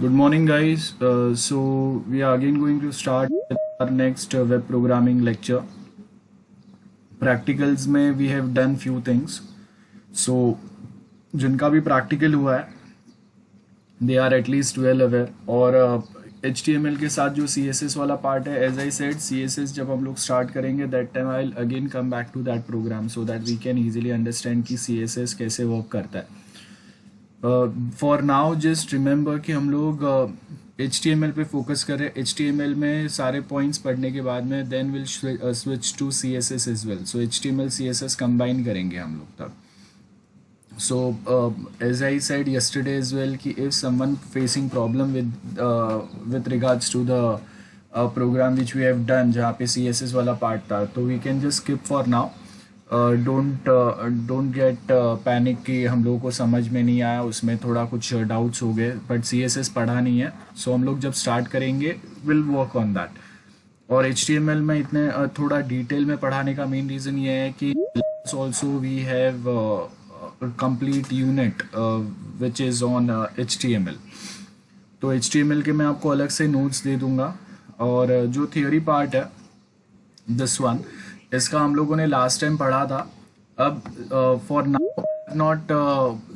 Good morning, guys. So we are again going to start our next web programming lecture. Practicals में we have done few things. So जिनका भी practical हुआ है, they are at least well aware. और HTML के साथ जो CSS वाला part है, as I said, CSS जब हम लोग start करेंगे, that time I'll again come back to that program so that we can easily understand कि CSS कैसे work करता है. फॉर नाउ जस्ट रिमेंबर कि हम लोग HTML पे फोकस कर रहे हैं. HTML में सारे पॉइंट्स पढ़ने के बाद में then will switch to CSS as well. So HTML CSS combine करेंगे हम लोग तब. So as I said yesterday as well कि if someone facing problem with regards to the program which we have done जहाँ पे CSS वाला part था, तो we can just skip for now. Don't get panic कि हम लोगों को समझ में नहीं आया, उसमें थोड़ा कुछ डाउट्स हो गए, बट CSS पढ़ा नहीं है. सो हम लोग जब स्टार्ट करेंगे विल वर्क ऑन दैट. और HTML में इतने थोड़ा डिटेल में पढ़ाने का मेन रीज़न ये है कि also we have complete unit which is on HTML. तो HTML के मैं आपको अलग से नोट्स दे दूंगा. और जो थियोरी पार्ट है दिस वन, इसका हम लोगों ने लास्ट टाइम पढ़ा था. अब for now not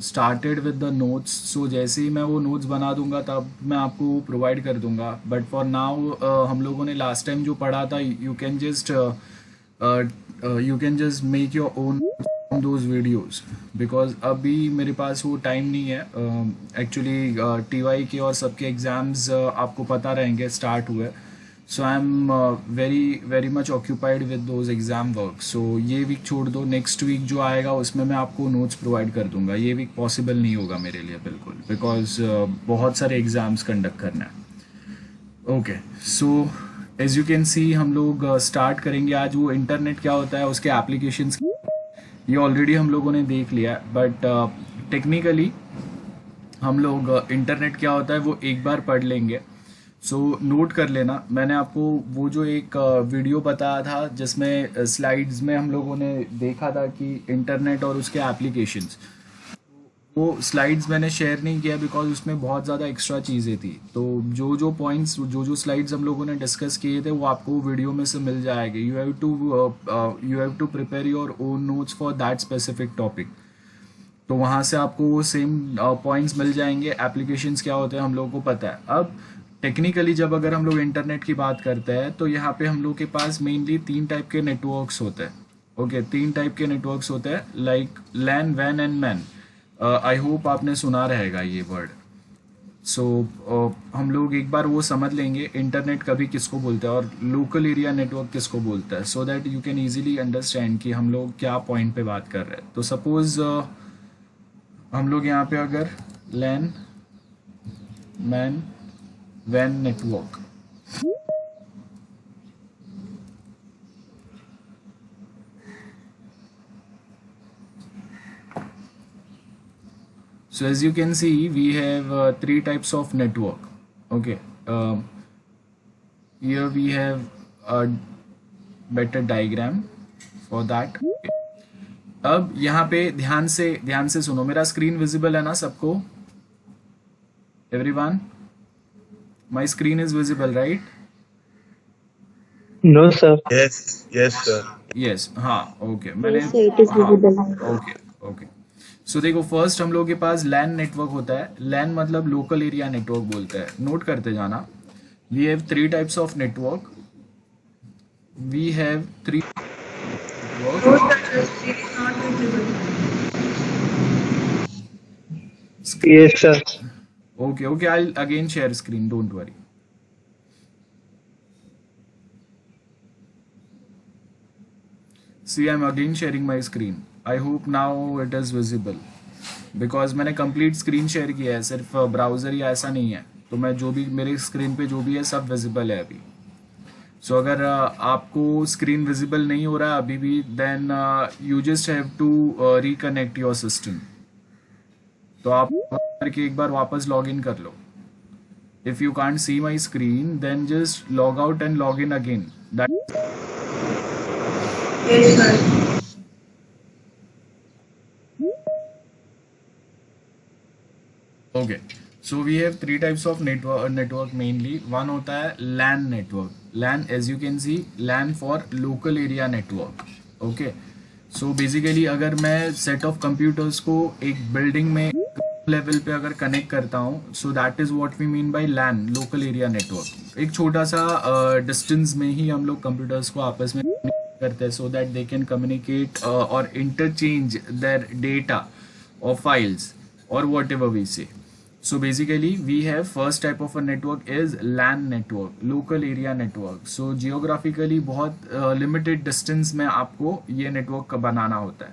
started with the notes. So जैसे ही मैं वो नोट्स बना दूंगा तब मैं आपको प्रोवाइड कर दूंगा. बट फॉर नाउ हम लोगों ने लास्ट टाइम जो पढ़ा था, you can just make your own those videos. Because अभी मेरे पास वो टाइम नहीं है. एक्चुअली TY के और सबके एग्ज़ाम्स आपको पता रहेंगे स्टार्ट हुए. So I am very much occupied with those exam work. So ये वीक छोड़ दो, नेक्स्ट वीक जो आएगा उसमें मैं आपको नोट्स प्रोवाइड कर दूंगा. ये वीक पॉसिबल नहीं होगा मेरे लिए बिल्कुल, बिकॉज बहुत सारे एग्ज़ाम्स कंडक्ट करना है. Okay, so as you can see हम लोग स्टार्ट करेंगे आज. वो इंटरनेट क्या होता है, उसके एप्लीकेशंस ये ऑलरेडी हम लोगों ने देख लिया है. बट टेक्निकली हम लोग इंटरनेट क्या होता है वो एक बार पढ़ लेंगे. सो नोट कर लेना. मैंने आपको वो जो एक वीडियो बताया था जिसमें स्लाइड्स में हम लोगों ने देखा था कि इंटरनेट और उसके एप्लीकेशंस, वो स्लाइड्स मैंने शेयर नहीं किया बिकॉज उसमें बहुत ज़्यादा एक्स्ट्रा चीज़ें थी. तो जो पॉइंट्स जो स्लाइड्स हम लोगों ने डिस्कस किए थे वो आपको वीडियो में से मिल जाएंगे. You have to prepare your own notes for that specific topic. तो वहाँ से आपको वो सेम पॉइंट्स मिल जाएंगे. एप्लीकेशंस क्या होते हैं हम लोगों को पता है. अब टेक्निकली जब अगर हम लोग इंटरनेट की बात करते हैं तो यहाँ पे हम लोग के पास मेनली 3 टाइप के नेटवर्क्स होते हैं. ओके, 3 टाइप के नेटवर्क्स होते हैं, लाइक लैन, वैन एंड मैन. आई होप आपने सुना रहेगा ये वर्ड. सो हम लोग एक बार वो समझ लेंगे इंटरनेट कभी किसको बोलता है और लोकल एरिया नेटवर्क किसको बोलता है, so that you can easily understand कि हम लोग क्या पॉइंट पे बात कर रहे हैं. तो सपोज हम लोग यहाँ पे अगर लैन, मैन, वैन network, so as you can see we have 3 types of network. Okay, here we have a better diagram for that. अब यहाँ पे ध्यान से सुनो. मेरा स्क्रीन विजिबल है ना सबको? Everyone, my screen is visible right? No, sir. Yes, sir. Yes, हाँ, ओके. मैंने Yes, sir, it is visible. Okay okay. So देखो, फर्स्ट हम लोग के पास लैन नेटवर्क होता है. लैन मतलब लोकल एरिया नेटवर्क बोलते हैं. नोट करते जाना. We have 3 types of network. We have 3 Yes, sir. Okay, I'll again share screen, don't worry. See, I'm again sharing my screen. I hope now it is visible. Because मैंने complete screen share किया है, सिर्फ browser या ऐसा नहीं है. तो मैं जो भी मेरे स्क्रीन पे जो भी है सब विजिबल है अभी. सो अगर आपको स्क्रीन विजिबल नहीं हो रहा है अभी भी, then you just have to reconnect your system. तो आप करके एक बार वापस लॉग इन कर लो. If you can't see my screen then just log out and log in again. Okay, So we have three types of network mainly. One होता है LAN network. LAN, as you can see, LAN for local area network. Okay. So basically अगर मैं set of computers को एक building में level पे अगर connect करता हूँ, so that is what we mean by LAN, local area network. एक छोटा सा डिस्टेंस में ही हम लोग कंप्यूटर्स को आपस में करते हैं so that they can communicate और इंटरचेंज देयर डेटा और फाइल्स और वॉट एवर वी से. So basically we have first type of a network is LAN network, local area network. So geographically बहुत limited distance में आपको ये network का बनाना होता है.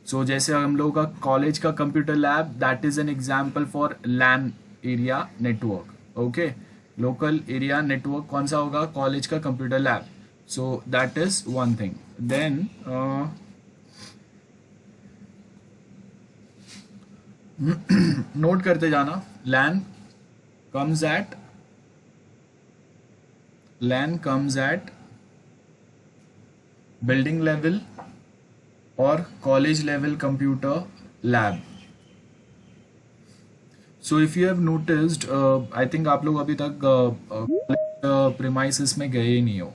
So जैसे हम लोगों का कॉलेज का computer lab, that is an example for LAN area network. Okay, local area network कौन सा होगा? कॉलेज का computer lab. So that is one thing. Then note करते जाना. LAN comes at building level और college level computer lab. So if you have noticed, I think आप लोग अभी तक प्रीमाइसेस में गए ही नहीं हो.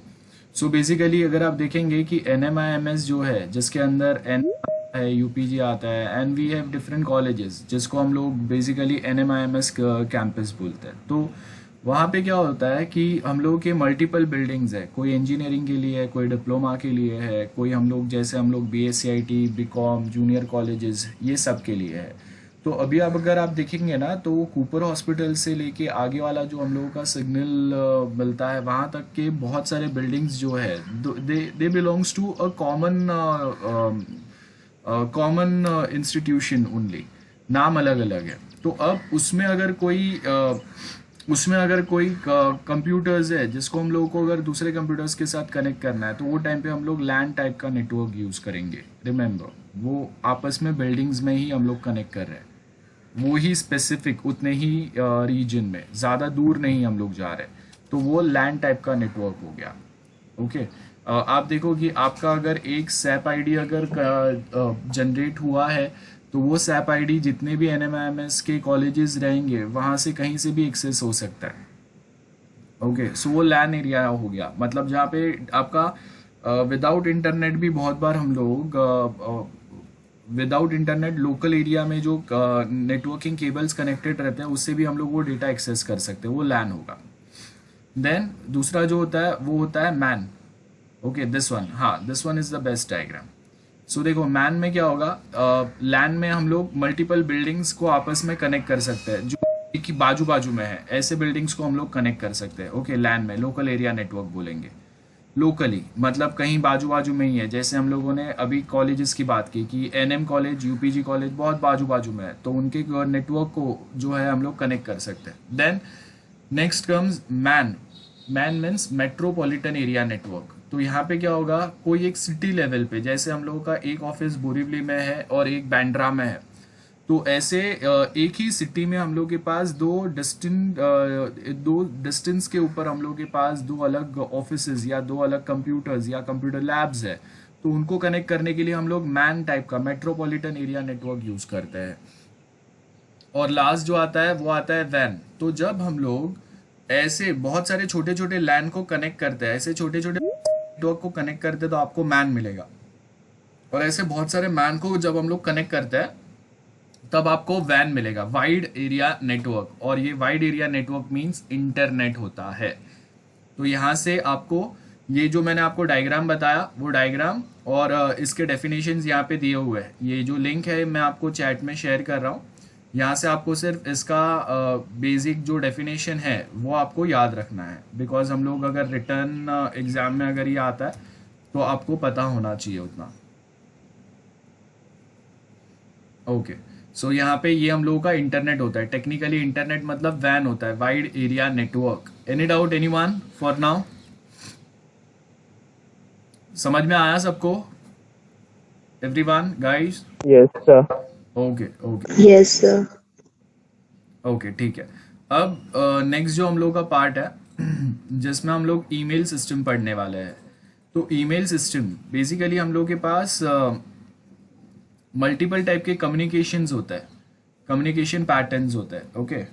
सो बेसिकली अगर आप देखेंगे कि NMIMS जो है, जिसके अंदर एन है, UPG आता है, and we have different colleges जिसको हम लोग बेसिकली NMIMS कैंपस बोलते हैं. तो वहाँ पे क्या होता है कि हम लोग के मल्टीपल बिल्डिंग्स है. कोई इंजीनियरिंग के लिए है, कोई डिप्लोमा के लिए है, कोई हम लोग जैसे हम लोग BSCIT, BCom, जूनियर कॉलेजेस, ये सब के लिए है. तो अभी आप अगर आप देखेंगे ना, तो कूपर हॉस्पिटल से लेके आगे वाला जो हम लोगों का सिग्नल मिलता है, वहाँ तक के बहुत सारे बिल्डिंग्स जो है, they belongs to a common institution only. नाम अलग अलग है. तो अब उसमें अगर कोई कंप्यूटर्स है जिसको हम लोगों को अगर दूसरे कंप्यूटर्स के साथ कनेक्ट करना है, तो वो टाइम पे हम लोग LAN टाइप का नेटवर्क यूज़ करेंगे. रिमेंबर, वो आपस में बिल्डिंग्स में ही हम लोग कनेक्ट कर रहे हैं, वो ही स्पेसिफिक उतने ही रीजन में, ज़्यादा दूर नहीं हम लोग जा रहे. तो वो LAN टाइप का नेटवर्क हो गया. ओके. आप देखो कि आपका अगर एक SAP ID अगर जनरेट हुआ है, तो वो SAP ID जितने भी NMIMS के कॉलेजेस रहेंगे वहाँ से कहीं से भी एक्सेस हो सकता है. ओके. सो वो LAN एरिया हो गया, मतलब जहाँ पे आपका विदाउट इंटरनेट भी बहुत बार हम लोग विदाउट इंटरनेट लोकल एरिया में जो नेटवर्किंग केबल्स कनेक्टेड रहते हैं, उससे भी हम लोग वो डेटा एक्सेस कर सकते हैं. वो LAN होगा. देन दूसरा जो होता है वो होता है MAN. ओके, दिस वन, हाँ, this one is the best diagram. So देखो, मैन में क्या होगा, LAN में हम लोग मल्टीपल बिल्डिंग्स को आपस में कनेक्ट कर सकते हैं जो एक ही बाजू बाजू में है. ऐसे बिल्डिंग्स को हम लोग कनेक्ट कर सकते हैं. ओके, LAN में लोकल एरिया नेटवर्क बोलेंगे. लोकली मतलब कहीं बाजू बाजू में ही है. जैसे हम लोगों ने अभी कॉलेजेस की बात की कि NM कॉलेज, UPG कॉलेज बहुत बाजू बाजू में है, तो उनके नेटवर्क को जो है हम लोग कनेक्ट कर सकते हैं. Then next comes MAN. MAN means metropolitan area network. तो यहाँ पे क्या होगा, कोई एक सिटी लेवल पे, जैसे हम लोगों का एक ऑफिस बोरीवली में है और एक बांद्रा में है, तो ऐसे एक ही सिटी में हम लोग के पास दो डिस्टेंस के ऊपर हम लोग के पास दो अलग ऑफिसेज या दो अलग कंप्यूटर्स या कंप्यूटर लैब्स है. तो उनको कनेक्ट करने के लिए हम लोग MAN टाइप का मेट्रोपॉलिटन एरिया नेटवर्क यूज करते हैं. और लास्ट जो आता है वो आता है WAN. तो जब हम लोग ऐसे बहुत सारे छोटे छोटे LAN को कनेक्ट करते हैं, ऐसे छोटे छोटे नेटवर्क को कनेक्ट करते हैं, तो आपको MAN मिलेगा. और ऐसे बहुत सारे MAN को जब हम लोग कनेक्ट करते हैं, तब आपको WAN मिलेगा, वाइड एरिया नेटवर्क. और ये wide area network means internet होता है. तो यहाँ से आपको ये जो मैंने आपको डायग्राम बताया, वो डायग्राम और इसके डेफिनेशंस यहाँ पे दिए हुए हैं. ये जो लिंक है मैं आपको चैट में शेयर कर रहा हूँ. यहाँ से आपको सिर्फ इसका बेसिक जो डेफिनेशन है वो आपको याद रखना है, बिकॉज हम लोग अगर रिटर्न एग्जाम में अगर ये आता है तो आपको पता होना चाहिए उतना. ओके. सो यहाँ पे ये हम लोगों का इंटरनेट होता है. टेक्निकली इंटरनेट मतलब WAN होता है, wide area network. Any doubt anyone for now? समझ में आया सबको? Everyone guys? Yes sir. Okay okay. Yes sir. Okay, ठीक है. अब नेक्स्ट जो हम लोग का पार्ट है जिसमें हम लोग ईमेल सिस्टम पढ़ने वाले हैं. तो ईमेल सिस्टम बेसिकली हम लोग के पास मल्टीपल टाइप के कम्युनिकेशंस होता है, कम्युनिकेशन पैटर्न्स होते हैं. ओके.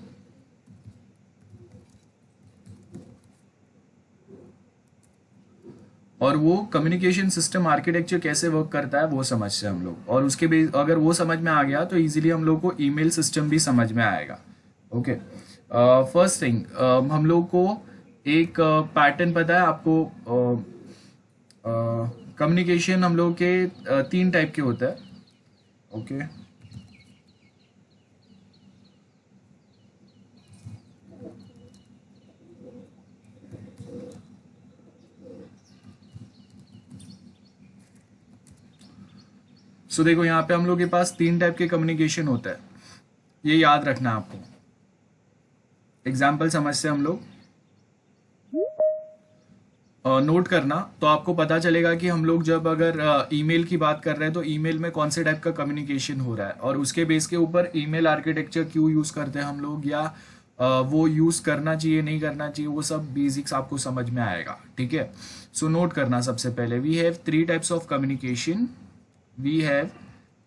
और वो कम्युनिकेशन सिस्टम आर्किटेक्चर कैसे वर्क करता है वो समझते हैं हम लोग, और उसके बेस अगर वो समझ में आ गया तो इजीली हम लोग को ईमेल सिस्टम भी समझ में आएगा। ओके, फर्स्ट थिंग हम लोग को एक पैटर्न पता है आपको। कम्युनिकेशन हम लोग के तीन टाइप के होता है। ओके, सो देखो यहाँ पे हम लोग के पास तीन टाइप के कम्युनिकेशन होता है, ये याद रखना है आपको। एग्जाम्पल समझते हैं हम लोग, नोट करना, तो आपको पता चलेगा कि हम लोग जब अगर ईमेल की बात कर रहे हैं तो ईमेल में कौन से टाइप का कम्युनिकेशन हो रहा है, और उसके बेस के ऊपर ईमेल आर्किटेक्चर क्यों यूज़ करते हैं हम लोग, या वो यूज़ करना चाहिए नहीं करना चाहिए, वो सब बेसिक्स आपको समझ में आएगा। ठीक है, सो नोट करना सबसे पहले, we have three types of communication. We have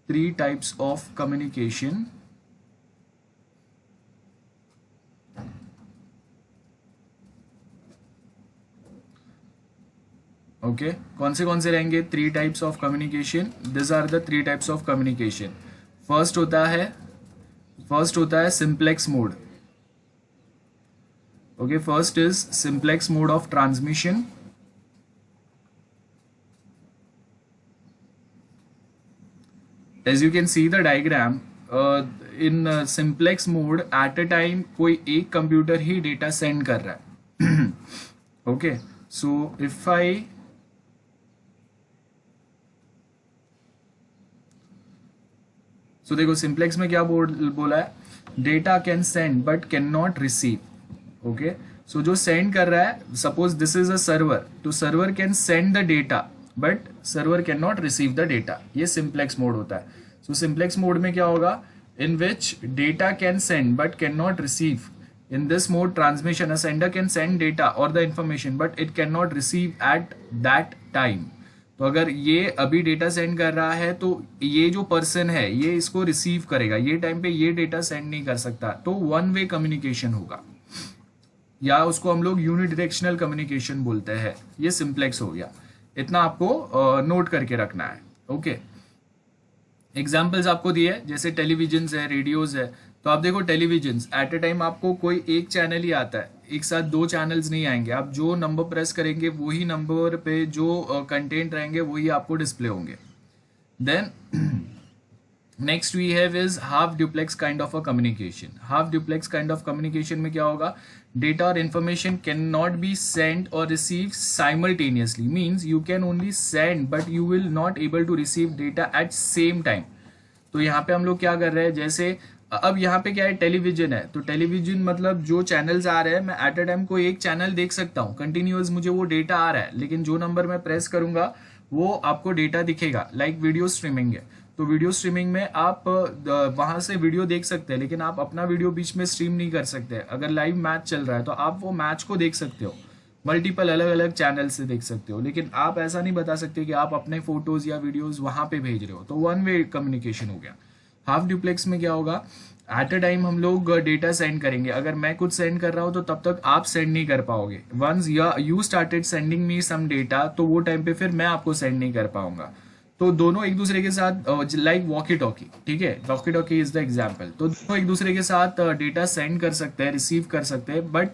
three types of communication. Okay, कौन से रहेंगे three types of communication? This are the three types of communication. First होता है simplex mode. Okay, first is simplex mode of transmission. As you can see the diagram, in simplex mode at a time कोई एक computer ही data send कर रहा है। Okay, so if I सो देखो simplex में क्या बोला है, data can send but can not receive. Okay, so जो सेंड कर रहा है, suppose this is a server, तो server can send the data but server can not receive the data, ये सिंप्लेक्स मोड होता है। सो सिंप्लेक्स मोड में क्या होगा, in which data can send but can not receive. In this mode transmission, a sender can send data or the information but it cannot receive at that time. तो अगर ये अभी data send कर रहा है तो ये जो पर्सन है ये इसको रिसीव करेगा, ये टाइम पे ये डेटा सेंड नहीं कर सकता, तो वन वे कम्युनिकेशन होगा, या उसको हम लोग यूनिडायरेक्शनल कम्युनिकेशन बोलते हैं। ये सिंप्लेक्स हो गया, इतना आपको नोट करके रखना है। ओके, एग्जाम्पल्स आपको दिए, जैसे टेलीविजन है, रेडियोज है। तो आप देखो टेलीविजन एट अ टाइम आपको कोई एक चैनल ही आता है, एक साथ दो चैनल्स नहीं आएंगे। आप जो नंबर प्रेस करेंगे वही नंबर पे जो कंटेंट रहेंगे वही आपको डिस्प्ले होंगे। Then next we have is half duplex kind of a communication. Half duplex kind of communication में क्या होगा, डेटा और information can not be send और receive simultaneously, means you can only send but you will not able to receive data at same time. तो यहाँ पे हम लोग क्या कर रहे हैं, जैसे अब यहाँ पे क्या है, टेलीविजन है, तो टेलीविजन मतलब जो चैनल्स आ रहे हैं मैं एट अ टाइम कोई एक चैनल देख सकता हूँ, कंटिन्यूअस मुझे वो डेटा आ रहा है, लेकिन जो नंबर मैं प्रेस करूंगा वो आपको डेटा दिखेगा। लाइक वीडियो स्ट्रीमिंग है, तो वीडियो स्ट्रीमिंग में आप वहां से वीडियो देख सकते हैं, लेकिन आप अपना वीडियो बीच में स्ट्रीम नहीं कर सकते। अगर लाइव मैच चल रहा है तो आप वो मैच को देख सकते हो, मल्टीपल अलग अलग चैनल से देख सकते हो, लेकिन आप ऐसा नहीं बता सकते कि आप अपने फोटोज या वीडियोज वहां पे भेज रहे हो। तो वन वे कम्युनिकेशन हो गया। हाफ ड्यूप्लेक्स में क्या होगा, एट अ टाइम हम लोग डेटा सेंड करेंगे, अगर मैं कुछ सेंड कर रहा हूँ तो तब तक आप सेंड नहीं कर पाओगे। Once you started sending me some data, तो वो टाइम पे फिर मैं आपको सेंड नहीं कर पाऊंगा। तो दोनों एक दूसरे के साथ लाइक वॉकी टॉकी, ठीक है, walkie talkie is the example, तो दोनों एक दूसरे के साथ डेटा सेंड कर सकते हैं, रिसीव कर सकते हैं, बट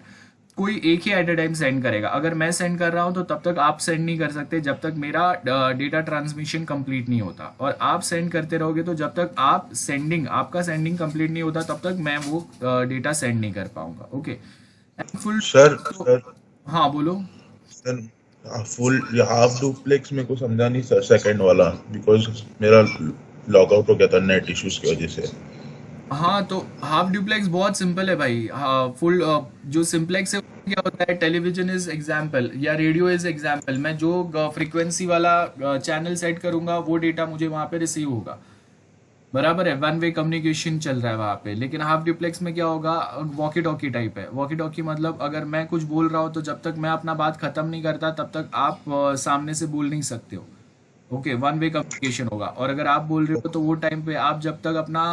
कोई एक ही एट अ टाइम सेंड करेगा। अगर मैं सेंड कर रहा हूं तो तब तक आप सेंड नहीं कर सकते जब तक मेरा डेटा ट्रांसमिशन कंप्लीट नहीं होता, और आप सेंड करते रहोगे तो जब तक आपका सेंडिंग कंप्लीट नहीं होता तब तक मैं वो डेटा सेंड नहीं कर पाऊंगा। ओके, फुल सर हाँ बोलो सर, फुल हाफ डुप्लेक्स मेरे को समझा नहीं सर, सेकंड वाला, बिकॉज मेरा लॉग आउट हो गया था नेट इश्यूज की वजह से। हाँ, तो हाफ ड्यूप्लेक्स बहुत सिंपल है भाई। हाँ, फुल जो सिंप्लेक्स है क्या होता है, टेलीविजन इज एग्जाम्पल या रेडियो इज एग्जाम्पल, मैं जो फ्रीक्वेंसी वाला चैनल सेट करूंगा वो डेटा मुझे वहां पे रिसीव होगा, बराबर है, वन वे कम्युनिकेशन चल रहा है वहां पे। लेकिन हाफ ड्यूप्लेक्स में क्या होगा, वॉकी टॉकी टाइप है। वॉकी टॉकी मतलब अगर मैं कुछ बोल रहा हूँ तो जब तक मैं अपना बात खत्म नहीं करता तब तक आप सामने से बोल नहीं सकते हो। ओके, वन वे कम्युनिकेशन होगा, और अगर आप बोल रहे हो तो वो टाइम पे आप जब तक अपना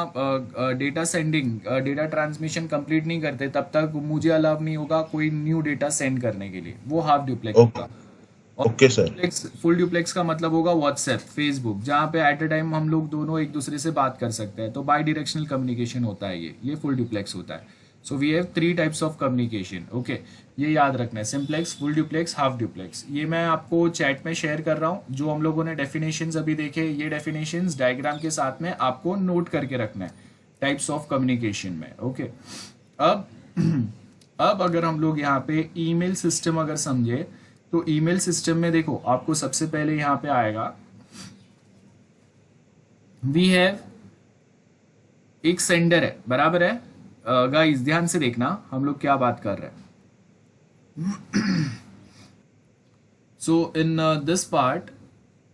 data sending data transmission complete नहीं करते तब तक मुझे अलाउ नहीं होगा कोई न्यू डेटा सेंड करने के लिए, वो हाफ ड्यूप्लेक्स होगा। और ओके सर। फुल ड्यूप्लेक्स का मतलब होगा व्हाट्सएप, फेसबुक, जहाँ पे एट अ टाइम हम लोग दोनों एक दूसरे से बात कर सकते हैं, तो बाई डायरेक्शनल कम्युनिकेशन होता है, ये फुल ड्यूप्लेक्स होता है। So we have 3 types of communication. Okay, ये याद रखना है, simplex, full duplex, half duplex. ये मैं आपको चैट में शेयर कर रहा हूँ, जो हम लोगों ने डेफिनेशंस अभी देखे, ये डेफिनेशंस डायग्राम के साथ में आपको नोट करके रखना है टाइप्स ऑफ कम्युनिकेशन में। ओके, अब अब अगर हम लोग यहाँ पे ईमेल सिस्टम अगर समझे, तो ईमेल सिस्टम में देखो आपको सबसे पहले यहाँ पे आएगा, वी हैव एक सेंडर है, बराबर है। गाइस ध्यान से देखना हम लोग क्या बात कर रहे हैं। So in this part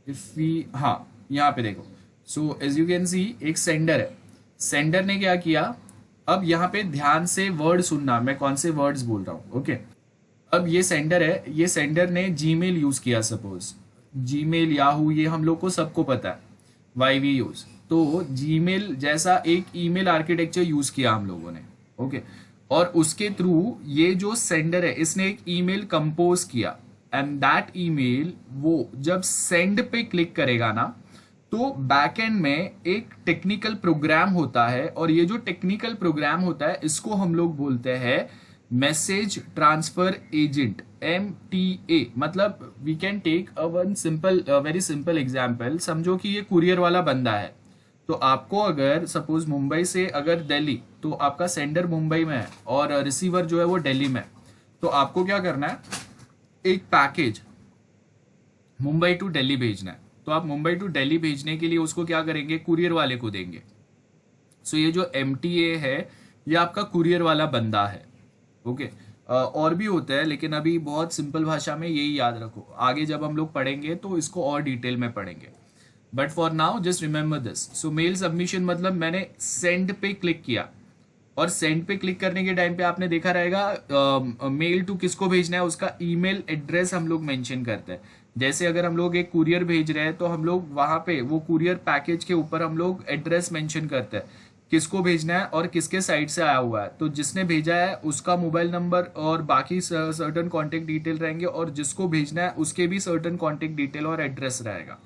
if we, हाँ यहाँ पे देखो, so as you can see एक सेंडर है, सेंडर ने क्या किया, अब यहाँ पे ध्यान से वर्ड सुनना, मैं कौन से वर्ड्स बोल रहा हूँ। ओके, अब ये सेंडर है, ये सेंडर ने जीमेल यूज किया, सपोज जीमेल, याहू, ये हम लोग को सबको पता है, वाई वी यूज, तो जीमेल जैसा एक ईमेल आर्किटेक्चर यूज किया हम लोगों ने। ओके, और उसके थ्रू ये जो सेंडर है इसने एक ईमेल कंपोज किया, एंड दैट ईमेल वो जब सेंड पे क्लिक करेगा ना, तो बैकएंड में एक टेक्निकल प्रोग्राम होता है, और ये जो टेक्निकल प्रोग्राम होता है इसको हम लोग बोलते हैं मैसेज ट्रांसफर एजेंट, MTA। मतलब we can take a one simple, very simple example, समझो कि ये कुरियर वाला बंदा है, तो आपको अगर सपोज मुंबई से अगर दिल्ली, तो आपका सेंडर मुंबई में है और रिसीवर जो है वो दिल्ली में है, तो आपको क्या करना है, एक पैकेज मुंबई टू दिल्ली भेजना है, तो आप मुंबई टू दिल्ली भेजने के लिए उसको क्या करेंगे, कुरियर वाले को देंगे। सो ये जो MTA है ये आपका कुरियर वाला बंदा है। ओके, और भी होता है लेकिन अभी बहुत सिंपल भाषा में यही याद रखो, आगे जब हम लोग पढ़ेंगे तो इसको और डिटेल में पढ़ेंगे, but for now just remember this. So mail submission मतलब मैंने सेंड पे क्लिक किया, और सेंड पे क्लिक करने के टाइम पे आपने देखा रहेगा मेल टू किसको भेजना है, उसका ईमेल एड्रेस हम लोग मेंशन करते हैं। जैसे अगर हम लोग एक कुरियर भेज रहे हैं तो हम लोग वहां पे वो कुरियर पैकेज के ऊपर हम लोग एड्रेस मेंशन करते हैं, किसको भेजना है और किसके साइड से आया हुआ है, तो जिसने भेजा है उसका मोबाइल नंबर और बाकी सर्टन कॉन्टेक्ट डिटेल रहेंगे, और जिसको भेजना है उसके भी सर्टन कॉन्टेक्ट डिटेल और एड्रेस रहेगा।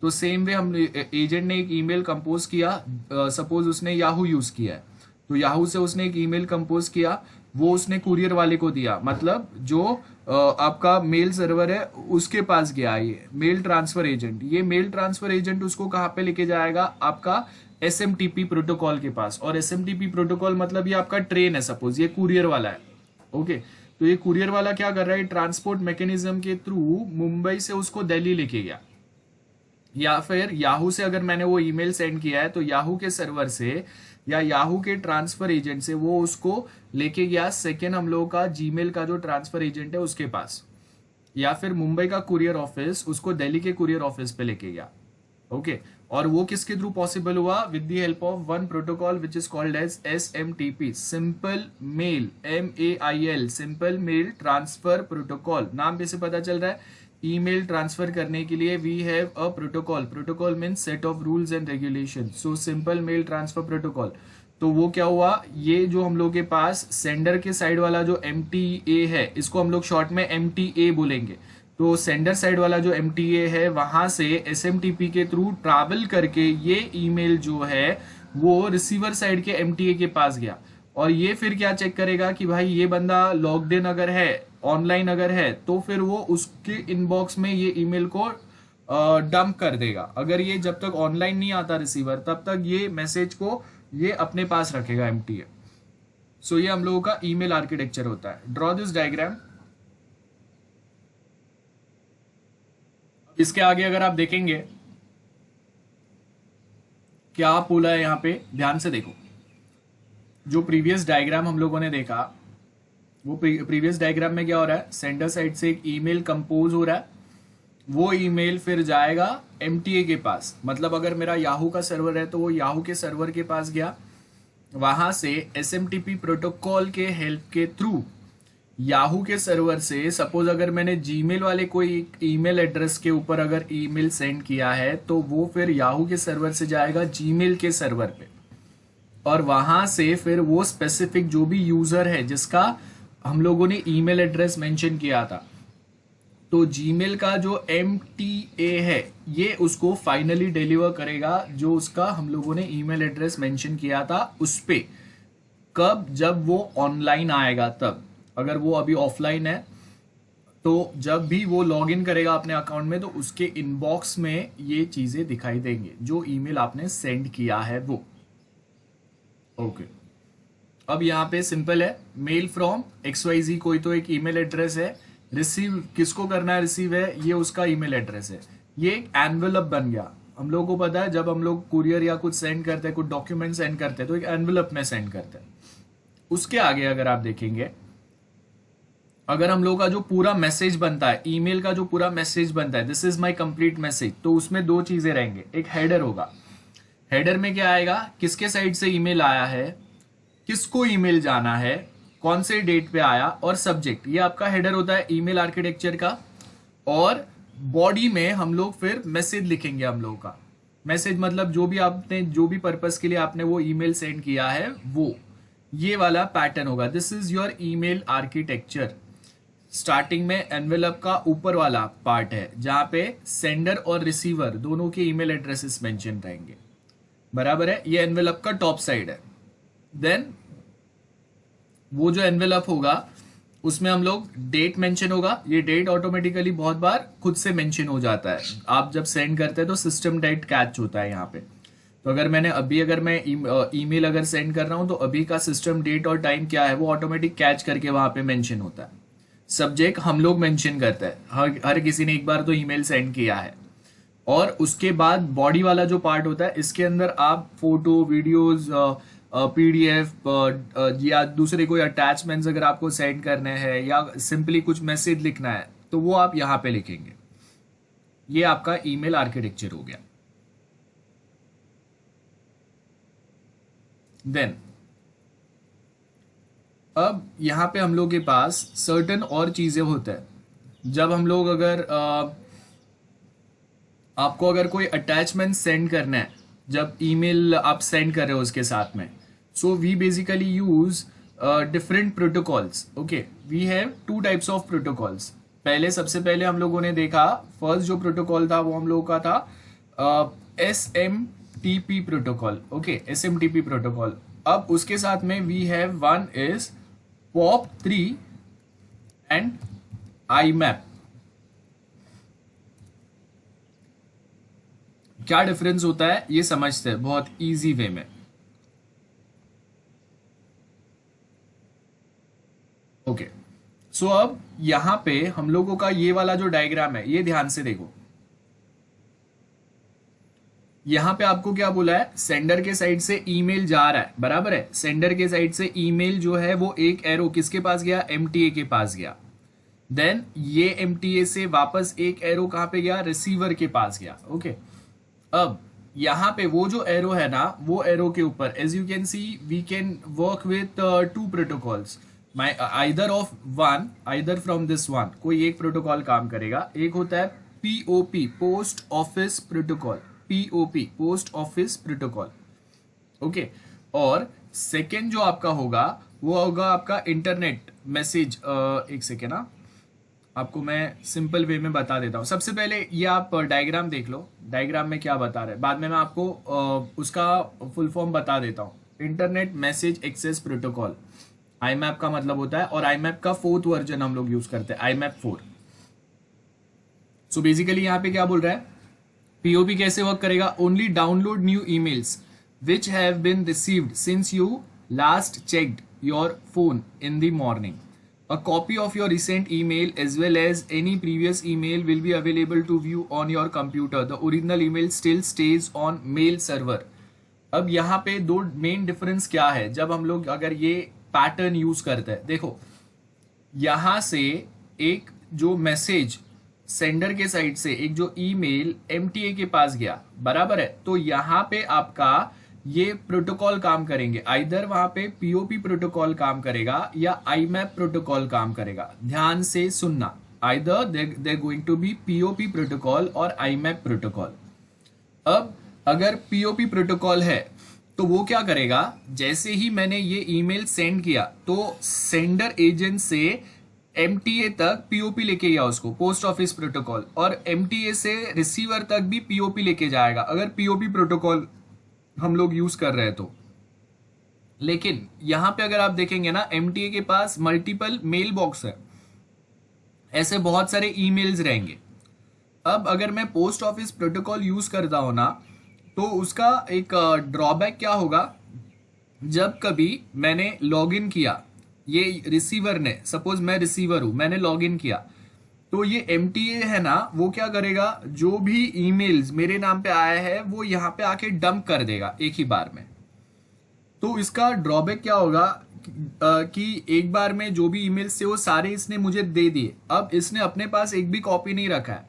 तो सेम वे हम एजेंट ने एक ईमेल कंपोज किया, सपोज उसने याहू यूज किया है, तो याहू से उसने एक ईमेल कंपोज किया, वो उसने कुरियर वाले को दिया, मतलब जो आपका मेल सर्वर है उसके पास गया ये मेल ट्रांसफर एजेंट। ये मेल ट्रांसफर एजेंट उसको कहाँ पे लेके जाएगा, आपका SMTP प्रोटोकॉल के पास। और SMTP प्रोटोकॉल मतलब ये आपका ट्रेन है, सपोज ये कुरियर वाला है। ओके, तो ये कुरियर वाला क्या कर रहा है, ट्रांसपोर्ट मैकेनिज्म के थ्रू मुंबई से उसको दिल्ली लेके गया, या फिर याहू से अगर मैंने वो ईमेल सेंड किया है तो याहू के सर्वर से या याहू के ट्रांसफर एजेंट से वो उसको लेके गया सेकेंड हम लोगों का जीमेल का जो ट्रांसफर एजेंट है उसके पास, या फिर मुंबई का कुरियर ऑफिस उसको दिल्ली के कुरियर ऑफिस पे लेके गया। ओके, और वो किसके थ्रू पॉसिबल हुआ, with the help of one protocol which is called as SMTP, simple mail, MAIL, simple mail transfer protocol. नाम पे से पता चल रहा है ईमेल ट्रांसफर करने के लिए we have a protocol, protocol means set of rules and regulation, so simple mail transfer protocol. तो वो क्या हुआ, ये जो हम लोग के पास सेंडर के साइड वाला जो MTA है, इसको हम लोग शॉर्ट में MTA बोलेंगे, तो सेंडर साइड वाला जो MTA है वहां से SMTP के थ्रू ट्रैवल करके ये ईमेल जो है वो रिसीवर साइड के MTA के पास गया, और ये फिर क्या चेक करेगा कि भाई ये बंदा लॉग्ड इन अगर है, ऑनलाइन अगर है, तो फिर वो उसके इनबॉक्स में ये ईमेल को डंप कर देगा। अगर ये जब तक ऑनलाइन नहीं आता रिसीवर, तब तक ये मैसेज को ये अपने पास रखेगा MTA। सो ये हम लोगों का ईमेल आर्किटेक्चर होता है। Draw this diagram. इसके आगे अगर आप देखेंगे क्या बोला है यहाँ पे, ध्यान से देखो, जो प्रीवियस डायग्राम हम लोगों ने देखा, वो प्रीवियस डायग्राम में क्या हो रहा है, सेंडर साइड से एक ईमेल कंपोज हो रहा है, वो ईमेल फिर जाएगा MTA के पास, मतलब अगर मेरा याहू का सर्वर है तो वो याहू के सर्वर के पास गया, वहां से SMTP प्रोटोकॉल के हेल्प के थ्रू याहू के सर्वर से, सपोज अगर मैंने जीमेल वाले कोई ईमेल एड्रेस के ऊपर अगर ईमेल सेंड किया है, तो वो फिर याहू के सर्वर से जाएगा जीमेल के सर्वर पे, और वहां से फिर वो स्पेसिफिक जो भी यूजर है जिसका हम लोगों ने ईमेल एड्रेस मेंशन किया था, तो जीमेल का जो MTA है ये उसको फाइनली डिलीवर करेगा जो उसका हम लोगों ने ईमेल एड्रेस मेंशन किया था उस पे। कब? जब वो ऑनलाइन आएगा तब। अगर वो अभी ऑफलाइन है तो जब भी वो लॉग इन करेगा अपने अकाउंट में तो उसके इनबॉक्स में ये चीजें दिखाई देंगे जो ईमेल आपने सेंड किया है वो। ओके, अब यहाँ पे सिंपल है, मेल फ्रॉम XYZ कोई तो एक ईमेल एड्रेस है, रिसीव किसको करना है, रिसीव है ये उसका ईमेल एड्रेस है। ये एक एनवेलप बन गया। हम लोगों को पता है जब हम लोग कुरियर या कुछ सेंड करते हैं, कुछ डॉक्यूमेंट सेंड करते हैं तो एक एनवेलप में सेंड करते हैं। उसके आगे अगर आप देखेंगे, अगर हम लोगों का जो पूरा मैसेज बनता है, ईमेल का जो पूरा मैसेज बनता है, this is my complete message, तो उसमें दो चीजें रहेंगे। एक हेडर होगा, हेडर में क्या आएगा, किसके साइड से ईमेल आया है, किसको ईमेल जाना है, कौन से डेट पे आया, और सब्जेक्ट। ये आपका हेडर होता है ईमेल आर्किटेक्चर का। और बॉडी में हम लोग फिर मैसेज लिखेंगे। हम लोगों का मैसेज मतलब जो भी आपने, जो भी पर्पस के लिए आपने वो ईमेल सेंड किया है वो, ये वाला पैटर्न होगा। This is your email architecture. Starting में एनवेलप का ऊपर वाला पार्ट है जहां पे सेंडर और रिसीवर दोनों के ईमेल एड्रेसेस मेंशन रहेंगे, बराबर है। ये एनवेलप का टॉप साइड है। देन वो जो एनवेलप होगा उसमें हम लोग डेट मेंशन होगा। ये डेट ऑटोमेटिकली बहुत बार खुद से मेंशन हो जाता है, आप जब सेंड करते हैं तो सिस्टम डेट कैच होता है यहाँ पे। तो अगर मैंने अभी, अगर मैं ईमेल अगर सेंड कर रहा हूं तो अभी का सिस्टम डेट और टाइम क्या है वो ऑटोमेटिक कैच करके वहां पे मेंशन होता है। सब्जेक्ट हम लोग मेंशन करते हैं, हर किसी ने एक बार तो ईमेल सेंड किया है। और उसके बाद बॉडी वाला जो पार्ट होता है, इसके अंदर आप फोटो, वीडियोस, PDF या दूसरे कोई अटैचमेंट्स अगर आपको सेंड करने हैं या सिंपली कुछ मैसेज लिखना है तो वो आप यहाँ पे लिखेंगे। ये आपका ईमेल आर्किटेक्चर हो गया। देन अब यहाँ पे हम लोग के पास सर्टन और चीजें होते हैं। जब हम लोग अगर आपको अगर कोई अटैचमेंट सेंड करना है, जब ईमेल आप सेंड कर रहे हो उसके साथ में, so we basically use different protocols. Okay, we have two types of protocols. पहले, सबसे पहले हम लोगों ने देखा, फर्स्ट जो प्रोटोकॉल था वो हम लोगों का था SMTP protocol. Okay, SMTP protocol. अब उसके साथ में we have one is POP3 and IMAP। क्या डिफरेंस होता है ये समझते हैं बहुत इजी वे में। ओके, सो अब यहां पे हम लोगों का ये वाला जो डायग्राम है ये ध्यान से देखो। यहां पे आपको क्या बोला है, सेंडर के साइड से ईमेल जा रहा है, बराबर है। सेंडर के साइड से ईमेल जो है वो एक एरो किसके पास गया, MTA के पास गया। देन ये MTA से वापस एक एरो कहां पे गया, रिसीवर के पास गया। ओके, अब यहां पे वो जो एरो है ना, वो एरो के ऊपर as you can see we can work with two protocols, either from this one, कोई एक प्रोटोकॉल काम करेगा। एक होता है POP, post office protocol, POP, post office protocol. Okay, और सेकेंड जो आपका होगा वो होगा आपका इंटरनेट मैसेज। एक सेकेंड ना, आपको मैं सिंपल वे में बता देता हूँ। सबसे पहले ये आप डायग्राम देख लो, डायग्राम में क्या बता रहे हैं, बाद में मैं आपको उसका फुल फॉर्म बता देता हूँ। Internet message access protocol, IMAP का मतलब होता है, और IMAP का 4th वर्जन हम लोग यूज करते हैं, IMAP 4। सो बेसिकली यहाँ पे क्या बोल रहा है, POP कैसे वर्क करेगा, only download new emails which have been received since you last checked your phone in the morning. A copy of your recent email as well as any previous email will be available to view on your computer. The original email still stays on mail server. अब यहाँ पे दो main difference क्या है जब हम लोग अगर ये पैटर्न यूज करते हैं। देखो, यहां से एक जो मैसेज सेंडर के साइड से, एक जो ईमेल MTA के पास गया, बराबर है, तो यहां पे आपका ये प्रोटोकॉल काम करेंगे। आइदर वहां पे POP प्रोटोकॉल काम करेगा या IMAP प्रोटोकॉल काम करेगा। ध्यान से सुनना, either they going to be POP protocol और IMAP प्रोटोकॉल। अब अगर POP प्रोटोकॉल है तो वो क्या करेगा, जैसे ही मैंने ये ईमेल सेंड किया तो सेंडर एजेंट से एमटीए तक पीओपी लेके गया उसको, पोस्ट ऑफिस प्रोटोकॉल, और एमटीए से रिसीवर तक भी पीओपी लेके जाएगा अगर पीओपी प्रोटोकॉल हम लोग यूज कर रहे हैं तो। लेकिन यहां पे अगर आप देखेंगे ना, एमटीए के पास मल्टीपल मेल बॉक्स है, ऐसे बहुत सारे ईमेल्स रहेंगे। अब अगर मैं पोस्ट ऑफिस प्रोटोकॉल यूज करता हूं ना, तो उसका एक ड्रॉबैक क्या होगा, जब कभी मैंने लॉगिन किया, ये रिसीवर ने, सपोज मैं रिसीवर हूं, मैंने लॉगिन किया, तो ये एमटीए है ना, वो क्या करेगा, जो भी ईमेल्स मेरे नाम पे आया है वो यहाँ पे आके डंप कर देगा एक ही बार में। तो इसका ड्रॉबैक क्या होगा कि एक बार में जो भी ईमेल्स थे वो सारे इसने मुझे दे दिए, अब इसने अपने पास एक भी कॉपी नहीं रखा है।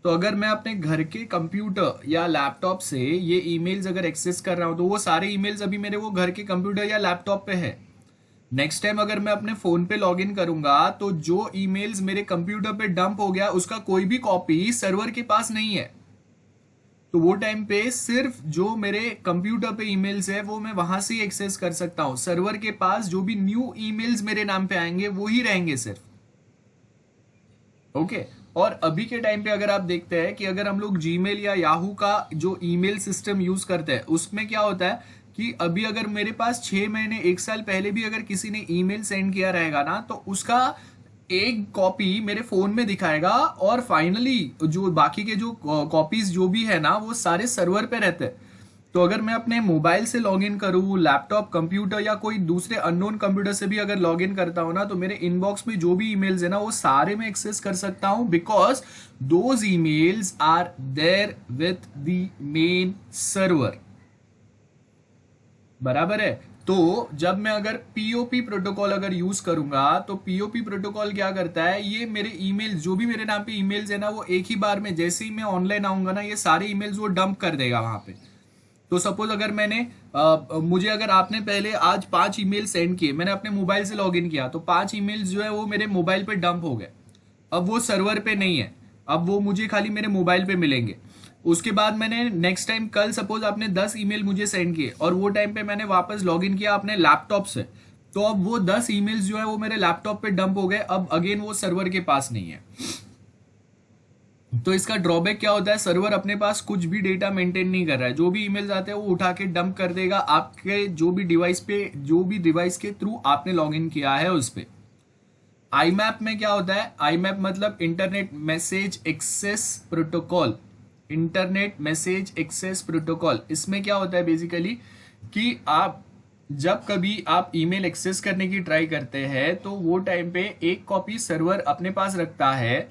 तो अगर मैं अपने घर के कंप्यूटर या लैपटॉप से ये ईमेल्स अगर एक्सेस कर रहा हूं, तो वो सारे ईमेल्स अभी मेरे वो घर के कंप्यूटर या लैपटॉप पे है। नेक्स्ट टाइम अगर मैं अपने फोन पे लॉगिन करूंगा, तो जो ईमेल्स मेरे कंप्यूटर पे डंप हो गया उसका कोई भी कॉपी सर्वर के पास नहीं है। तो वो टाइम पे सिर्फ जो मेरे कंप्यूटर पे ईमेल्स है वो मैं वहां से ही एक्सेस कर सकता हूं। सर्वर के पास जो भी न्यू ईमेल्स मेरे नाम पे आएंगे वो ही रहेंगे सिर्फ। ओके। और अभी के टाइम पे अगर आप देखते हैं कि अगर हम लोग जीमेल या याहू का जो ईमेल सिस्टम यूज करते हैं, उसमें क्या होता है कि अभी अगर मेरे पास 6 महीने 1 साल पहले भी अगर किसी ने ईमेल सेंड किया रहेगा ना, तो उसका एक कॉपी मेरे फोन में दिखाएगा, और फाइनली जो बाकी के जो कॉपीज जो भी है ना वो सारे सर्वर पे रहते हैं। तो अगर मैं अपने मोबाइल से लॉगिन करूँ, लैपटॉप, कंप्यूटर या कोई दूसरे अननोन कंप्यूटर से भी अगर लॉगिन करता हूँ ना, तो मेरे इनबॉक्स में जो भी ईमेल्स है ना वो सारे मैं एक्सेस कर सकता हूँ, because those emails are there with the main server. बराबर है। तो जब मैं अगर पीओपी प्रोटोकॉल अगर यूज करूंगा, तो पीओपी प्रोटोकॉल क्या करता है, ये मेरे ईमेल्स जो भी मेरे नाम पे ईमेल्स है ना, वो एक ही बार में जैसे ही मैं ऑनलाइन आऊंगा ना, ये सारे ईमेल्स वो डंप कर देगा वहां पे। तो सपोज अगर मुझे अगर आपने पहले आज 5 ईमेल सेंड किए, मैंने अपने मोबाइल से लॉगिन किया, तो 5 ईमेल्स जो है वो मेरे मोबाइल पे डंप हो गए। अब वो सर्वर पे नहीं है, अब वो मुझे खाली मेरे मोबाइल पे मिलेंगे। उसके बाद मैंने नेक्स्ट टाइम, कल सपोज आपने 10 ईमेल मुझे सेंड किए और वो टाइम पे मैंने वापस लॉगिन किया अपने लैपटॉप से, तो अब वो 10 ईमेल्स जो है वो मेरे लैपटॉप पे डंप हो गए, अब अगेन वो सर्वर के पास नहीं है। तो इसका ड्रॉबैक क्या होता है, सर्वर अपने पास कुछ भी डेटा मेंटेन नहीं कर रहा है, जो भी ईमेल्स आते हैं वो उठा के डंप कर देगा आपके जो भी डिवाइस पे, जो भी डिवाइस के थ्रू आपने लॉगिन किया है उस पे। आईमैप में क्या होता है, आईमैप मतलब internet message access protocol, internet message access protocol. इसमें क्या होता है बेसिकली कि आप जब कभी आप ईमेल एक्सेस करने की ट्राई करते हैं, तो वो टाइम पे एक कॉपी सर्वर अपने पास रखता है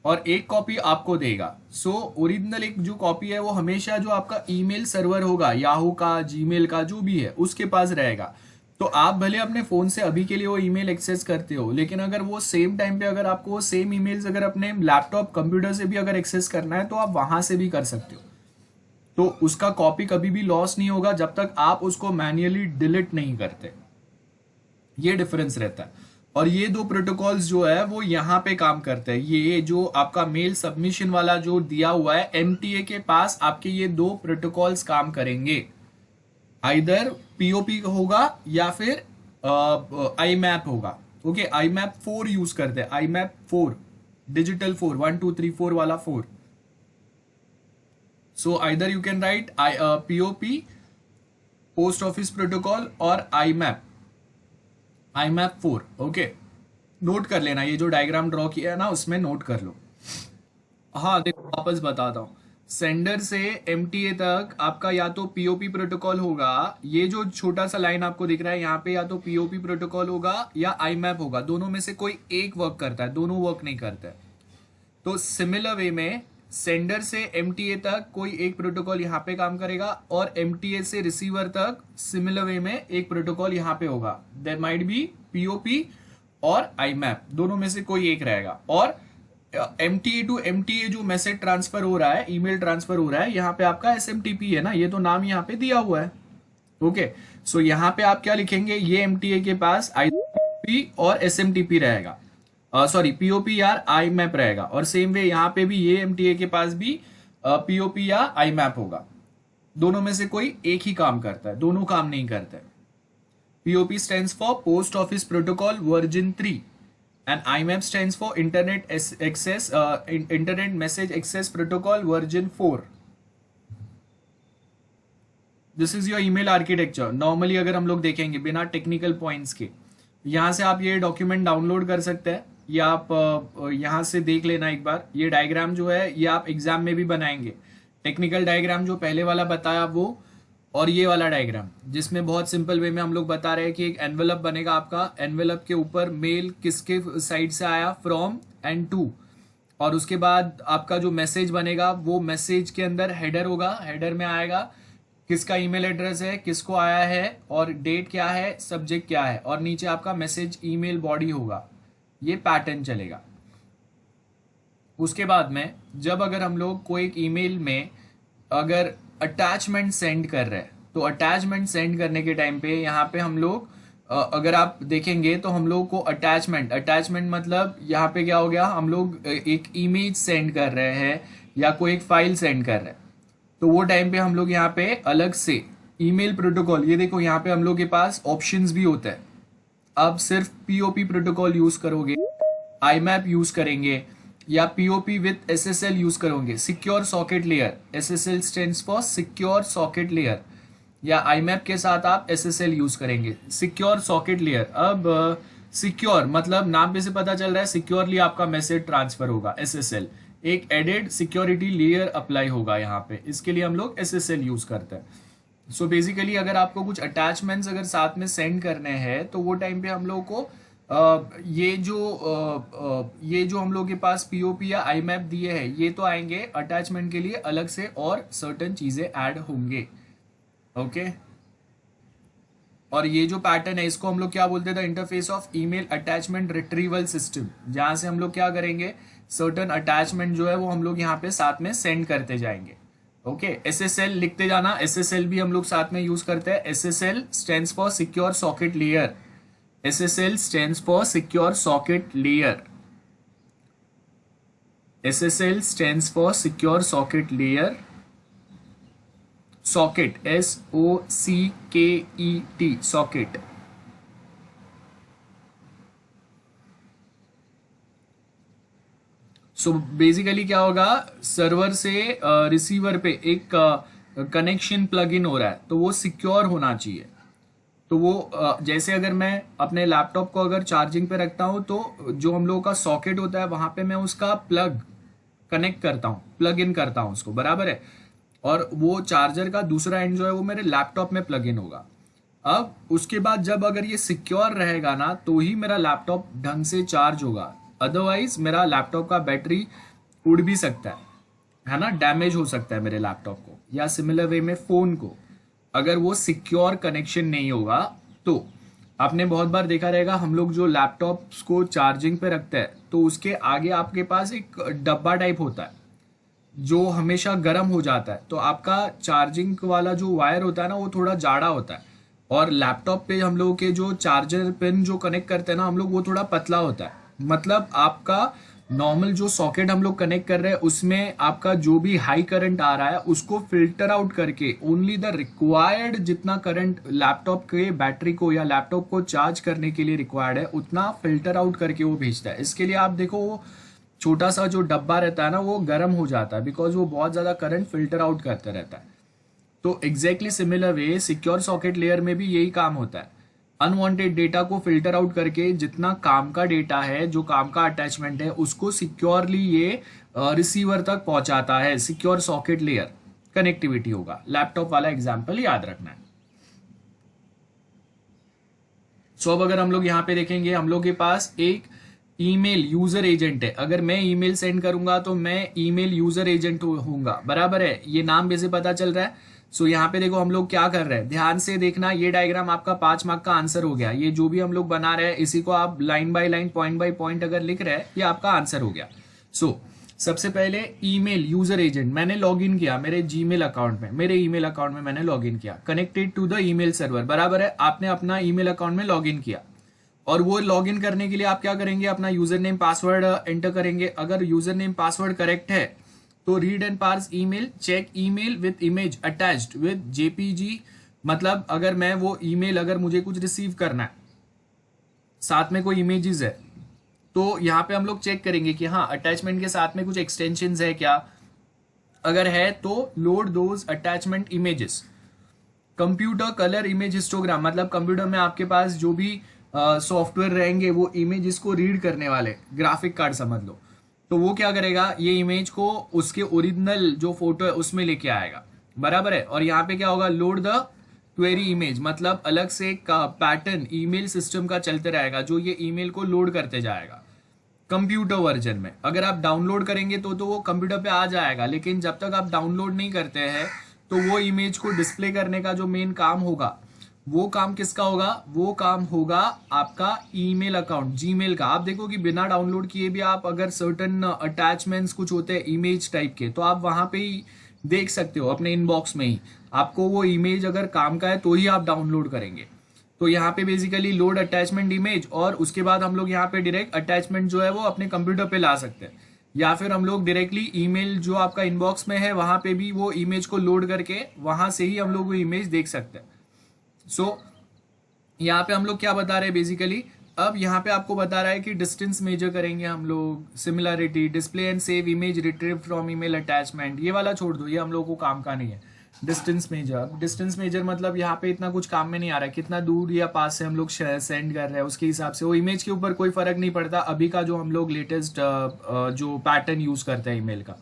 और एक कॉपी आपको देगा। सो ओरिजिनल एक जो कॉपी है वो हमेशा जो आपका ईमेल सर्वर होगा, याहू का, जीमेल का, जो भी है उसके पास रहेगा। तो आप भले अपने फोन से अभी के लिए वो ईमेल एक्सेस करते हो, लेकिन अगर वो सेम टाइम पे अगर आपको वो सेम ईमेल्स अगर अपने लैपटॉप, कंप्यूटर से भी अगर एक्सेस करना है, तो आप वहां से भी कर सकते हो। तो उसका कॉपी कभी भी लॉस नहीं होगा जब तक आप उसको मैन्युअली डिलीट नहीं करते। ये डिफरेंस रहता है। और ये दो प्रोटोकॉल्स जो है वो यहाँ पे काम करते हैं। ये जो आपका मेल सबमिशन वाला जो दिया हुआ है, एमटीए के पास आपके ये दो प्रोटोकॉल्स काम करेंगे, आइदर पीओपी होगा या फिर आईमैप होगा। ओके, आईमैप 4 यूज करते हैं, आईमैप 4, डिजिटल 4, 1 2 3 4 वाला 4। So either you can write POP, post office protocol, और आईमैप, आईमैप 4। ओके, नोट कर लेना, ये जो डायग्राम ड्रॉ किया है ना उसमें नोट कर लो। हाँ देखो, वापस बताता हूँ। सेंडर से एमटीए तक आपका या तो पीओपी प्रोटोकॉल होगा, ये जो छोटा सा लाइन आपको दिख रहा है यहाँ पे, या तो पीओपी प्रोटोकॉल होगा या आईमैप होगा, दोनों में से कोई एक वर्क करता है, दोनों वर्क नहीं करता है। तो सिमिलर वे में सेंडर से एमटीए तक कोई एक प्रोटोकॉल यहाँ पे काम करेगा, और एमटीए से रिसीवर तक सिमिलर वे में एक प्रोटोकॉल यहाँ पे होगा। देयर माइट बी पीओपी और आईमैप, दोनों में से कोई एक रहेगा। और एमटीए टू एमटीए जो मैसेज ट्रांसफर हो रहा है, ईमेल ट्रांसफर हो रहा है, यहाँ पे आपका एसएमटीपी है ना, ये तो नाम यहाँ पे दिया हुआ है। ओके, सो यहाँ पे आप क्या लिखेंगे, ये एमटीए के पास आईपी और एसएमटीपी रहेगा, सॉरी पीओपी या आईमैप रहेगा। और सेम वे यहाँ पे भी ये एमटीए के पास भी पीओपी या आईमैप होगा। दोनों में से कोई एक ही काम करता है, दोनों काम नहीं करते। POP stands for post office protocol version 3, and IMAP stands for internet message access protocol version 4। This is your email architecture. Normally अगर हम लोग देखेंगे बिना टेक्निकल पॉइंट्स के, यहाँ से आप ये डॉक्यूमेंट डाउनलोड कर सकते हैं, या आप यहाँ से देख लेना एक बार। ये डायग्राम जो है ये आप एग्जाम में भी बनाएंगे। टेक्निकल डायग्राम जो पहले वाला बताया वो, और ये वाला डायग्राम जिसमें बहुत सिंपल वे में हम लोग बता रहे हैं कि एक एनवेलप बनेगा आपका। एनवेलप के ऊपर मेल किसके साइड से आया, फ्रॉम एंड टू, और उसके बाद आपका जो मैसेज बनेगा वो मैसेज के अंदर हेडर होगा। हेडर में आएगा किसका ईमेल एड्रेस है, किसको आया है, और डेट क्या है, सब्जेक्ट क्या है, और नीचे आपका मैसेज ईमेल बॉडी होगा। ये पैटर्न चलेगा। उसके बाद में जब अगर हम लोग कोई एक ईमेल में अगर अटैचमेंट सेंड कर रहे हैं, तो अटैचमेंट सेंड करने के टाइम पे यहाँ पे हम लोग अगर आप देखेंगे तो हम लोग को अटैचमेंट मतलब यहाँ पे क्या हो गया, हम लोग एक इमेज सेंड कर रहे हैं या कोई एक फाइल सेंड कर रहे हैं, तो वो टाइम पे हम लोग यहाँ पे अलग से ईमेल प्रोटोकॉल, ये देखो यहाँ पे हम लोग के पास ऑप्शंस भी होता है। अब सिर्फ POP प्रोटोकॉल यूज करोगे, IMAP यूज करेंगे, या POP विथ SSL यूज करोगे, secure socket layer. SSL stands for secure socket layer, या IMAP के साथ आप SSL यूज करेंगे, सिक्योर सॉकेट लेयर। अब सिक्योर मतलब नाम पे से पता चल रहा है सिक्योरली आपका मैसेज ट्रांसफर होगा। SSL एक एडेड सिक्योरिटी लेयर अप्लाई होगा यहाँ पे, इसके लिए हम लोग SSL यूज करते हैं। सो बेसिकली अगर आपको कुछ अटैचमेंट्स अगर साथ में सेंड करने हैं तो वो टाइम पे हम लोग को ये जो हम लोग के पास POP या IMAP दिए हैं ये तो आएंगे, अटैचमेंट के लिए अलग से और सर्टेन चीजें ऐड होंगे। ओके और ये जो पैटर्न है इसको हम लोग क्या बोलते हैं, the interface of email attachment retrieval system, जहां से हम लोग क्या करेंगे, सर्टेन अटैचमेंट जो है वो हम लोग यहाँ पे साथ में सेंड करते जाएंगे। ओके SSL लिखते जाना, SSL भी हम लोग साथ में यूज करते हैं। SSL stands for secure socket layer. SSL stands for secure socket layer. SSL stands for secure socket layer. Socket SOCKET socket. So basically क्या होगा, सर्वर से रिसीवर पे एक कनेक्शन प्लग इन हो रहा है तो वो सिक्योर होना चाहिए। तो वो जैसे अगर मैं अपने लैपटॉप को अगर चार्जिंग पे रखता हूँ तो जो हम लोगों का सॉकेट होता है वहां पे मैं उसका प्लग कनेक्ट करता हूँ, प्लग इन करता हूँ उसको, बराबर है। और वो चार्जर का दूसरा एंड जो है वो मेरे लैपटॉप में प्लग इन होगा। अब उसके बाद जब अगर ये सिक्योर रहेगा ना तो ही मेरा लैपटॉप ढंग से चार्ज होगा, अदरवाइज मेरा लैपटॉप का बैटरी उड़ भी सकता है ना, डैमेज हो सकता है मेरे लैपटॉप को, या सिमिलर वे में फोन को, अगर वो सिक्योर कनेक्शन नहीं होगा तो। आपने बहुत बार देखा रहेगा हम लोग जो लैपटॉप्स को चार्जिंग पे रखते हैं तो उसके आगे आपके पास एक डब्बा टाइप होता है जो हमेशा गर्म हो जाता है, तो आपका चार्जिंग वाला जो वायर होता है ना वो थोड़ा जाड़ा होता है, और लैपटॉप पे हम लोग के जो चार्जर पिन जो कनेक्ट करते हैं ना हम लोग वो थोड़ा पतला होता है। मतलब आपका नॉर्मल जो सॉकेट हम लोग कनेक्ट कर रहे हैं उसमें आपका जो भी हाई करंट आ रहा है उसको फिल्टर आउट करके ओनली द रिक्वायर्ड जितना करंट लैपटॉप के बैटरी को या लैपटॉप को चार्ज करने के लिए रिक्वायर्ड है उतना फिल्टर आउट करके वो भेजता है। इसके लिए आप देखो वो छोटा सा जो डब्बा रहता है ना वो गर्म हो जाता है, बिकॉज वो बहुत ज्यादा करंट फिल्टर आउट करता रहता है। तो exactly similar way secure socket layer में भी यही काम होता है, अनवांटेड डेटा को फिल्टर आउट करके जितना काम का डेटा है, जो काम का अटैचमेंट है, उसको सिक्योरली ये रिसीवर तक पहुंचाता है। सिक्योर सॉकेट लेयर कनेक्टिविटी होगा। लैपटॉप वाला एग्जांपल याद रखना है। सो अब अगर हम लोग यहाँ पे देखेंगे हम लोग के पास एक ईमेल यूजर एजेंट है। अगर मैं ईमेल सेंड करूंगा तो मैं ईमेल यूजर एजेंट होऊंगा, बराबर है, ये नाम वैसे पता चल रहा है। सो यहाँ पे देखो हम लोग क्या कर रहे हैं, ध्यान से देखना। ये डायग्राम आपका 5 मार्क का आंसर हो गया। ये जो भी हम लोग बना रहे हैं इसी को आप line by line point by point अगर लिख रहे हैं ये आपका आंसर हो गया। सो सबसे पहले ईमेल यूजर एजेंट मैंने लॉग इन किया मेरे जीमेल अकाउंट में, मेरे ईमेल अकाउंट में मैंने लॉग इन किया, connected to the email server, बराबर है। आपने अपना ईमेल अकाउंट में लॉग इन किया और वो लॉग इन करने के लिए आप क्या करेंगे, अपना यूजर नेम पासवर्ड एंटर करेंगे। अगर यूजर नेम पासवर्ड करेक्ट है तो read and parse email, check email with image attached with JPG. मतलब अगर मैं वो ईमेल अगर मुझे कुछ रिसीव करना है, साथ में कोई इमेजेस है तो यहाँ पे हम लोग चेक करेंगे कि हाँ अटैचमेंट के साथ में कुछ एक्सटेंशंस है क्या, अगर है तो load those attachment images. Computer colour image histogram, मतलब कंप्यूटर में आपके पास जो भी सॉफ्टवेयर रहेंगे वो इमेजेस को रीड करने वाले, ग्राफिक कार्ड समझ लो, तो वो क्या करेगा, ये इमेज को उसके ओरिजिनल जो फोटो है उसमें लेके आएगा, बराबर है। और यहाँ पे क्या होगा, लोड द क्वेरी इमेज, मतलब अलग से एक पैटर्न ईमेल सिस्टम का चलते रहेगा जो ये ईमेल को लोड करते जाएगा कंप्यूटर वर्जन में। अगर आप डाउनलोड करेंगे तो वो कंप्यूटर पे आ जाएगा, लेकिन जब तक आप डाउनलोड नहीं करते हैं तो वो इमेज को डिस्प्ले करने का जो मेन काम होगा, वो काम किसका होगा, वो काम होगा आपका ईमेल अकाउंट जीमेल का। आप देखो कि बिना डाउनलोड किए भी आप अगर सर्टन अटैचमेंट्स कुछ होते हैं इमेज टाइप के, तो आप वहां पे ही देख सकते हो अपने इनबॉक्स में ही, आपको वो इमेज अगर काम का है तो ही आप डाउनलोड करेंगे। तो यहाँ पे बेसिकली लोड अटैचमेंट इमेज, और उसके बाद हम लोग यहाँ पे डायरेक्ट अटैचमेंट जो है वो अपने कंप्यूटर पे ला सकते हैं, या फिर हम लोग डायरेक्टली ईमेल जो आपका इनबॉक्स में है वहां पे भी वो इमेज को लोड करके वहां से ही हम लोग वो इमेज देख सकते हैं। सो यहाँ पे हम लोग क्या बता रहे हैं बेसिकली, अब यहाँ पे आपको बता रहा है कि डिस्टेंस मेजर करेंगे हम लोग, similarity, display and save image retrieve from email attachment, ये वाला छोड़ दो, ये हम लोग को काम का नहीं है। डिस्टेंस मेजर, डिस्टेंस मेजर मतलब यहाँ पे इतना कुछ काम में नहीं आ रहा है, कितना दूर या पास से हम लोग सेंड कर रहे हैं उसके हिसाब से वो इमेज के ऊपर कोई फर्क नहीं पड़ता अभी का जो हम लोग लेटेस्ट जो पैटर्न यूज करते हैं ईमेल का।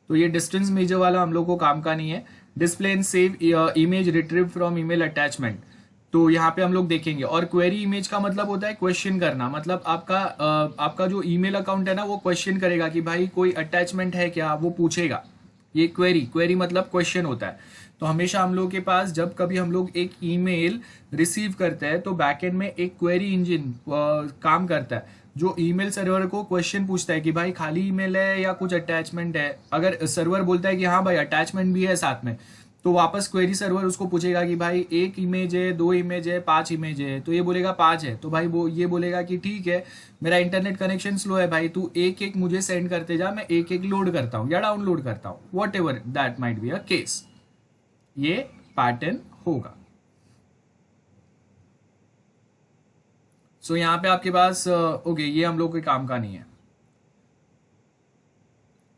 तो ये डिस्टेंस मेजर वाला हम लोग को काम का नहीं है। Display and save image retrieve from email attachment, तो यहाँ पे हम लोग देखेंगे। और क्वेरी इमेज का मतलब होता है क्वेश्चन करना, मतलब आपका जो ईमेल अकाउंट है ना वो क्वेश्चन करेगा कि भाई कोई अटैचमेंट है क्या, वो पूछेगा। ये क्वेरी मतलब क्वेश्चन होता है। तो हमेशा हम लोग के पास जब कभी हम लोग एक ईमेल रिसीव करते हैं तो बैकएंड में एक क्वेरी इंजन काम करता है जो ईमेल सर्वर को क्वेश्चन पूछता है कि भाई खाली ईमेल है या कुछ अटैचमेंट है। अगर सर्वर बोलता है कि हाँ भाई अटैचमेंट भी है साथ में, तो वापस क्वेरी सर्वर उसको पूछेगा कि भाई एक इमेज है, दो इमेज है, 5 इमेज है, तो ये बोलेगा 5 है, तो भाई वो ये बोलेगा कि ठीक है मेरा इंटरनेट कनेक्शन स्लो है भाई, तू एक एक मुझे सेंड करते जा, मैं एक एक लोड करता हूँ या डाउनलोड करता हूँ, what ever that might be a case, ये पैटर्न होगा। सो यहाँ पे आपके पास ओके ये हम लोग के काम का नहीं है।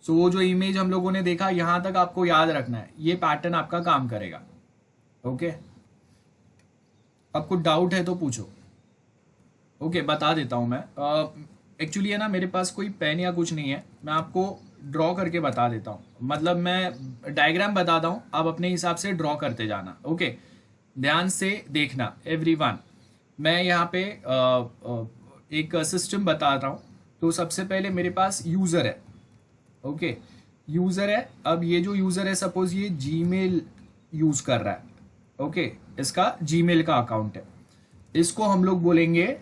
सो वो जो इमेज हम लोगों ने देखा यहां तक आपको याद रखना है, ये पैटर्न आपका काम करेगा। ओके, अब कुछ डाउट है तो पूछो। ओके बता देता हूं मैं, एक्चुअली है ना मेरे पास कोई पेन या कुछ नहीं है, मैं आपको ड्रॉ करके बता देता हूं, मतलब मैं डायग्राम बताता हूं, आप अपने हिसाब से ड्रॉ करते जाना। ओके ध्यान से देखना एवरीवन। मैं यहाँ पे एक सिस्टम बताता हूँ। तो सबसे पहले मेरे पास यूजर है, ओके यूजर है। अब ये जो यूजर है सपोज ये जीमेल यूज कर रहा है, ओके इसका जीमेल का अकाउंट है, इसको हम लोग बोलेंगे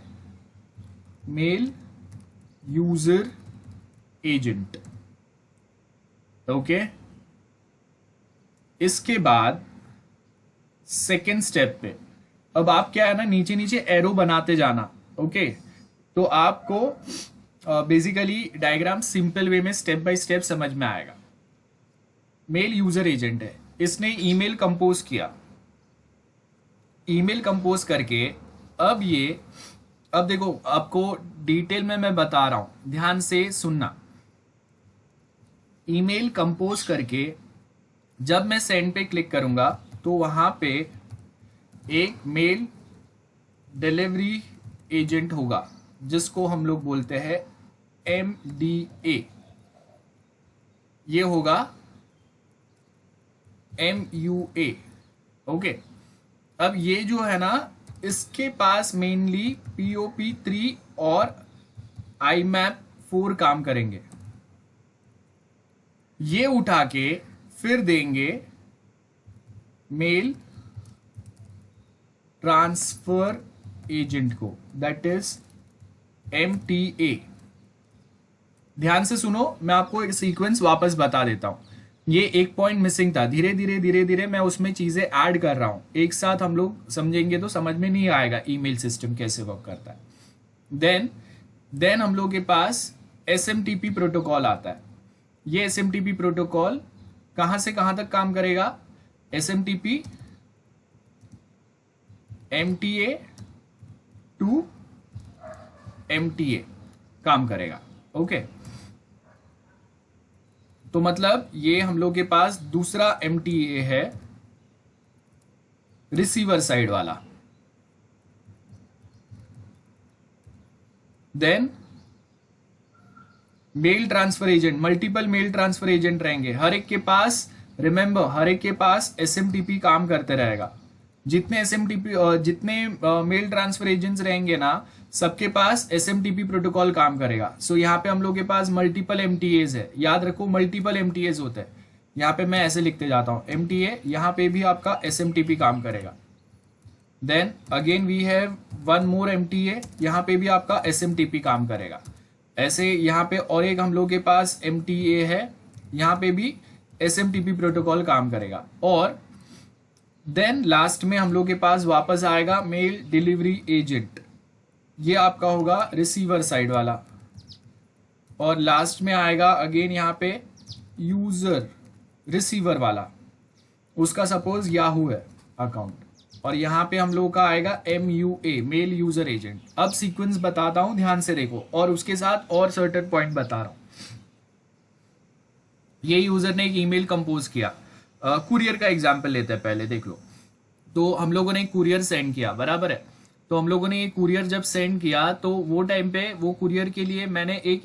मेल यूजर एजेंट। ओके इसके बाद सेकेंड स्टेप पे अब आप क्या है ना नीचे नीचे एरो बनाते जाना। ओके तो आपको बेसिकली डायग्राम सिंपल वे में स्टेप बाय स्टेप समझ में आएगा। मेल यूजर एजेंट है, इसने ईमेल कंपोज किया, ईमेल कंपोज करके अब देखो आपको डिटेल में मैं बता रहा हूं, ध्यान से सुनना। ईमेल कंपोज करके जब मैं सेंड पे क्लिक करूंगा तो वहां पे एक मेल डिलीवरी एजेंट होगा जिसको हम लोग बोलते हैं MDA, ये होगा MUA। ओके अब ये जो है ना इसके पास मेनली POP3 और IMAP4 काम करेंगे, ये उठा के फिर देंगे मेल ट्रांसफर एजेंट को, दैट इज MTA। ध्यान से सुनो, मैं आपको एक सीक्वेंस वापस बता देता हूं, ये एक पॉइंट मिसिंग था, धीरे धीरे मैं उसमें चीजें ऐड कर रहा हूं, एक साथ हम लोग समझेंगे तो समझ में नहीं आएगा ईमेल सिस्टम कैसे वर्क करता है। देन हम लोग के पास SMTP प्रोटोकॉल आता है। ये SMTP प्रोटोकॉल कहां से कहां तक काम करेगा, SMTP MTA टू MTA काम करेगा। ओके, तो मतलब ये हम लोग के पास दूसरा MTA है, रिसीवर साइड वाला। Then mail transfer agent, multiple mail transfer agent रहेंगे हर एक के पास। रिमेंबर, हर एक के पास SMTP काम करते रहेगा। जितने SMTP जितने मेल ट्रांसफर एजेंट्स रहेंगे ना, सबके पास SMTP प्रोटोकॉल काम करेगा। सो यहाँ पे हम लोग के पास मल्टीपल MTAs है, याद रखो मल्टीपल MTAs होते हैं। यहाँ पे मैं ऐसे लिखते जाता हूँ MTA, यहाँ पे भी आपका SMTP काम करेगा। Then again we have one more MTA, यहाँ पे भी आपका SMTP काम करेगा। ऐसे यहाँ पे और एक हम लोग के पास MTA है, यहाँ पे भी SMTP प्रोटोकॉल काम करेगा। और देन लास्ट में हम लोग के पास वापस आएगा मेल डिलीवरी एजेंट, ये आपका होगा रिसीवर साइड वाला। और लास्ट में आएगा अगेन यहाँ पे यूजर रिसीवर वाला, उसका सपोज याहू है अकाउंट। और यहाँ पे हम लोग का आएगा MUA मेल यूजर एजेंट। अब सीक्वेंस बताता हूं, ध्यान से देखो, और उसके साथ और सर्टेन पॉइंट बता रहा हूं। ये यूजर ने एक ईमेल कंपोज किया, कुरियर का एग्जांपल लेते हैं पहले, देख लो। तो हम लोगों ने एक कुरियर सेंड किया, बराबर है। तो हम लोगों ने ये कुरियर जब सेंड किया तो वो टाइम पे वो कुरियर के लिए मैंने एक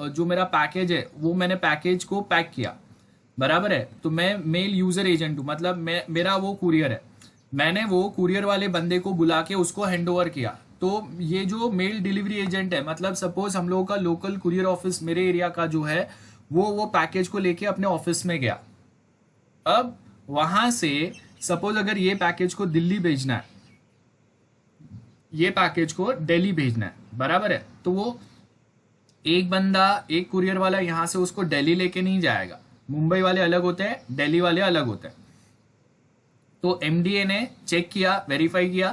जो मेरा पैकेज है वो मैंने पैकेज को पैक किया, बराबर है। तो मैं मेल यूजर एजेंट हूं, मतलब मेरा वो कुरियर है, मैंने वो कुरियर वाले बंदे को बुला के उसको हैंड ओवर किया। तो ये जो मेल डिलीवरी एजेंट है, मतलब सपोज हम लोगों का लोकल कुरियर ऑफिस मेरे एरिया का जो है, वो पैकेज को लेके अपने ऑफिस में गया। अब वहां से सपोज अगर ये पैकेज को दिल्ली भेजना है, ये पैकेज को दिल्ली भेजना है, बराबर है। तो वो एक बंदा, एक कुरियर वाला यहां से उसको दिल्ली लेके नहीं जाएगा। मुंबई वाले अलग होते हैं, दिल्ली वाले अलग होते हैं। तो MDA ने चेक किया, वेरीफाई किया,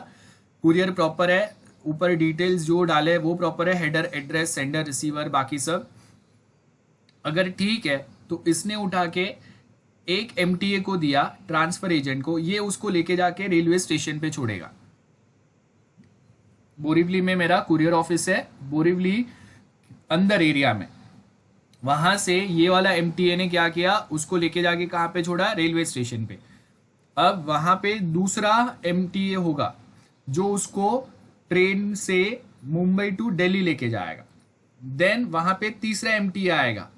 कुरियर प्रॉपर है, ऊपर डिटेल्स जो डाले वो प्रॉपर है, हेडर, एड्रेस, सेंडर, रिसीवर, बाकी सब अगर ठीक है, तो इसने उठा के एक MTA को दिया, ट्रांसफर एजेंट को, ये उसको लेके जाके रेलवे स्टेशन पे छोड़ेगा। बोरीवली में मेरा कुरियर ऑफिस है, बोरीवली अंदर एरिया में। वहां से ये वाला MTA ने क्या किया, उसको लेके जाके कहां पे छोड़ा, रेलवे स्टेशन पे। अब वहां पे दूसरा MTA होगा जो उसको ट्रेन से मुंबई टू दिल्ली लेके जाएगा। देन वहां पे तीसरा MTA आएगा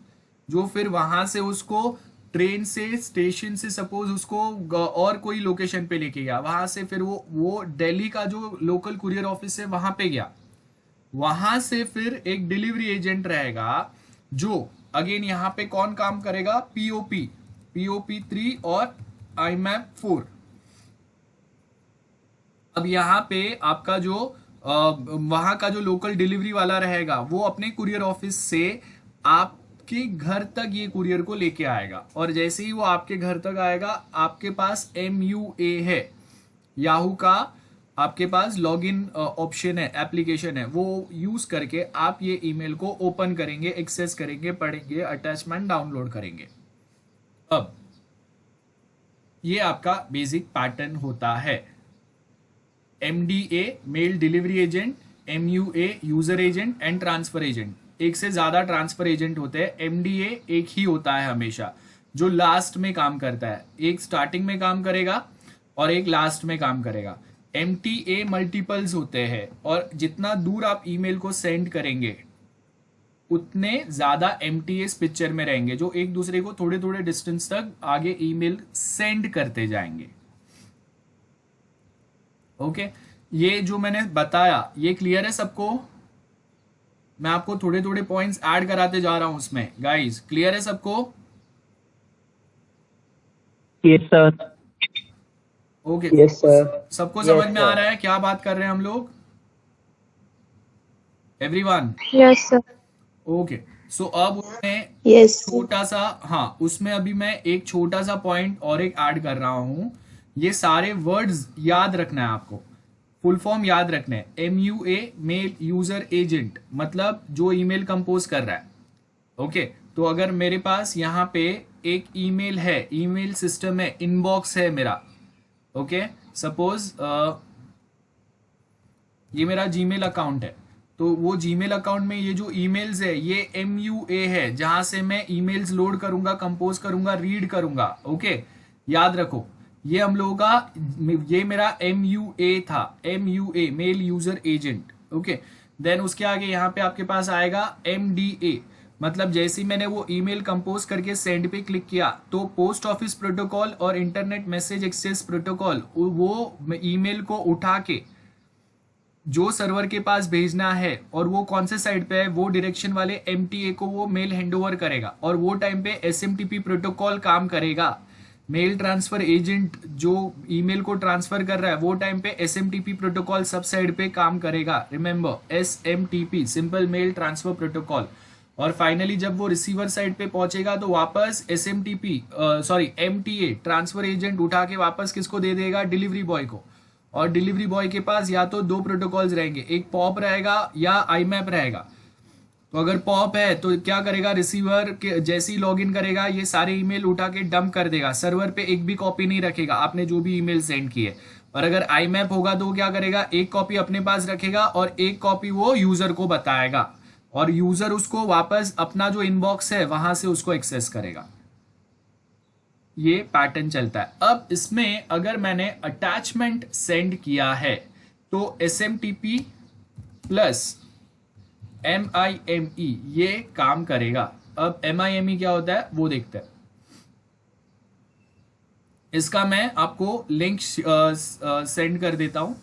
जो फिर वहां से उसको ट्रेन से स्टेशन से सपोज उसको और कोई लोकेशन पे लेके गया, वहां से फिर वो दिल्ली का जो लोकल कुरियर ऑफिस है वहां पे गया। वहां से फिर एक डिलीवरी एजेंट रहेगा जो अगेन यहाँ पे कौन काम करेगा, POP 3 और IMAP 4। अब यहाँ पे आपका जो वहां का जो लोकल डिलीवरी वाला रहेगा वो अपने कुरियर ऑफिस से आपके घर तक ये कुरियर को लेके आएगा। और जैसे ही वो आपके घर तक आएगा, आपके पास MUA है, याहू का आपके पास लॉगिन ऑप्शन है, एप्लीकेशन है, वो यूज करके आप ये ईमेल को ओपन करेंगे, एक्सेस करेंगे, पढ़ेंगे, अटैचमेंट डाउनलोड करेंगे। अब ये आपका बेसिक पैटर्न होता है। MDA mail delivery agent, MUA user agent and transfer agent. एक से ज्यादा ट्रांसफर एजेंट होते हैं, MDA एक ही होता है हमेशा, जो लास्ट में काम करता है। एक स्टार्टिंग में काम करेगा और एक लास्ट में काम करेगा। MTA मल्टीपल्स होते हैं, और जितना दूर आप ईमेल को सेंड करेंगे उतने ज्यादा MTAs पिक्चर में रहेंगे, जो एक दूसरे को थोड़े थोड़े डिस्टेंस तक आगे ईमेल सेंड करते जाएंगे। ओके, ये जो मैंने बताया ये क्लियर है सबको? मैं आपको थोड़े थोड़े पॉइंट्स ऐड कराते जा रहा हूं उसमें। गाइस क्लियर है सबको? Yes sir. Okay, yes sir. सबको समझ में आ रहा है क्या बात कर रहे हैं हम लोग? एवरीवन? Yes sir. ओके, सो अब उसमें यस छोटा सा, हाँ उसमें अभी मैं एक छोटा सा पॉइंट और एक ऐड कर रहा हूं। ये सारे वर्ड्स याद रखना है आपको, फुल फॉर्म याद रखना है। MUA मेल यूजर एजेंट, मतलब जो ईमेल कंपोज कर रहा है। ओके, तो अगर मेरे पास यहाँ पे एक ईमेल है, ईमेल सिस्टम है, इनबॉक्स है मेरा। ओके, सपोज ये मेरा जीमेल अकाउंट है, तो वो जीमेल अकाउंट में ये जो ईमेल्स है ये MUA है, जहां से मैं ईमेल्स लोड करूंगा, कंपोज करूंगा, रीड करूंगा। ओके, याद रखो ये हम लोगों का, ये मेरा MUA था, MUA mail user agent. Okay, then उसके आगे यहाँ पे आपके पास आएगा MDA, मतलब जैसे ही मैंने वो ईमेल कंपोज करके सेंड पे क्लिक किया तो पोस्ट ऑफिस प्रोटोकॉल और इंटरनेट मैसेज एक्सेस प्रोटोकॉल वो ईमेल को उठा के जो सर्वर के पास भेजना है और वो कौन से साइड पे है वो डायरेक्शन वाले MTA को वो मेल हैंडओवर करेगा, और वो टाइम पे SMTP प्रोटोकॉल काम करेगा। मेल ट्रांसफर एजेंट जो ईमेल को ट्रांसफर कर रहा है वो टाइम पे SMTP प्रोटोकॉल सब साइड पे काम करेगा। Remember SMTP, simple mail transfer protocol. और फाइनली जब वो रिसीवर साइड पे पहुंचेगा तो वापस MTA ट्रांसफर एजेंट उठा के वापस किसको दे देगा, डिलीवरी बॉय को। और डिलीवरी बॉय के पास या तो दो प्रोटोकॉल्स रहेंगे, एक पॉप रहेगा या IMAP रहेगा। तो अगर पॉप है तो क्या करेगा, रिसीवर के जैसे ही लॉगिन करेगा ये सारे ईमेल उठा के डंप कर देगा, सर्वर पे एक भी कॉपी नहीं रखेगा आपने जो भी ईमेल सेंड किए। और अगर IMAP होगा तो वो क्या करेगा, एक कॉपी अपने पास रखेगा और एक कॉपी वो यूजर को बताएगा, और यूजर उसको वापस अपना जो इनबॉक्स है वहां से उसको एक्सेस करेगा। ये पैटर्न चलता है। अब इसमें अगर मैंने अटैचमेंट सेंड किया है तो SMTP प्लस MIME ये काम करेगा। अब MIME क्या होता है वो देखते हैं। इसका मैं आपको लिंक सेंड कर देता हूं।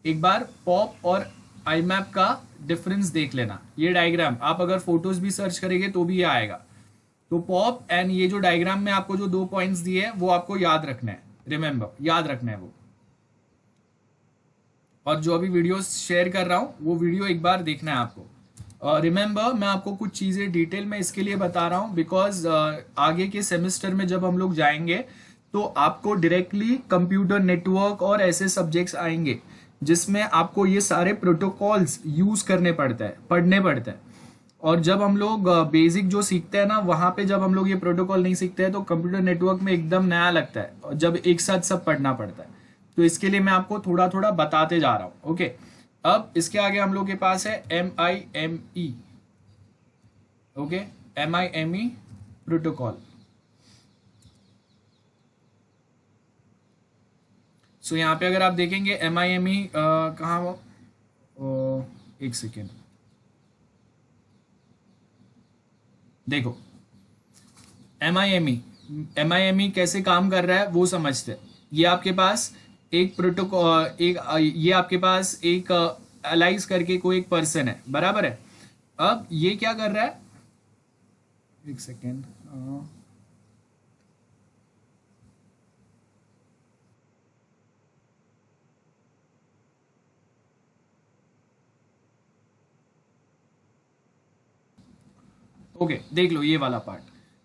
एक बार पॉप और IMAP का डिफरेंस देख लेना। ये डायग्राम आप अगर फोटोज भी सर्च करेंगे तो भी ये आएगा। तो पॉप एंड ये जो डायग्राम में आपको जो 2 पॉइंट्स दिए हैं वो आपको याद रखना है, रिमेंबर याद रखना है वो। और जो अभी वीडियो शेयर कर रहा हूं वो वीडियो एक बार देखना है आपको। रिमेंबर मैं आपको कुछ चीजें डिटेल में इसके लिए बता रहा हूं बिकॉज आगे के सेमेस्टर में जब हम लोग जाएंगे तो आपको डायरेक्टली कंप्यूटर नेटवर्क और ऐसे सब्जेक्ट्स आएंगे जिसमें आपको ये सारे प्रोटोकॉल्स यूज करने पड़ता है, पढ़ने पड़ता है। और जब हम लोग बेसिक जो सीखते हैं ना वहां पे जब हम लोग ये प्रोटोकॉल नहीं सीखते हैं तो कंप्यूटर नेटवर्क में एकदम नया लगता है, और जब एक साथ सब पढ़ना पड़ता है। तो इसके लिए मैं आपको थोड़ा थोड़ा बताते जा रहा हूं। ओके, अब इसके आगे हम लोग के पास है MIME। Okay, MIME protocol. So यहाँ पे अगर आप देखेंगे MIME कहाँ वो, एक सेकेंड देखो, MIME कैसे काम कर रहा है वो समझते हैं। ये आपके पास एक प्रोटोकॉल, ये आपके पास एक एलाइज करके कोई एक पर्सन है, बराबर है। अब ये क्या कर रहा है, एक सेकेंड, ओके देख लो ये वाला पार्ट।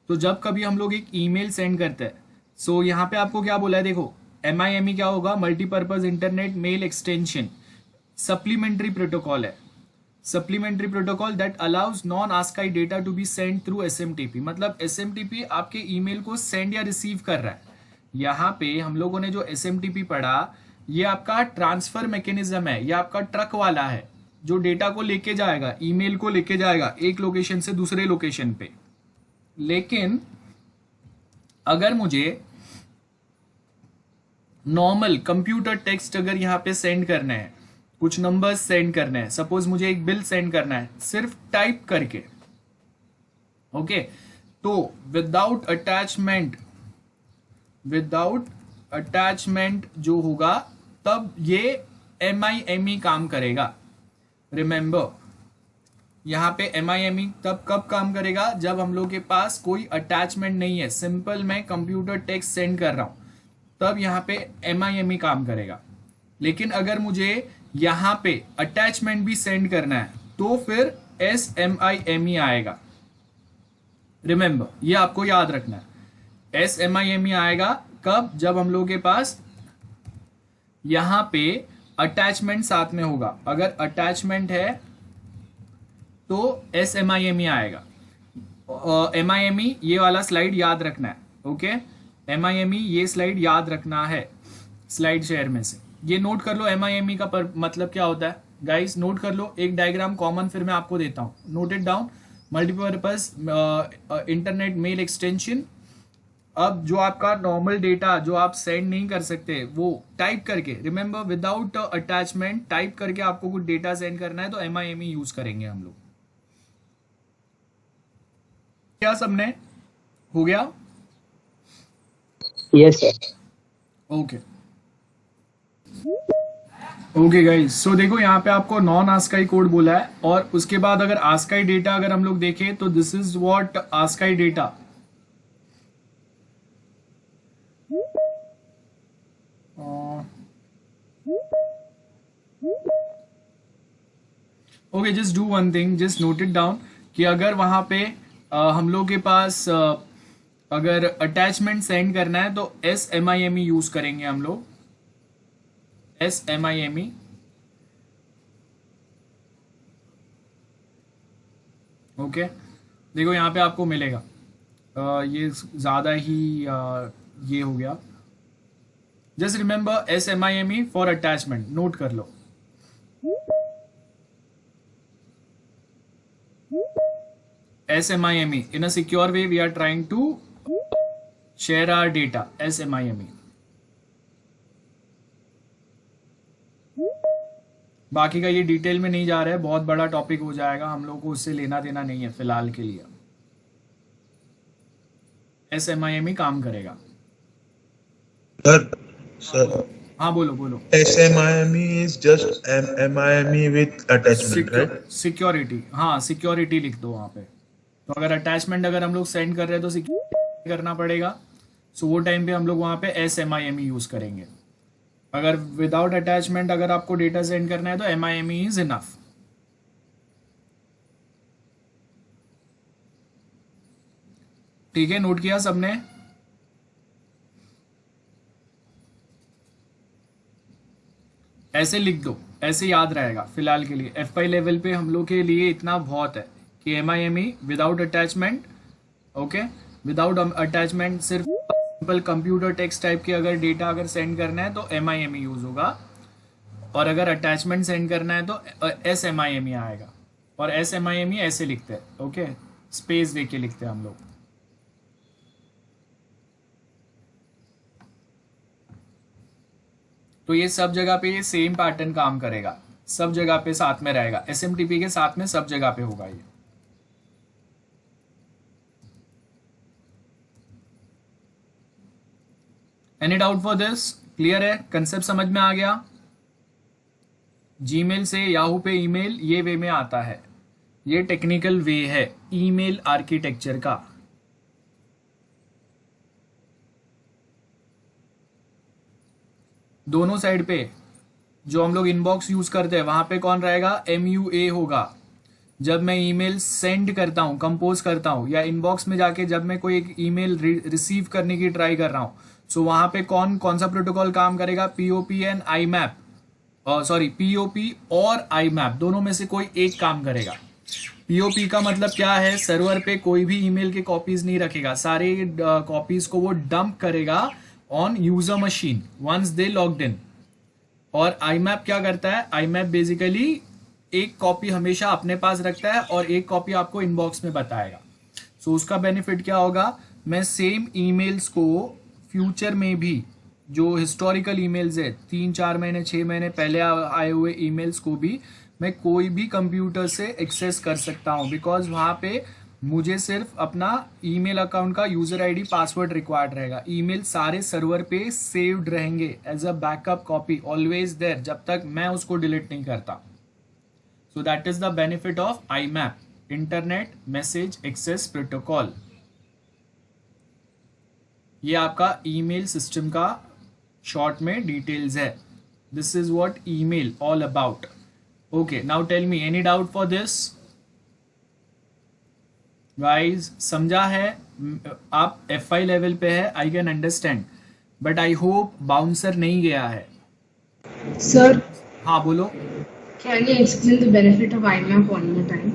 तो जब कभी हम लोग एक ईमेल सेंड करते हैं, सो यहाँ पे आपको क्या बोला है, देखो MIME क्या होगा, multipurpose internet mail extension supplementary protocol है। Supplementary protocol that allows non ASCII data to be send through SMTP, मतलब SMTP आपके ईमेल को सेंड या रिसीव कर रहा है। यहाँ पे हम लोगों ने जो SMTP पढ़ा ये आपका ट्रांसफर मैकेनिज्म है, ये आपका ट्रक वाला है जो डेटा को लेके जाएगा, ईमेल को लेके जाएगा एक लोकेशन से दूसरे लोकेशन पे। लेकिन अगर मुझे नॉर्मल कंप्यूटर टेक्स्ट अगर यहाँ पे सेंड करना है, कुछ नंबर्स सेंड करने हैं, सपोज मुझे एक बिल सेंड करना है सिर्फ टाइप करके, ओके, तो विदाउट अटैचमेंट जो होगा तब ये MIME काम करेगा। रिमेंबर यहाँ पे MIME तब कब काम करेगा, जब हम लोग के पास कोई अटैचमेंट नहीं है, सिंपल मैं कंप्यूटर टेक्स्ट सेंड कर रहा हूं, तब यहाँ पे MIME काम करेगा। लेकिन अगर मुझे यहाँ पे अटैचमेंट भी सेंड करना है तो फिर SMIME आएगा। रिमेंबर ये आपको याद रखना है, SMIME आएगा कब, जब हम लोग के पास यहाँ पे अटैचमेंट साथ में होगा। अगर अटैचमेंट है तो SMIME आएगा। MIME ये वाला स्लाइड याद रखना है, ओके, MIME ये स्लाइड याद रखना है स्लाइड शेयर में से। ये नोट कर लो MIME का मतलब क्या होता है गाइस, नोट कर लो एक डायग्राम कॉमन, फिर मैं आपको देता हूँ, note it down. Multipurpose internet mail extension. अब जो आपका नॉर्मल डेटा जो आप सेंड नहीं कर सकते वो टाइप करके, रिमेंबर विदाउट अटैचमेंट, टाइप करके आपको कुछ डेटा सेंड करना है तो MIME यूज करेंगे हम लोग। क्या सबने हो गया? Yes sir. Okay okay guys, so देखो यहाँ पे आपको नॉन आस्काई कोड बोला है, और उसके बाद अगर आस्काई डेटा अगर हम लोग देखें तो this is what ASCII data. Okay, just do one thing, just note it down कि अगर वहां पे हम लोग के पास अगर अटैचमेंट सेंड करना है तो SMIME यूज करेंगे हम लोग, SMIME। ओके देखो यहाँ पे आपको मिलेगा ये ज़्यादा ही ये हो गया। Just remember SMIME for attachment, note कर लो। SMIME in a secure way we are trying to share our data, SMIME। बाकी का ये डिटेल में नहीं जा रहा है, बहुत बड़ा टॉपिक हो जाएगा, हम लोग को उससे लेना देना नहीं है फिलहाल के लिए। SMIME काम करेगा। सर हाँ बोलो बोलो। SMIME is just MIME with attachment, right? Security, हाँ सिक्योरिटी लिख दो वहाँ पे। तो अगर अटैचमेंट अगर हम लोग सेंड कर रहे हैं तो सिक्योरिटी करना पड़ेगा, सो वो टाइम पे हम लोग वहाँ पे SMIME यूज करेंगे। अगर विदाउट अटैचमेंट अगर आपको डेटा सेंड करना है तो MIME इज इनफ। ठीक है, नोट किया सबने? ऐसे लिख दो, ऐसे याद रहेगा फिलहाल के लिए। FI लेवल पे हम लोग के लिए इतना बहुत है कि MIME without attachment. Okay, without attachment सिर्फ सिंपल कंप्यूटर टेक्स्ट टाइप के अगर डेटा अगर सेंड करना है तो MIME यूज होगा, और अगर अटैचमेंट सेंड करना है तो SMIME आएगा। और SMIME ऐसे लिखते हैं, ओके, स्पेस दे के लिखते हैं हम लोग। तो ये सब जगह पे ये सेम पैटर्न काम करेगा, सब जगह पे साथ में रहेगा, SMTP के साथ में सब जगह पे होगा ये। Any doubt for this? Clear है? कंसेप्ट समझ में आ गया? जीमेल से याहू पे ईमेल ये वे में आता है, ये टेक्निकल वे है ईमेल आर्किटेक्चर का। दोनों साइड पे जो हम लोग इनबॉक्स यूज करते हैं वहां पे कौन रहेगा? MUA होगा। जब मैं ईमेल सेंड करता हूं, कंपोज करता हूं, या इनबॉक्स में जाके जब मैं कोई एक ईमेल रिसीव करने की ट्राई कर रहा हूं, सो वहां पे कौन सा प्रोटोकॉल काम करेगा? POP and IMAP, sorry POP और IMAP, दोनों में से कोई एक काम करेगा। POP का मतलब क्या है? सर्वर पे कोई भी ईमेल के कॉपीज नहीं रखेगा, सारे कॉपीज को वो डंप करेगा on user machine once they logged in. और IMAP क्या करता है? IMAP बेसिकली एक कॉपी हमेशा अपने पास रखता है और एक कॉपी आपको इनबॉक्स में बताएगा। सो उसका बेनिफिट क्या होगा? मैं सेम ईमेल्स को फ्यूचर में भी, जो हिस्टोरिकल ईमेल्स है 3-4 महीने 6 महीने पहले आए हुए ईमेल्स को भी मैं कोई भी कंप्यूटर से एक्सेस कर सकता हूं, बिकॉज वहां पे मुझे सिर्फ अपना ईमेल अकाउंट का यूजर आईडी पासवर्ड रिक्वायर्ड रहेगा। ईमेल सारे सर्वर पे सेव्ड रहेंगे as a backup copy, always there, जब तक मैं उसको डिलीट नहीं करता। So that is the benefit of IMAP, internet message access protocol. ये आपका ईमेल सिस्टम का शॉर्ट में डिटेल्स है। This is what email all about. Okay, now tell me any doubt for this guys? समझा है? आप FI लेवल पे है, I can understand, but I hope bouncer नहीं गया है। Sir, हाँ बोलो। can you explain the benefit of IMAP one more time?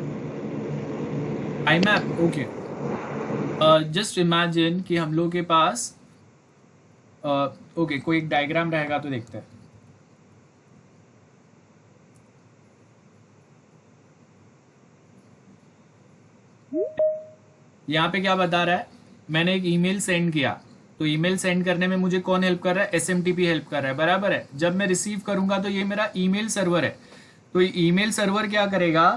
IMAP, okay, just imagine कि हम लोग के पास ओके कोई एक डायग्राम रहेगा तो देखते हैं। यहाँ पे क्या बता रहा है, मैंने एक ईमेल सेंड किया, तो ईमेल सेंड करने में मुझे कौन हेल्प कर रहा है, एसएमटीपी हेल्प कर रहा है, बराबर है। जब मैं रिसीव करूंगा तो ये मेरा ईमेल सर्वर है, तो ईमेल सर्वर क्या करेगा,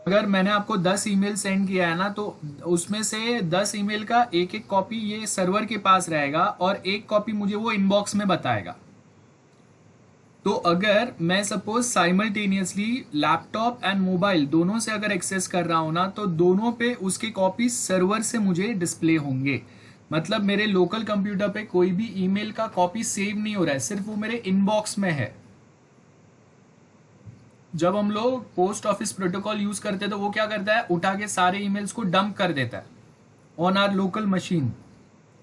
अगर मैंने आपको 10 ईमेल सेंड किया है ना, तो उसमें से 10 ईमेल का एक एक कॉपी ये सर्वर के पास रहेगा और एक कॉपी मुझे वो इनबॉक्स में बताएगा। तो अगर मैं suppose simultaneously laptop and mobile दोनों से अगर एक्सेस कर रहा हूं ना, तो दोनों पे उसके कॉपी सर्वर से मुझे डिस्प्ले होंगे। मतलब मेरे लोकल कंप्यूटर पे कोई भी ईमेल का कॉपी सेव नहीं हो रहा है, सिर्फ वो मेरे इनबॉक्स में है। जब हम लोग पोस्ट ऑफिस प्रोटोकॉल यूज करते हैं तो वो क्या करता है, उठा के सारे ईमेल्स को डंप कर देता है ऑन आर लोकल मशीन।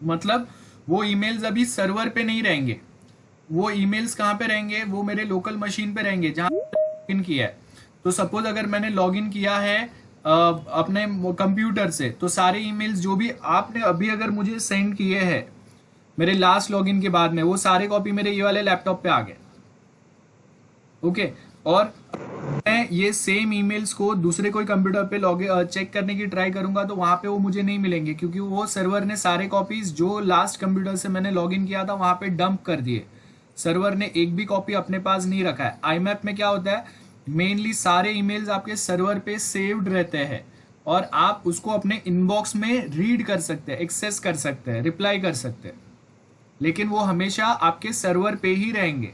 मतलब वो ईमेल्स अभी सर्वर पे नहीं रहेंगे, वो ईमेल्स कहाँ पे रहेंगे, वो मेरे लोकल मशीन पे रहेंगे जहां लॉगिन किया है। तो सपोज अगर मैंने लॉगिन किया है अपने कंप्यूटर से, तो सारे ईमेल्स जो भी आपने अभी अगर मुझे सेंड किए हैं मेरे लास्ट लॉगिन के बाद में, वो सारे कॉपी मेरे ये वाले लैपटॉप पे आ गए। ओके, और मैं ये सेम ईमेल्स को दूसरे कोई कंप्यूटर पे लॉग चेक करने की ट्राई करूंगा तो वहां पे वो मुझे नहीं मिलेंगे, क्योंकि वो सर्वर ने सारे कॉपीज जो लास्ट कंप्यूटर से मैंने लॉगिन किया था वहां पे डंप कर दिए। सर्वर ने एक भी कॉपी अपने पास नहीं रखा है। आईमैप में क्या होता है, मेनली सारे ईमेल्स आपके सर्वर पे सेव्ड रहते हैं और आप उसको अपने इनबॉक्स में रीड कर सकते हैं, एक्सेस कर सकते हैं, रिप्लाई कर सकते हैं, लेकिन वो हमेशा आपके सर्वर पे ही रहेंगे।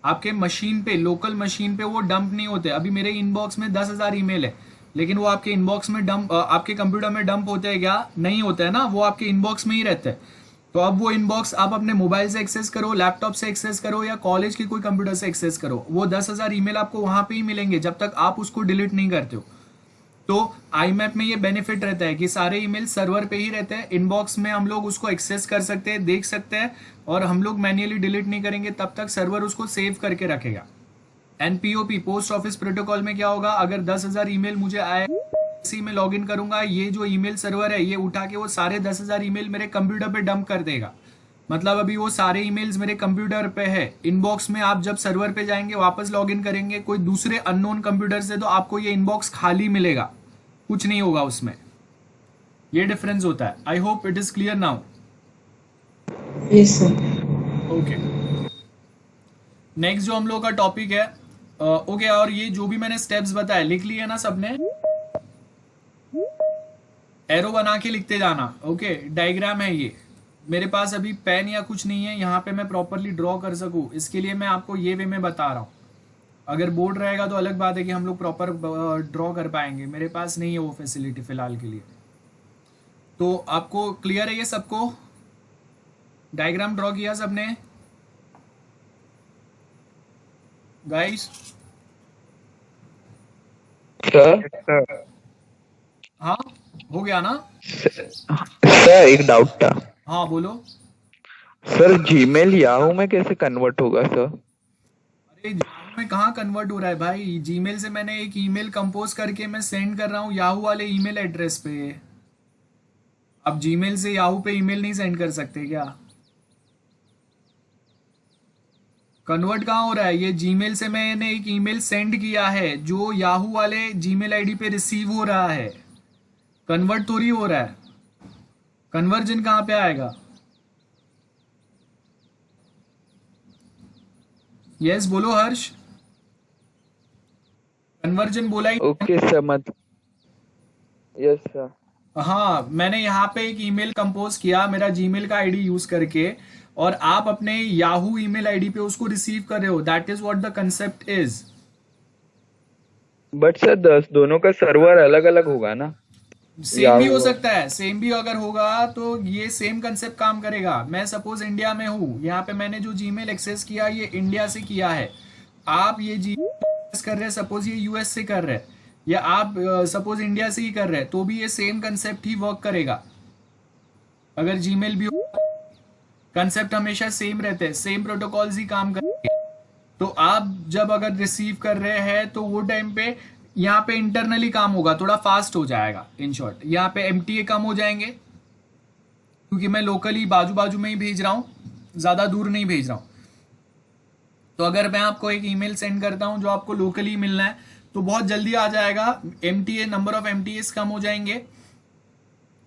आपके मशीन पे, लोकल मशीन पे वो डंप नहीं होते। अभी मेरे इनबॉक्स में 10,000 ईमेल है, लेकिन वो आपके इनबॉक्स में डंप, आपके कंप्यूटर में डंप होते हैं क्या, नहीं होता है ना, वो आपके इनबॉक्स में ही रहते हैं। तो अब वो इनबॉक्स आप अपने मोबाइल से एक्सेस करो, लैपटॉप से एक्सेस करो या कॉलेज के कोई कंप्यूटर से एक्सेस करो, वो 10,000 ईमेल आपको वहां पे ही मिलेंगे जब तक आप उसको डिलीट नहीं करते हो। तो आईमैप में ये बेनिफिट रहता है कि सारे ईमेल सर्वर पे ही रहते हैं, इनबॉक्स में हम लोग उसको एक्सेस कर सकते हैं, देख सकते हैं, और हम लोग मैन्युअली डिलीट नहीं करेंगे तब तक सर्वर उसको सेव करके रखेगा। एनपीओपी पोस्ट ऑफिस प्रोटोकॉल में क्या होगा, अगर 10,000 ईमेल मुझे आए, इसी में लॉगिन करूंगा, ये जो ईमेल सर्वर है ये उठा के वो सारे 10,000 ईमेल मेरे कंप्यूटर पे डंप कर देगा। मतलब अभी वो सारे ईमेल्स मेरे कंप्यूटर पे है, इनबॉक्स में। आप जब सर्वर पे जाएंगे, वापस लॉगिन करेंगे कोई दूसरे अननोन कंप्यूटर से, तो आपको ये इनबॉक्स खाली मिलेगा, कुछ नहीं होगा उसमें। ये डिफरेंस होता है। I hope it is clear now. Yes, sir. Okay, next जो हम लोग का टॉपिक है, ओके, और ये जो भी मैंने स्टेप्स बताए लिख लिए ना सबने, एरो बना के लिखते जाना। ओके, डायग्राम है ये, मेरे पास अभी पेन या कुछ नहीं है यहाँ पे मैं प्रॉपरली ड्रॉ कर सकूँ, इसके लिए मैं आपको ये वे में बता रहा हूँ। अगर बोर्ड रहेगा तो अलग बात है कि हम लोग प्रॉपर ड्रॉ कर पाएंगे, मेरे पास नहीं है वो फैसिलिटी फिलहाल के लिए। तो आपको क्लियर है ये सबको, डायग्राम ड्रॉ किया सबने गाइस? सर हाँ, हो गया ना? सर एक डाउट था। हाँ बोलो। सर जीमेल याहू में कैसे कन्वर्ट होगा सर? अरे याहू में कहाँ कन्वर्ट हो रहा है भाई, जीमेल से मैंने एक ईमेल कंपोज करके मैं सेंड कर रहा हूँ याहू वाले ईमेल एड्रेस पे। अब जीमेल से याहू पे ईमेल नहीं सेंड कर सकते क्या? कन्वर्ट कहाँ हो रहा है, ये जीमेल से मैंने एक ईमेल सेंड किया है जो याहू वाले जीमेल आईडी पे रिसीव हो रहा है, कन्वर्ट थोड़ी हो रहा है। कन्वर्जन कहाँ पे आएगा? यस बोलो हर्ष, कन्वर्जन बोला ही। ओके सर, मत यस सर। हाँ, मैंने यहाँ पे एक ईमेल कंपोज किया मेरा जीमेल का आईडी यूज करके, और आप अपने याहू ईमेल आईडी पे उसको रिसीव कर रहे हो। That is what the concept is. But sir दोनों का सर्वर अलग अलग होगा ना? सेम भी हो सकता है, सेम भी अगर होगा तो ये सेम कंसेप्ट काम करेगा। मैं सपोज इंडिया में हूँ, यहाँ पे मैंने जो जीमेल एक्सेस किया ये इंडिया से किया है, आप ये जीमेल एक्सेस कर रहे हैं, सपोज ये यूएस से कर रहे हैं, या आप सपोज इंडिया से ही कर रहे हैं, तो भी ये सेम कंसेप्ट ही वर्क करेगा। अगर जीमेल भी हो, कंसेप्ट हमेशा सेम रहते हैं, सेम प्रोटोकॉल्स ही काम करेंगे। तो आप जब अगर रिसीव कर रहे हैं तो वो टाइम पे यहाँ पे इंटरनली काम होगा, थोड़ा फास्ट हो जाएगा। इन शॉर्ट यहाँ पे एमटीए कम हो जाएंगे, क्योंकि मैं लोकली बाजू बाजू में ही भेज रहा हूँ, ज्यादा दूर नहीं भेज रहा हूँ। तो अगर मैं आपको एक ईमेल सेंड करता हूँ जो आपको लोकली मिलना है तो बहुत जल्दी आ जाएगा, एमटीए, नंबर ऑफ एमटीएस कम हो जाएंगे,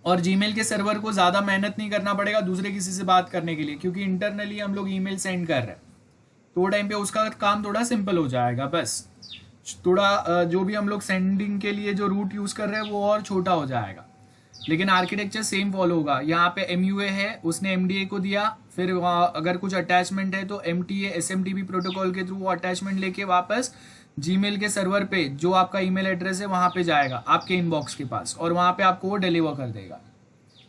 और जीमेल के सर्वर को ज़्यादा मेहनत नहीं करना पड़ेगा दूसरे किसी से बात करने के लिए, क्योंकि इंटरनली हम लोग ईमेल सेंड कर रहे हैं, तो वो टाइम पे उसका काम थोड़ा सिंपल हो जाएगा। बस थोड़ा जो भी हम लोग सेंडिंग के लिए जो रूट यूज़ कर रहे हैं वो और छोटा हो जाएगा, लेकिन आर्किटेक्चर सेम फॉलो होगा। यहाँ पे MUA है, उसने MDA को दिया, फिर अगर कुछ अटैचमेंट है तो MTA SMTP प्रोटोकॉल के थ्रू वो अटैचमेंट लेके वापस जीमेल के सर्वर पे जो आपका ईमेल एड्रेस है वहाँ पे जाएगा आपके इनबॉक्स के पास, और वहाँ पे आपको वो डिलीवर कर देगा।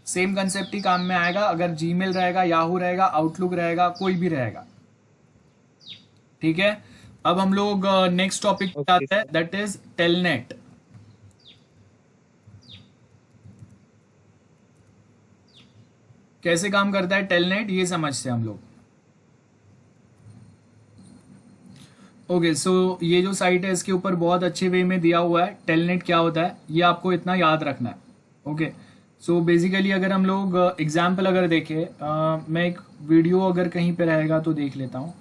सेम कंसेप्ट ही काम में आएगा, अगर जीमेल रहेगा, याहू रहेगा, आउटलुक रहेगा, कोई भी रहेगा। ठीक है, अब हम लोग नेक्स्ट टॉपिक पे आते हैं, दैट इज टेलनेट। कैसे काम करता है टेलनेट ये समझते हैं हम लोग। ओके, सो ये जो साइट है इसके ऊपर बहुत अच्छे वे में दिया हुआ है टेलनेट क्या होता है, ये आपको इतना याद रखना है। ओके, सो बेसिकली अगर हम लोग एग्जाम्पल अगर देखें, मैं एक वीडियो अगर कहीं पे रहेगा तो देख लेता हूँ।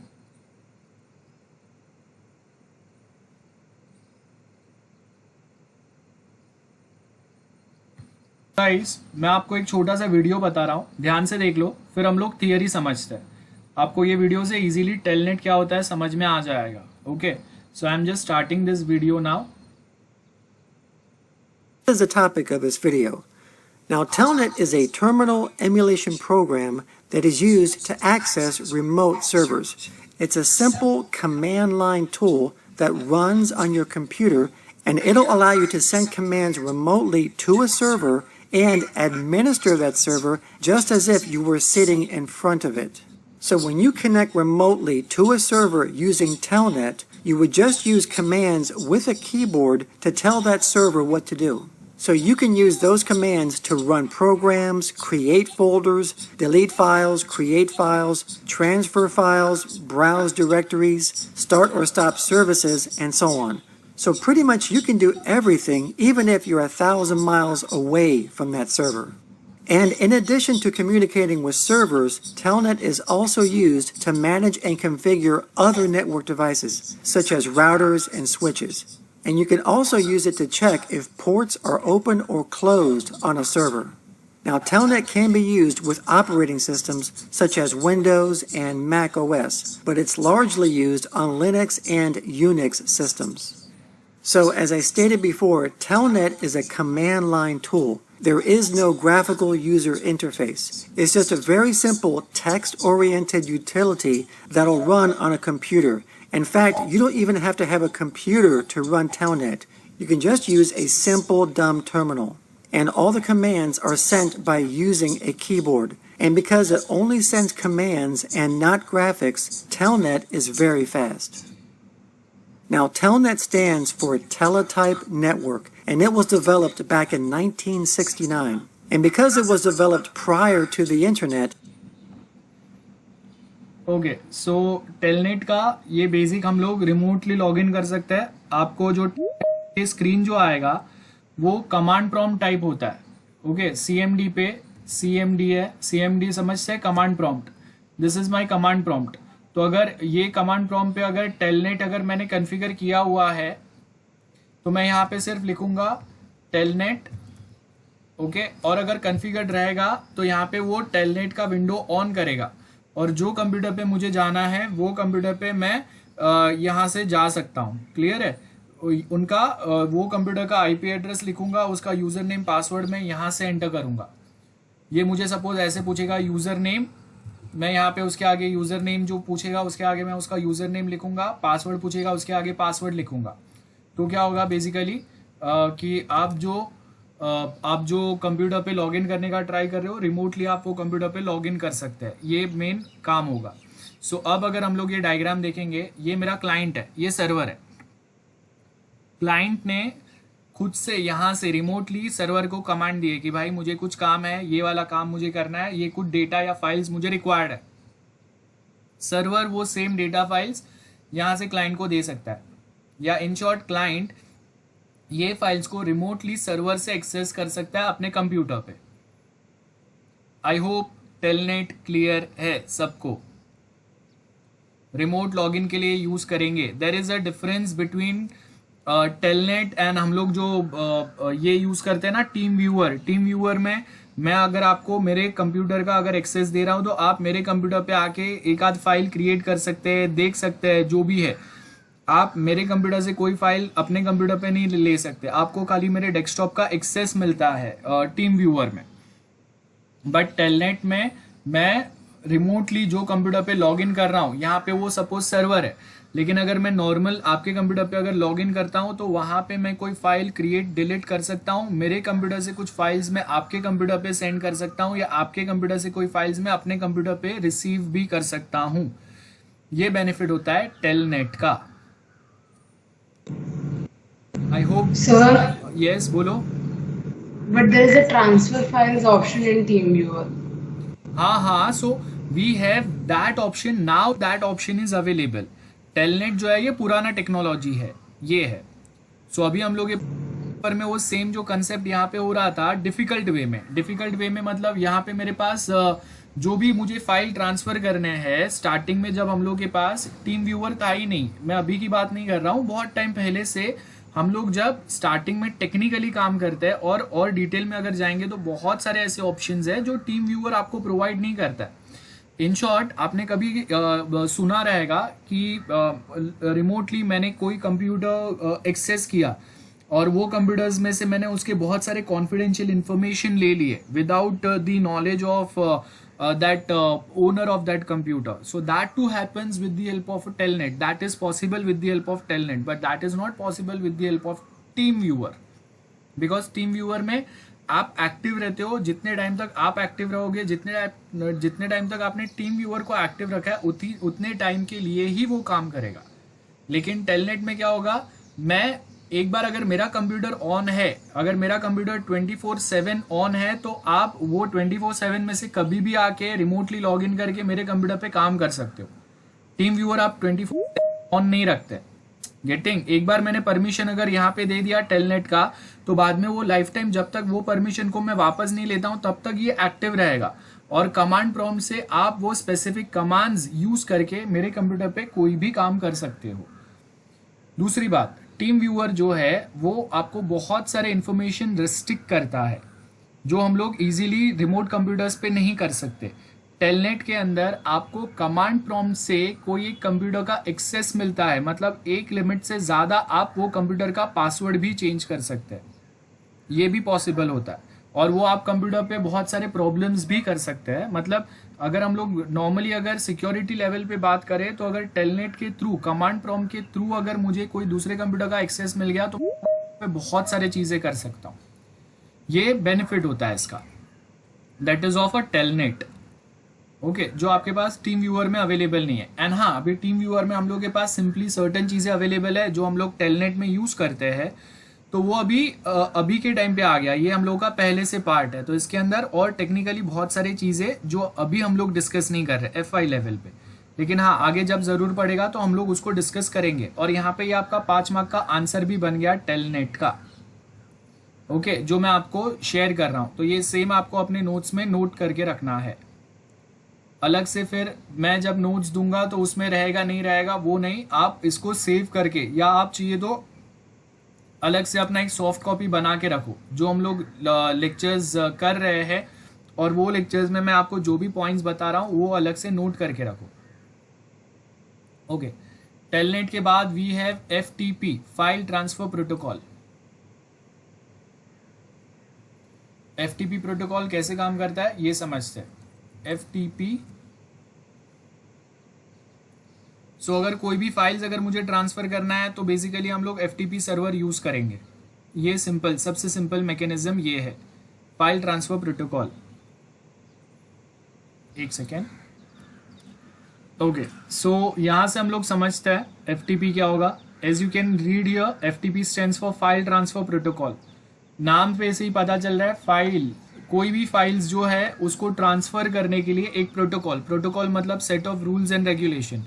गाइस, मैं आपको एक छोटा सा वीडियो बता रहा हूँ, ध्यान से देख लो, फिर हम लोग थियरी समझते हैं। आपको ये वीडियो से इजीली टेलनेट क्या होता है समझ में आ जाएगा। Okay, so I am just starting this video now. This is the topic of this video. Now, Telnet is a terminal emulation program that is used to access remote servers. It's a simple command line tool that runs on your computer, and it'll allow you to send commands remotely to a server and administer that server just as if you were sitting in front of it. So when you connect remotely to a server using Telnet, you would just use commands with a keyboard to tell that server what to do. So you can use those commands to run programs, create folders, delete files, create files, transfer files, browse directories, start or stop services, and so on. So pretty much you can do everything even if you're 1,000 miles away from that server. And in addition to communicating with servers, Telnet is also used to manage and configure other network devices, such as routers and switches. And you can also use it to check if ports are open or closed on a server. Now, Telnet can be used with operating systems such as Windows and Mac OS, but it's largely used on Linux and Unix systems. So, as I stated before, Telnet is a command line tool. There is no graphical user interface. It's just a very simple text-oriented utility that'll run on a computer. In fact, you don't even have to have a computer to run Telnet. You can just use a simple dumb terminal. And all the commands are sent by using a keyboard. And because it only sends commands and not graphics, Telnet is very fast. Now, Telnet stands for Teletype Network, and it was developed back in 1969. And because it was developed prior to the internet, okay, so telnet का ये basic हम लोग remotely login कर सकते हैं। आपको जो screen जो आएगा वो कमांड प्रॉम्प्ट टाइप होता है। ओके, CMD पे CMD है, CMD समझते हैं command prompt, this is my command prompt. तो अगर ये कमांड प्रॉम्प्ट पे अगर टेलनेट अगर मैंने कॉन्फ़िगर किया हुआ है तो मैं यहाँ पे सिर्फ लिखूंगा टेलनेट। ओके, और अगर कॉन्फ़िगर्ड रहेगा तो यहाँ पे वो टेलनेट का विंडो ऑन करेगा, और जो कंप्यूटर पे मुझे जाना है वो कंप्यूटर पे मैं यहाँ से जा सकता हूँ। क्लियर है? उनका वो कंप्यूटर का IP एड्रेस लिखूंगा, उसका यूज़र नेम पासवर्ड मैं यहाँ से एंटर करूँगा। ये मुझे सपोज ऐसे पूछेगा यूज़र नेम, मैं यहाँ पे उसके आगे यूज़र नेम जो पूछेगा उसके आगे मैं उसका यूज़र नेम लिखूंगा, पासवर्ड पूछेगा उसके आगे पासवर्ड लिखूंगा। तो क्या होगा बेसिकली कि आप जो कंप्यूटर पे लॉगिन करने का ट्राई कर रहे हो रिमोटली आप वो कंप्यूटर पे लॉगिन कर सकते हैं, ये मेन काम होगा। सो अब अगर हम लोग ये डायग्राम देखेंगे, ये मेरा क्लाइंट है, ये सर्वर है। क्लाइंट ने खुद से यहाँ से रिमोटली सर्वर को कमांड दिए कि भाई मुझे कुछ काम है, ये वाला काम मुझे करना है, ये कुछ डेटा या फाइल्स मुझे रिक्वायर्ड है। सर्वर वो सेम डेटा फाइल्स यहाँ से क्लाइंट को दे सकता है, या इन शॉर्ट क्लाइंट ये फाइल्स को रिमोटली सर्वर से एक्सेस कर सकता है अपने कंप्यूटर पे। आई होप टेलनेट क्लियर है सबको। रिमोट लॉगिन के लिए यूज करेंगे। There is a difference between telnet and हम लोग जो ये यूज करते हैं ना टीम व्यूअर में मैं अगर आपको मेरे कंप्यूटर का अगर एक्सेस दे रहा हूं तो आप मेरे कंप्यूटर पे आके एक आध फाइल क्रिएट कर सकते हैं, देख सकते हैं जो भी है। आप मेरे कंप्यूटर से कोई फाइल अपने कंप्यूटर पे नहीं ले सकते, आपको खाली मेरे डेस्कटॉप का एक्सेस मिलता है टीम व्यूअर में। बट टेलनेट में मैं रिमोटली जो कंप्यूटर पे लॉग इन कर रहा हूँ, यहाँ पे वो सपोज सर्वर है, लेकिन अगर मैं नॉर्मल आपके कंप्यूटर पे अगर लॉग इन करता हूँ तो वहां पे मैं कोई फाइल क्रिएट डिलीट कर सकता हूँ। मेरे कंप्यूटर से कुछ फाइल्स मैं आपके कंप्यूटर पे सेंड कर सकता हूँ, या आपके कंप्यूटर से कोई फाइल्स मैं अपने कंप्यूटर पे रिसीव भी कर सकता हूँ। ये बेनिफिट होता है टेलनेट का। आई होप Sir, यस बोलो। but there is a transfer files option in TeamViewer. हाँ, so we have that option now, that option is available. Telnet जो है ये पुराना टेक्नोलॉजी है, ये है। सो अभी हम लोग पर में वो सेम जो कंसेप्ट यहाँ पे हो रहा था डिफिकल्ट वे में मतलब यहाँ पे मेरे पास जो भी मुझे फाइल ट्रांसफर करने हैं, स्टार्टिंग में जब हम लोग के पास टीम व्यूअर था ही नहीं, मैं अभी की बात नहीं कर रहा हूँ, बहुत टाइम पहले से हम लोग जब स्टार्टिंग में टेक्निकली काम करते हैं और डिटेल में अगर जाएंगे तो बहुत सारे ऐसे ऑप्शंस हैं जो टीम व्यूअर आपको प्रोवाइड नहीं करता है। इन शॉर्ट, आपने कभी सुना रहेगा कि रिमोटली मैंने कोई कंप्यूटर एक्सेस किया और वो कंप्यूटर्स में से मैंने उसके बहुत सारे कॉन्फिडेंशियल इंफॉर्मेशन ले लिए without the knowledge of that owner of that computer. So that too happens with the help of Telnet. That is possible with the help of Telnet, but that is not possible with the help of TeamViewer. Because TeamViewer में आप active रहते हो, जितने time तक आप active रहोगे, जितने time तक आपने TeamViewer को एक्टिव रखा है उतने टाइम के लिए ही वो काम करेगा। लेकिन टेलनेट में क्या होगा, मैं एक बार अगर मेरा कंप्यूटर ऑन है, अगर मेरा कंप्यूटर 24/7 ऑन है, तो आप वो 24/7 में से कभी भी आके रिमोटली लॉग इन करके मेरे कंप्यूटर पे काम कर सकते हो। टीम व्यूअर आप 24 ऑन नहीं रखते। गेटिंग, एक बार मैंने परमिशन अगर यहाँ पे दे दिया टेलनेट का, तो बाद में वो लाइफ टाइम जब तक वो परमिशन को मैं वापस नहीं लेता हूँ तब तक ये एक्टिव रहेगा। और कमांड प्रॉम्प्ट से आप वो स्पेसिफिक कमांड्स यूज करके मेरे कंप्यूटर पे कोई भी काम कर सकते हो। दूसरी बात, टीम व्यूअर जो है वो आपको बहुत सारे इंफॉर्मेशन रिस्ट्रिक्ट करता है जो हम लोग इजीली रिमोट कंप्यूटर्स पे नहीं कर सकते। टेलनेट के अंदर आपको कमांड प्रॉम्प्ट से कोई एक कंप्यूटर का एक्सेस मिलता है, मतलब एक लिमिट से ज़्यादा आप वो कंप्यूटर का पासवर्ड भी चेंज कर सकते हैं, ये भी पॉसिबल होता है। और वो आप कंप्यूटर पे बहुत सारे प्रॉब्लम्स भी कर सकते हैं। मतलब अगर हम लोग नॉर्मली अगर सिक्योरिटी लेवल पे बात करें तो अगर टेलनेट के थ्रू, कमांड प्रॉम्प्ट के थ्रू अगर मुझे कोई दूसरे कंप्यूटर का एक्सेस मिल गया तो मैं बहुत सारे चीज़ें कर सकता हूँ। ये बेनिफिट होता है इसका, that is of a telnet. Okay, जो आपके पास टीम व्यूअर में अवेलेबल नहीं है। एंड हाँ, अभी टीम व्यूअर में हम लोग के पास सिंपली सर्टेन चीज़ें अवेलेबल है जो हम लोग टेलनेट में यूज़ करते हैं, तो वो अभी के टाइम पे आ गया, ये हम लोग का पहले से पार्ट है। तो इसके अंदर और टेक्निकली बहुत सारी चीज़ें जो अभी हम लोग डिस्कस नहीं कर रहे FI लेवल पे, लेकिन हाँ आगे जब ज़रूर पड़ेगा तो हम लोग उसको डिस्कस करेंगे। और यहाँ पे ये आपका 5 मार्क का आंसर भी बन गया टेलनेट का। ओके, जो मैं आपको शेयर कर रहा हूँ, तो ये सेम आपको अपने नोट्स में नोट करके रखना है। अलग से फिर मैं जब नोट्स दूंगा तो उसमें रहेगा नहीं रहेगा वो नहीं, आप इसको सेव करके, या आप चाहिए तो अलग से अपना एक सॉफ्ट कॉपी बना के रखो जो हम लोग लेक्चर्स कर रहे हैं, और वो लेक्चर्स में मैं आपको जो भी पॉइंट्स बता रहा हूँ वो अलग से नोट करके रखो। ओके, टेलनेट के बाद we have FTP, file transfer protocol. FTP protocol कैसे काम करता है ये समझते हैं। FTP, सो अगर कोई भी फाइल्स अगर मुझे ट्रांसफर करना है तो बेसिकली हम लोग FTP सर्वर यूज करेंगे। ये सिंपल, सबसे सिंपल मैकेनिज्म ये है, फाइल ट्रांसफर प्रोटोकॉल। एक सेकेंड। ओके, सो यहां से हम लोग समझते हैं FTP क्या होगा। As you can read here, FTP stands for file transfer protocol. नाम पे से ही पता चल रहा है, फाइल, कोई भी फाइल्स जो है उसको ट्रांसफर करने के लिए एक प्रोटोकॉल मतलब set of rules and regulation.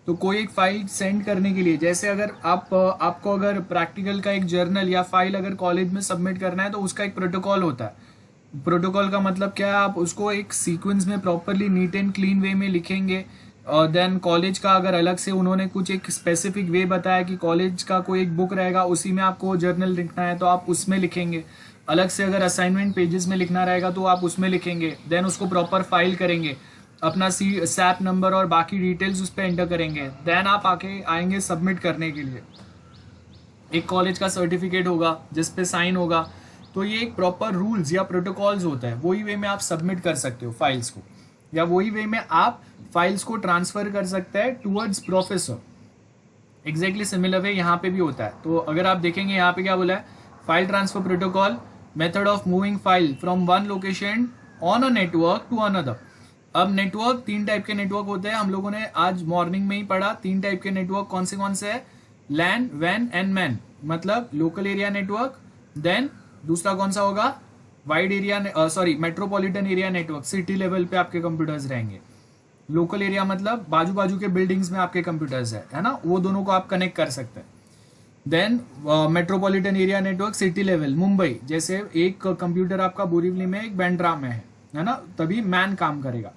तो कोई एक फाइल सेंड करने के लिए, जैसे अगर आपको अगर प्रैक्टिकल का एक जर्नल या फाइल अगर कॉलेज में सबमिट करना है तो उसका एक प्रोटोकॉल होता है। प्रोटोकॉल का मतलब क्या है, आप उसको एक सीक्वेंस में प्रॉपरली नीट एंड क्लीन वे में लिखेंगे, देन कॉलेज का अगर अलग से उन्होंने कुछ एक स्पेसिफिक वे बताया कि कॉलेज का कोई एक बुक रहेगा उसी में आपको जर्नल लिखना है तो आप उसमें लिखेंगे। अलग से अगर असाइनमेंट पेजेस में लिखना रहेगा तो आप उसमें लिखेंगे। देन उसको प्रॉपर फाइल करेंगे, अपना सैप नंबर और बाकी डिटेल्स उस पर एंटर करेंगे। देन आप आके आएंगे सबमिट करने के लिए। एक कॉलेज का सर्टिफिकेट होगा जिस पे साइन होगा। तो ये एक प्रॉपर रूल्स या प्रोटोकॉल्स होता है, वही वे में आप सबमिट कर सकते हो फाइल्स को, या वही वे में आप फाइल्स को ट्रांसफर कर सकते हैं towards professor. Exactly similar way यहाँ पे भी होता है। तो अगर आप देखेंगे यहाँ पे क्या बोला है, file transfer protocol, method of moving file from one location on a network to another. अब नेटवर्क, 3 टाइप के नेटवर्क होते हैं, हम लोगों ने आज मॉर्निंग में ही पढ़ा। 3 टाइप के नेटवर्क कौन से है, लैन, वैन एंड मैन, मतलब लोकल एरिया नेटवर्क। देन दूसरा कौन सा होगा, wide area, sorry metropolitan area network, city level पे आपके कंप्यूटर्स रहेंगे। लोकल एरिया मतलब बाजू बाजू के बिल्डिंग्स में आपके कंप्यूटर्स है ना, वो दोनों को आप कनेक्ट कर सकते हैं। Then metropolitan area network, city level, Mumbai जैसे एक कंप्यूटर आपका बोरीवली में एक बैंड्रा में है ना, तभी मैन काम करेगा।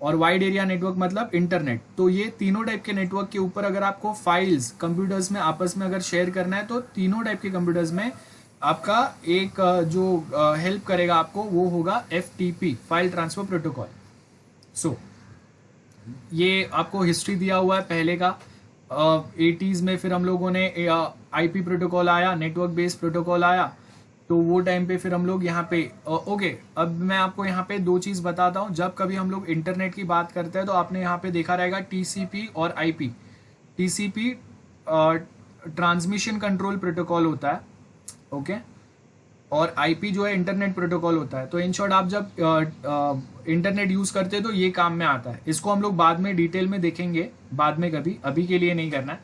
और वाइड एरिया नेटवर्क मतलब इंटरनेट। तो ये तीनों टाइप के नेटवर्क के ऊपर अगर आपको फाइल्स कंप्यूटर्स में आपस में अगर शेयर करना है तो तीनों टाइप के कंप्यूटर्स में आपका एक जो हेल्प करेगा आपको वो होगा FTP, फाइल ट्रांसफर प्रोटोकॉल। सो ये आपको हिस्ट्री दिया हुआ है पहले का। 80s में फिर हम लोगों ने IP प्रोटोकॉल आया, नेटवर्क बेस्ड प्रोटोकॉल आया, तो वो टाइम पे फिर हम लोग यहाँ पे ओके। अब मैं आपको यहाँ पे 2 चीज़ बताता हूँ। जब कभी हम लोग इंटरनेट की बात करते हैं तो आपने यहाँ पे देखा रहेगा TCP और IP। TCP transmission control protocol होता है, ओके, और IP जो है इंटरनेट प्रोटोकॉल होता है। तो इन शॉर्ट आप जब इंटरनेट यूज करते हैं तो ये काम में आता है। इसको हम लोग बाद में डिटेल में देखेंगे, बाद में कभी, अभी के लिए नहीं करना है।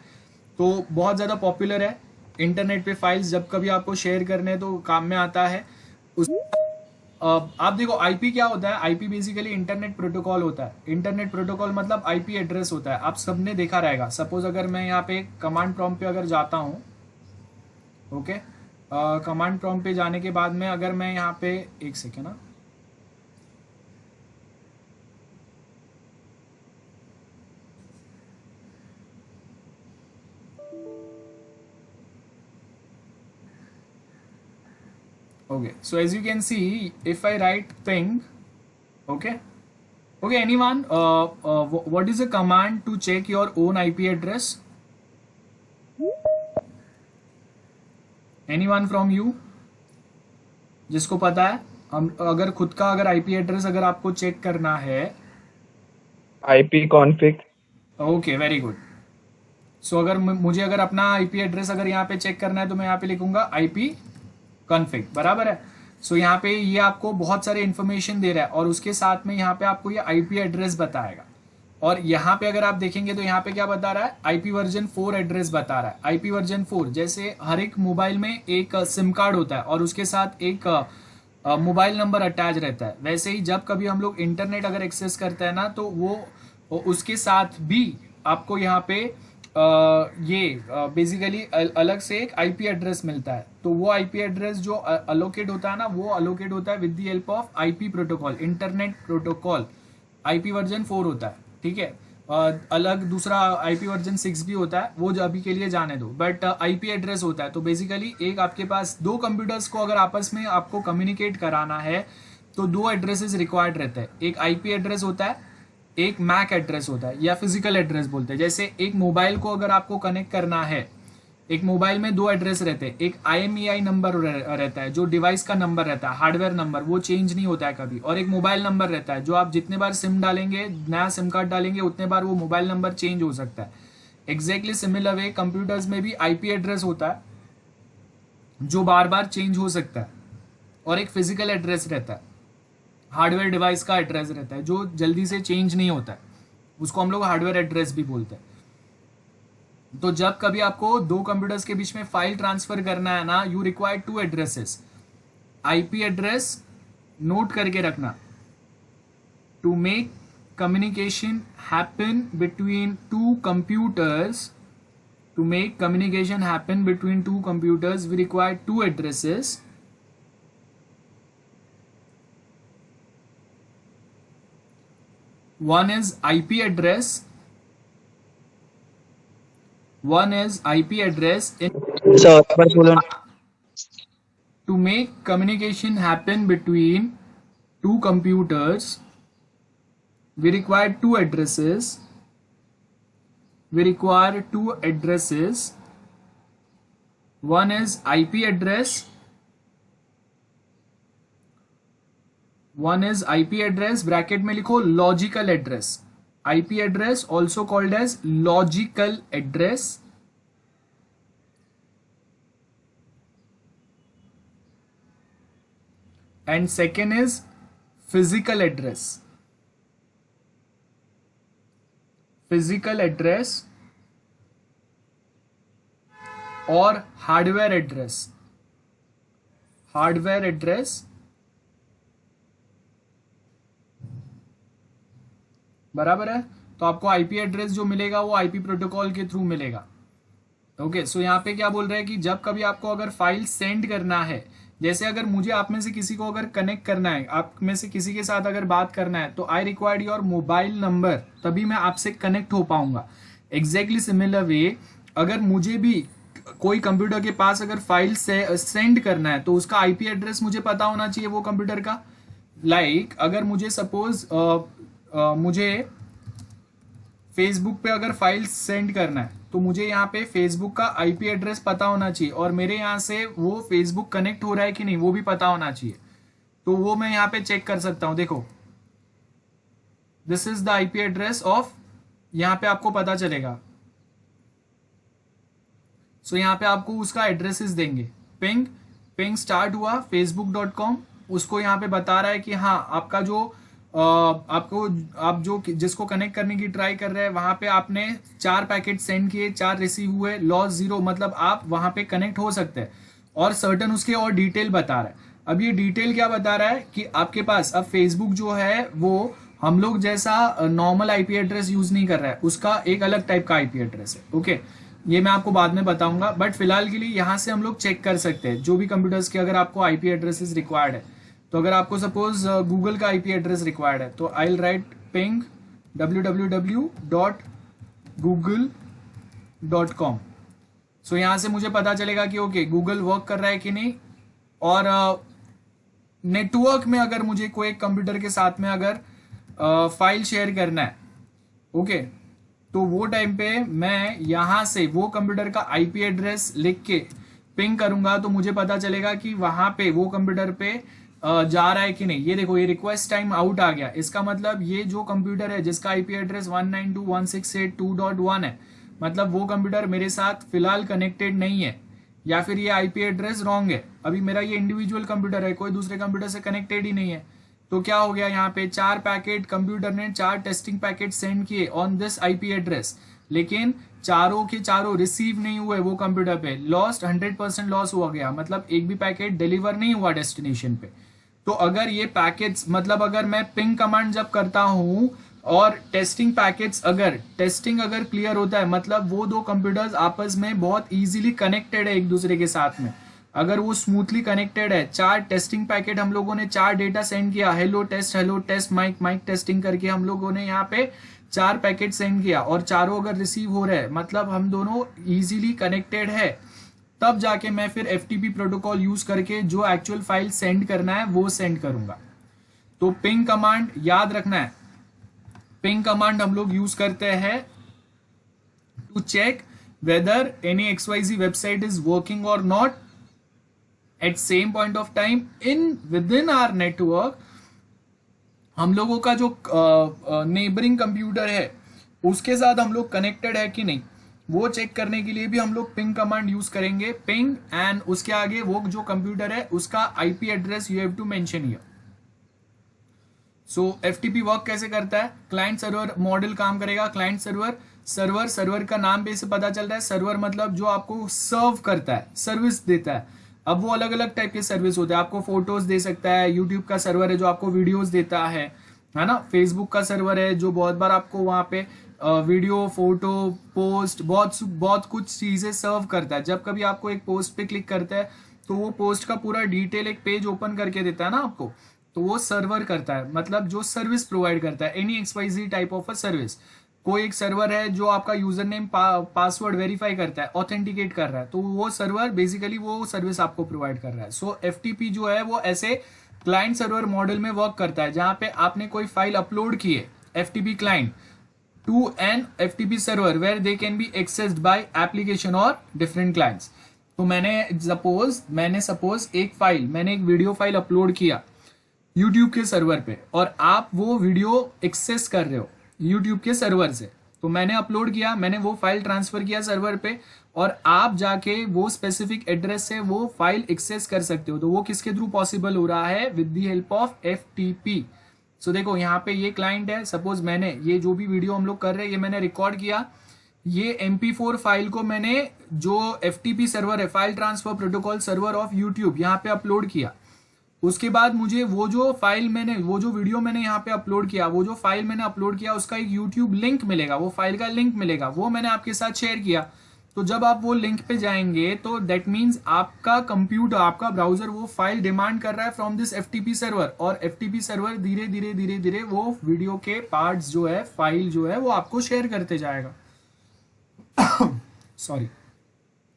तो बहुत ज़्यादा पॉपुलर है इंटरनेट पे फाइल्स जब कभी आपको शेयर करने तो काम में आता है। आप देखो IP क्या होता है, IP बेसिकली इंटरनेट प्रोटोकॉल होता है। इंटरनेट प्रोटोकॉल मतलब IP एड्रेस होता है। आप सबने देखा रहेगा। सपोज अगर मैं यहाँ पे कमांड प्रॉम्प्ट पे अगर जाता हूँ, ओके, कमांड प्रॉम्प्ट पे जाने के बाद में अगर मैं यहाँ पे एक सेकेंड ना, okay, so as you can see if I write ping, okay, anyone what is a command to check your own IP address? Anyone from you जिसको पता है? हम अगर खुद का अगर IP एड्रेस अगर आपको चेक करना है, IP config। Okay, very good. So अगर मुझे अगर अपना IP एड्रेस अगर यहाँ पे चेक करना है तो मैं यहाँ पे लिखूंगा IP config, बराबर है। सो यहाँ पे ये आपको बहुत सारे इन्फॉर्मेशन दे रहा है और उसके साथ में यहाँ पे आपको ये IP एड्रेस बताएगा। और यहाँ पे अगर आप देखेंगे तो यहाँ पे क्या बता रहा है, IP वर्जन 4 एड्रेस बता रहा है। IP वर्जन 4 जैसे हर एक मोबाइल में एक सिम कार्ड होता है और उसके साथ एक मोबाइल नंबर अटैच रहता है, वैसे ही जब कभी हम लोग इंटरनेट अगर एक्सेस करते हैं ना तो वो उसके साथ भी आपको यहाँ पे ये बेसिकली अलग से एक IP एड्रेस मिलता है। तो वो IP एड्रेस जो अलोकेट होता है ना, वो अलोकेट होता है with the help of IP protocol, internet protocol. IP version 4 होता है, ठीक है। अलग दूसरा IP वर्जन 6 भी होता है, वो जो अभी के लिए जाने दो, बट IP एड्रेस होता है। तो बेसिकली एक आपके पास 2 कंप्यूटर्स को अगर आपस में आपको कम्युनिकेट कराना है तो 2 एड्रेसेस रिक्वायर्ड रहते हैं। एक IP एड्रेस होता है, एक मैक एड्रेस होता है या फिजिकल एड्रेस बोलते हैं। जैसे एक मोबाइल को अगर आपको कनेक्ट करना है, एक मोबाइल में 2 एड्रेस रहते हैं। एक IMEI नंबर रहता है जो डिवाइस का नंबर रहता है, हार्डवेयर नंबर, वो चेंज नहीं होता है कभी। और एक मोबाइल नंबर रहता है जो आप जितने बार सिम डालेंगे, नया सिम कार्ड डालेंगे, उतने बार वो मोबाइल नंबर चेंज हो सकता है। एग्जैक्टली सिमिलर वे कंप्यूटर्स में भी IP एड्रेस होता है जो बार बार चेंज हो सकता है। और एक फिजिकल एड्रेस रहता है, हार्डवेयर डिवाइस का एड्रेस रहता है जो जल्दी से चेंज नहीं होता है, उसको हम लोग हार्डवेयर एड्रेस भी बोलते हैं। तो जब कभी आपको 2 कंप्यूटर्स के बीच में फाइल ट्रांसफर करना है ना, you require 2 addresses. IP address note करके रखना, to make communication happen between 2 computers, to make communication happen between 2 computers we require 2 addresses. One is IP address One is IP address sir एक बार बोलो ना। to make communication happen between two computers. We require two addresses. One is IP address. One is IP address, bracket में लिखो logical address. IP address also called as logical address. And second is physical address. Physical address और hardware address. Hardware address बराबर है. तो आपको IP address जो मिलेगा वो आईपी प्रोटोकॉल के थ्रू मिलेगा. ओके, सो यहाँ पे क्या बोल रहा है कि जब कभी आपको अगर फाइल सेंड करना है, जैसे अगर मुझे आप में से किसी को अगर कनेक्ट करना है, आप में से किसी के साथ अगर बात करना है, तो I required your mobile number, तभी मैं आपसे कनेक्ट हो पाऊंगा. एग्जैक्टली सिमिलर वे अगर मुझे भी कोई कंप्यूटर के पास अगर फाइल से सेंड करना है तो उसका आईपी एड्रेस मुझे पता होना चाहिए वो कंप्यूटर का. लाइक अगर मुझे सपोज मुझे फेसबुक पे अगर फाइल सेंड करना है तो मुझे यहाँ पे फेसबुक का आईपी एड्रेस पता होना चाहिए और मेरे यहाँ से वो फेसबुक कनेक्ट हो रहा है कि नहीं वो भी पता होना चाहिए. तो वो मैं यहाँ पे चेक कर सकता हूँ. देखो, this is the IP address of, यहाँ पे आपको पता चलेगा. सो यहाँ पे आपको उसका एड्रेसेस देंगे. पिंग स्टार्ट हुआ facebook.com, उसको यहाँ पे बता रहा है कि हाँ आपका जो आप जो जिसको कनेक्ट करने की ट्राई कर रहे हैं वहां पे आपने 4 पैकेट सेंड किए, 4 रिसीव हुए, लॉस 0, मतलब आप वहां पे कनेक्ट हो सकते हैं. और सर्टन उसके और डिटेल बता रहा है. अब ये डिटेल क्या बता रहा है कि आपके पास अब फेसबुक जो है वो हम लोग जैसा नॉर्मल आईपी एड्रेस यूज नहीं कर रहा है, उसका एक अलग टाइप का आईपी एड्रेस है. ओके, ये मैं आपको बाद में बताऊंगा, बट फिलहाल के लिए यहाँ से हम लोग चेक कर सकते हैं जो भी कंप्यूटर्स के अगर आपको आईपी एड्रेसेस रिक्वायर्ड है. तो अगर आपको सपोज गूगल का आईपी एड्रेस रिक्वायर्ड है तो I will write ping www.google.com. सो यहाँ से मुझे पता चलेगा कि ओके गूगल वर्क कर रहा है कि नहीं. और नेटवर्क में अगर मुझे कोई एक कंप्यूटर के साथ में अगर फाइल शेयर करना है, ओके, तो वो टाइम पे मैं यहाँ से वो कंप्यूटर का आईपी एड्रेस लिख के पिंग करूंगा तो मुझे पता चलेगा कि वहां पे वो कंप्यूटर पे जा रहा है कि नहीं. ये देखो, ये रिक्वेस्ट टाइम आउट आ गया. इसका मतलब ये जो कंप्यूटर है जिसका आईपी एड्रेस 192.168.2.1 है, मतलब वो कंप्यूटर मेरे साथ फिलहाल कनेक्टेड नहीं है, या फिर ये आईपी एड्रेस रॉन्ग है. अभी मेरा ये इंडिविजुअल कंप्यूटर है, कोई दूसरे कंप्यूटर से कनेक्टेड ही नहीं है. तो क्या हो गया, यहाँ पे 4 पैकेट कंप्यूटर ने 4 टेस्टिंग पैकेट सेंड किए ऑन दिस आईपी एड्रेस, लेकिन चारों के चारों रिसीव नहीं हुए वो कंप्यूटर पे. लॉस्ट 100% लॉस हुआ गया, मतलब एक भी पैकेट डिलीवर नहीं हुआ डेस्टिनेशन पे. तो अगर ये पैकेट्स, मतलब अगर मैं पिंग कमांड जब करता हूं और टेस्टिंग पैकेट्स अगर क्लियर होता है, मतलब वो दो कंप्यूटर्स आपस में बहुत इजीली कनेक्टेड है एक दूसरे के साथ में. अगर वो स्मूथली कनेक्टेड है, 4 टेस्टिंग पैकेट हम लोगों ने 4 डेटा सेंड किया, हेलो टेस्ट, माइक टेस्टिंग करके हम लोगों ने यहाँ पे 4 पैकेट सेंड किया और चारों अगर रिसीव हो रहे हैं, मतलब हम दोनों इजीली कनेक्टेड है, तब जाके मैं फिर FTP प्रोटोकॉल यूज करके जो एक्चुअल फाइल सेंड करना है वो सेंड करूंगा. तो पिंग कमांड याद रखना है. पिंग कमांड हम लोग यूज करते हैं to check whether any XYZ website is working और not at same point of time within our network. हम लोगों का जो नेबरिंग कंप्यूटर है उसके साथ हम लोग कनेक्टेड है कि नहीं, वो चेक करने के लिए भी हम लोग पिंग कमांड यूज करेंगे. पिंग एंड उसके आगे वो जो कंप्यूटर है उसका IP address you have to mention here. So FTP work कैसे करता है, क्लाइंट सर्वर मॉडल काम करेगा. क्लाइंट सर्वर का नाम पे से पता चल रहा है. सर्वर मतलब जो आपको सर्व करता है, सर्विस देता है. अब वो अलग अलग टाइप के सर्विस होते हैं. आपको फोटोज दे सकता है, यूट्यूब का सर्वर है जो आपको वीडियोज देता है ना. फेसबुक का सर्वर है जो बहुत बार आपको वहां पे वीडियो, फोटो, पोस्ट, बहुत कुछ चीजें सर्व करता है. जब कभी आपको एक पोस्ट पे क्लिक करता है तो वो पोस्ट का पूरा डिटेल एक पेज ओपन करके देता है ना आपको, तो वो सर्वर करता है, मतलब जो सर्विस प्रोवाइड करता है, any XYZ type of a service. कोई एक सर्वर है जो आपका यूजर नेम पासवर्ड वेरीफाई करता है, ऑथेंटिकेट कर रहा है, तो वो सर्वर बेसिकली वो सर्विस आपको प्रोवाइड कर रहा है। सो एफटीपी जो है वो ऐसे क्लाइंट सर्वर मॉडल में वर्क करता है, जहां पे आपने कोई फाइल अपलोड की है FTP client to an FTP server where they can be accessed by application और डिफरेंट क्लाइंट्स। तो मैंने सपोज एक वीडियो फाइल अपलोड किया यूट्यूब के सर्वर पे, और आप वो वीडियो एक्सेस कर रहे हो यूट्यूब के सर्वर से। तो मैंने अपलोड किया, मैंने वो फाइल ट्रांसफर किया सर्वर पे, और आप जाके वो स्पेसिफिक एड्रेस से वो फाइल एक्सेस कर सकते हो। तो वो किसके थ्रू पॉसिबल हो रहा है? With the help of FTP. So देखो यहाँ पे ये क्लाइंट है, सपोज मैंने ये जो भी वीडियो हम लोग कर रहे हैं ये मैंने रिकॉर्ड किया, ये MP4 फाइल को मैंने जो FTP सर्वर है, file transfer protocol server of YouTube, यहाँ पे अपलोड किया। उसके बाद मुझे वो जो वीडियो मैंने यहाँ पे अपलोड किया, वो जो फाइल मैंने अपलोड किया उसका एक यूट्यूब लिंक मिलेगा, वो फाइल का लिंक मिलेगा, वो मैंने आपके साथ शेयर किया। तो जब आप वो लिंक पे जाएंगे तो दैट मीन्स आपका कंप्यूटर, आपका ब्राउजर वो फाइल डिमांड कर रहा है फ्रॉम दिस FTP सर्वर, और FTP सर्वर धीरे धीरे वो वीडियो के पार्ट्स जो है, फाइल जो है वो आपको शेयर करते जाएगा। Sorry,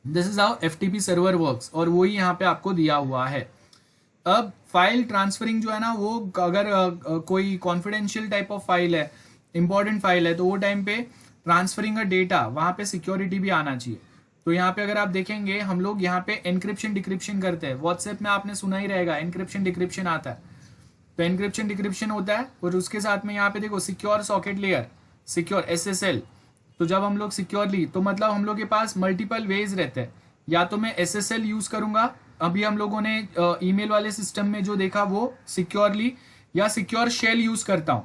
this is how FTP server works, और वही यहाँ पे आपको दिया हुआ है। अब फाइल ट्रांसफरिंग जो है ना, वो अगर कोई कॉन्फिडेंशियल टाइप ऑफ फाइल है, इंपॉर्टेंट फाइल है, तो वो टाइम पे ट्रांसफरिंग का डेटा, वहां पे सिक्योरिटी भी आना चाहिए। तो यहाँ पे अगर आप देखेंगे हम लोग यहाँ पे एनक्रिप्शन डिक्रिप्शन करते हैं। व्हाट्सएप में आपने सुना ही रहेगा एनक्रिप्शन डिक्रिप्शन आता है, तो एनक्रिप्शन डिक्रिप्शन होता है, और उसके साथ में यहाँ पे देखो secure socket layer, secure SSL। तो जब हम लोग सिक्योरली, तो मतलब हम लोग के पास मल्टीपल वेज रहते हैं, या तो मैं SSL यूज करूंगा, अभी हम लोगों ने ईमेल वाले सिस्टम में जो देखा वो सिक्योरली, या सिक्योर शेल यूज करता हूं।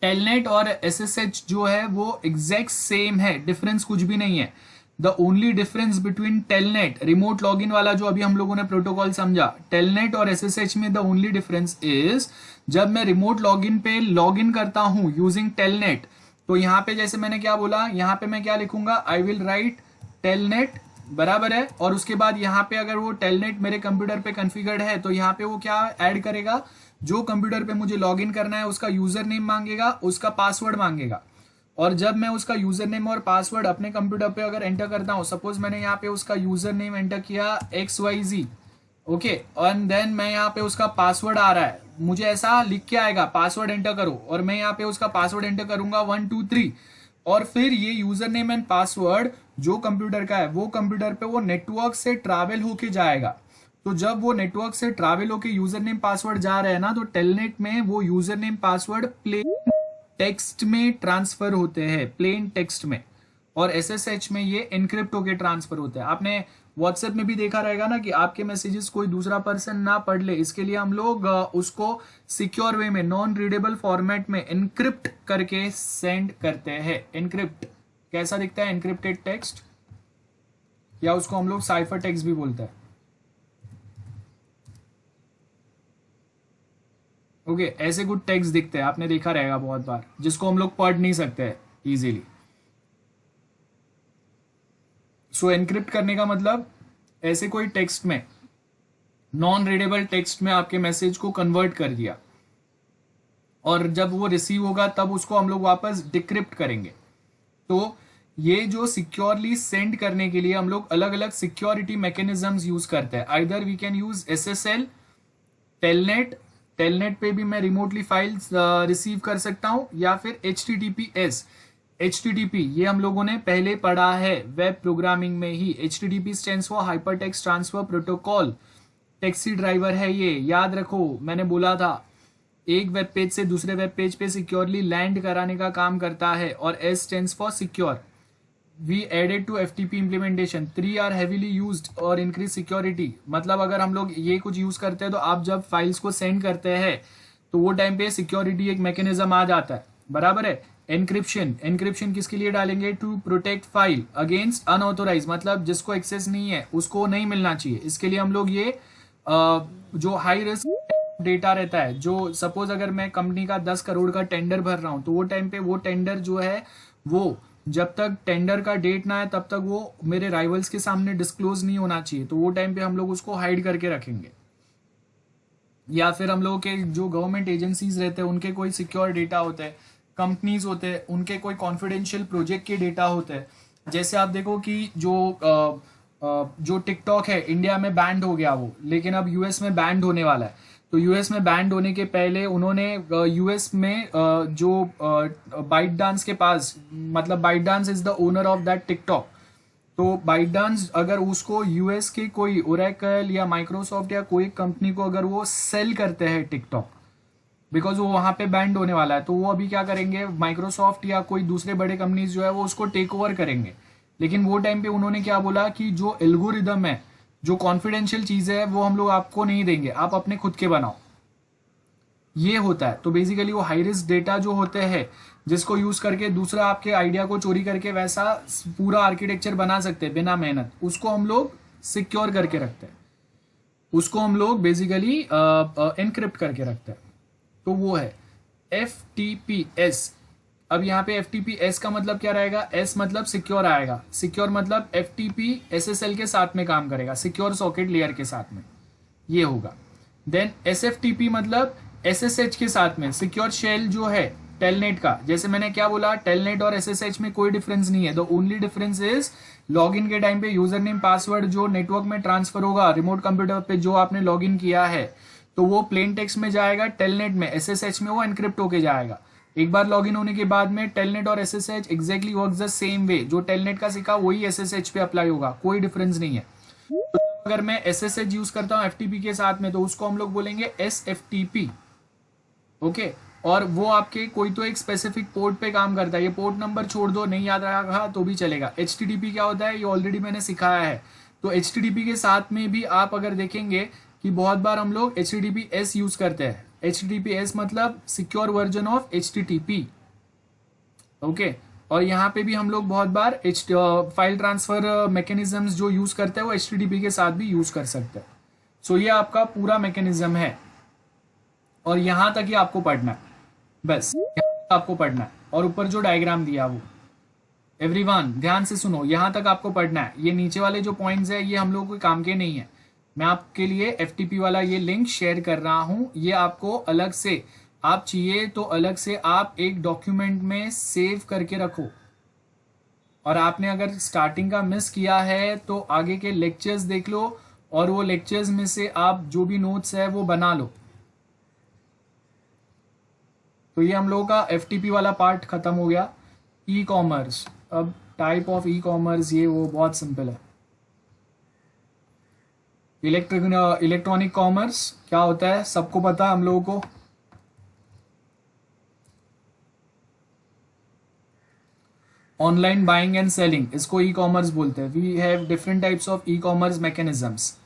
टेलनेट और SSH जो है वो एग्जैक्ट सेम है, डिफरेंस कुछ भी नहीं है। The only difference between telnet, remote login वाला जो अभी हम लोगों ने प्रोटोकॉल समझा, टेलनेट और SSH में द ओनली डिफरेंस इज, जब मैं रिमोट लॉगिन पे लॉगिन करता हूं यूजिंग टेलनेट, तो यहाँ पे जैसे मैंने क्या बोला, यहाँ पे मैं क्या लिखूंगा, आई विल राइट टेलनेट, बराबर है। और उसके बाद यहाँ पे अगर वो टेलनेट मेरे कंप्यूटर पे कॉन्फ़िगर्ड है, तो यहाँ पे वो क्या ऐड करेगा, जो कंप्यूटर पे मुझे लॉगिन करना है उसका यूजर नेम मांगेगा, उसका पासवर्ड मांगेगा। और जब मैं उसका यूजर नेम और पासवर्ड अपने कंप्यूटर पे अगर एंटर करता हूँ, सपोज मैंने यहाँ पे उसका यूजर नेम एंटर किया XYZ, ओके, एंड देन मैं यहाँ पे उसका पासवर्ड आ रहा है, मुझे ऐसा लिख के आएगा पासवर्ड एंटर करो, और मैं यहाँ पे उसका पासवर्ड एंटर करूंगा 1 2 3, और फिर ये यूजर नेम एंड पासवर्ड जो कंप्यूटर का है, वो कंप्यूटर पे वो नेटवर्क से ट्रैवल होके जाएगा। तो जब वो नेटवर्क से ट्रैवल होके यूजर नेम पासवर्ड जा रहे हैं ना, तो टेलनेट में वो user name password plain text में ट्रांसफर होते हैं, प्लेन टेक्स्ट में, और SSH में ये एनक्रिप्ट होके ट्रांसफर होते हैं। आपने व्हाट्सएप में भी देखा रहेगा ना कि आपके मैसेजेस कोई दूसरा पर्सन ना पढ़ ले, इसके लिए हम लोग उसको सिक्योर वे में, नॉन रीडेबल फॉर्मेट में एनक्रिप्ट करके सेंड करते हैं। एनक्रिप्ट कैसा दिखता है? एनक्रिप्टेड टेक्स्ट, या उसको हम लोग साइफर टेक्स्ट भी बोलते हैं। ओके, ऐसे कुछ टेक्स्ट दिखते हैं, आपने देखा रहेगा बहुत बार, जिसको हम लोग पढ़ नहीं सकते इजीली। सो एनक्रिप्ट करने का मतलब ऐसे कोई टेक्स्ट में, नॉन रीडेबल टेक्स्ट में आपके मैसेज को कन्वर्ट कर दिया, और जब वो रिसीव होगा तब उसको हम लोग वापस डिक्रिप्ट करेंगे। तो ये जो सिक्योरली सेंड करने के लिए हम लोग अलग अलग सिक्योरिटी मैकेनिज्म्स यूज करते हैं। Either we can use SSL, telnet पे भी मैं रिमोटली फाइल्स रिसीव कर सकता हूं, या फिर HTTPS। HTTP ये हम लोगों ने पहले पढ़ा है वेब प्रोग्रामिंग में ही। HTTP stands for hyper text transfer protocol, taxi driver है ये, याद रखो, मैंने बोला था एक वेब पेज से दूसरे वेब पेज पे सिक्योरली लैंड कराने का काम करता है। और S stands for secure. We added to FTP implementation 3 are heavily used और इंक्रीज सिक्योरिटी। मतलब अगर हम लोग ये कुछ यूज करते हैं, तो आप जब फाइल्स को सेंड करते हैं तो वो टाइम पे सिक्योरिटी एक मैकेनिज्म आ जाता है, बराबर है। एनक्रिप्शन किसके लिए डालेंगे? To protect file against unauthorise, मतलब जिसको एक्सेस नहीं है उसको नहीं मिलना चाहिए। इसके लिए हम लोग ये जो हाई रिस्क डेटा रहता है, जो सपोज अगर मैं कंपनी का 10 करोड़ का टेंडर भर रहा हूं, तो वो टाइम पे वो टेंडर जो है वो जब तक टेंडर का डेट ना है तब तक वो मेरे राइवल्स के सामने डिस्क्लोज नहीं होना चाहिए। तो वो टाइम पे हम लोग उसको हाइड करके रखेंगे। या फिर हम लोगों के जो गवर्नमेंट एजेंसीज रहते हैं उनके कोई सिक्योर डेटा होते हैं, कंपनीज होते हैं उनके कोई कॉन्फिडेंशियल प्रोजेक्ट के डेटा होते हैं, जैसे आप देखो कि जो टिकटॉक है इंडिया में बैंड हो गया वो, लेकिन अब यूएस में बैंड होने वाला है। तो यूएस में बैंड होने के पहले उन्होंने यूएस में जो बाइट डांस के पास, मतलब ByteDance is the owner of that TikTok, तो बाइट डांस अगर उसको यूएस के कोई ओरेकल या माइक्रोसॉफ्ट या कोई कंपनी को अगर वो सेल करते हैं टिकटॉक, बिकॉज वो वहां पे बैंड होने वाला है, तो वो अभी क्या करेंगे, माइक्रोसॉफ्ट या कोई दूसरे बड़े कंपनीज जो है वो उसको टेक ओवर करेंगे। लेकिन वो टाइम पे उन्होंने क्या बोला कि जो एल्गोरिदम है, जो कॉन्फिडेंशियल चीजें है वो हम लोग आपको नहीं देंगे, आप अपने खुद के बनाओ। ये होता है। तो बेसिकली वो हाई रिस्क डेटा जो होते हैं जिसको यूज करके दूसरा आपके आइडिया को चोरी करके वैसा पूरा आर्किटेक्चर बना सकते हैं बिना मेहनत, उसको हम लोग सिक्योर करके रखते हैं, उसको हम लोग बेसिकली एनक्रिप्ट करके रखते हैं। तो वो है FTPS। अब यहाँ पे FTPS का मतलब क्या रहेगा, S मतलब सिक्योर आएगा, सिक्योर मतलब FTP SSL के साथ में काम करेगा, सिक्योर सॉकेट लेयर के साथ में, ये होगा। देन SFTP मतलब SSH के साथ में, सिक्योर शेल जो है टेलनेट का, जैसे मैंने क्या बोला, टेलनेट और SSH में कोई डिफरेंस नहीं है। The only difference is login के टाइम पे यूजर नेम पासवर्ड जो नेटवर्क में ट्रांसफर होगा रिमोट कंप्यूटर पे जो आपने लॉगिन किया है, तो वो प्लेन टेक्स्ट में जाएगा, टेलनेट में SSH में वो एनक्रिप्ट होके जाएगा। एक बार लॉगिन होने के बाद में टेलनेट और SSH exactly works the same way, जो टेलनेट का सीखा वही SSH पे अप्लाई होगा, कोई डिफरेंस नहीं है। तो अगर मैं SSH यूज करता हूँ FTP के साथ में तो उसको हम लोग बोलेंगे SFTP, ओके। और वो आपके कोई तो एक स्पेसिफिक पोर्ट पे काम करता है, ये पोर्ट नंबर छोड़ दो, नहीं याद रखा तो भी चलेगा। HTTP क्या होता है ये ऑलरेडी मैंने सिखाया है। तो HTTP के साथ में भी आप अगर देखेंगे कि बहुत बार हम लोग HTTPS यूज करते हैं। HTTPS मतलब secure version of HTTP, okay. और यहाँ पे भी हम लोग बहुत बार फाइल ट्रांसफर मैकेनिज्म्स जो यूज करते हैं वो HTTP के साथ भी यूज कर सकते हैं। सो ये आपका पूरा मैकेनिज्म है और यहाँ तक ही आपको पढ़ना है, बस आपको पढ़ना है। और ऊपर जो डायग्राम दिया वो एवरीवन ध्यान से सुनो, यहाँ तक आपको पढ़ना है। ये नीचे वाले जो पॉइंट्स है ये हम लोग के काम के नहीं है। मैं आपके लिए FTP वाला ये लिंक शेयर कर रहा हूँ, ये आपको अलग से आप चाहिए तो अलग से आप एक डॉक्यूमेंट में सेव करके रखो। और आपने अगर स्टार्टिंग का मिस किया है तो आगे के लेक्चर्स देख लो और वो लेक्चर्स में से आप जो भी नोट्स है वो बना लो। तो ये हम लोगों का FTP वाला पार्ट खत्म हो गया। ई कॉमर्स, अब टाइप ऑफ ई कॉमर्स ये वो बहुत सिंपल है। इलेक्ट्रॉनिक कॉमर्स क्या होता है सबको पता है हम लोगों को। ऑनलाइन बाइंग एंड सेलिंग, इसको ई कॉमर्स बोलते हैं। We have different types of e commerce mechanisms.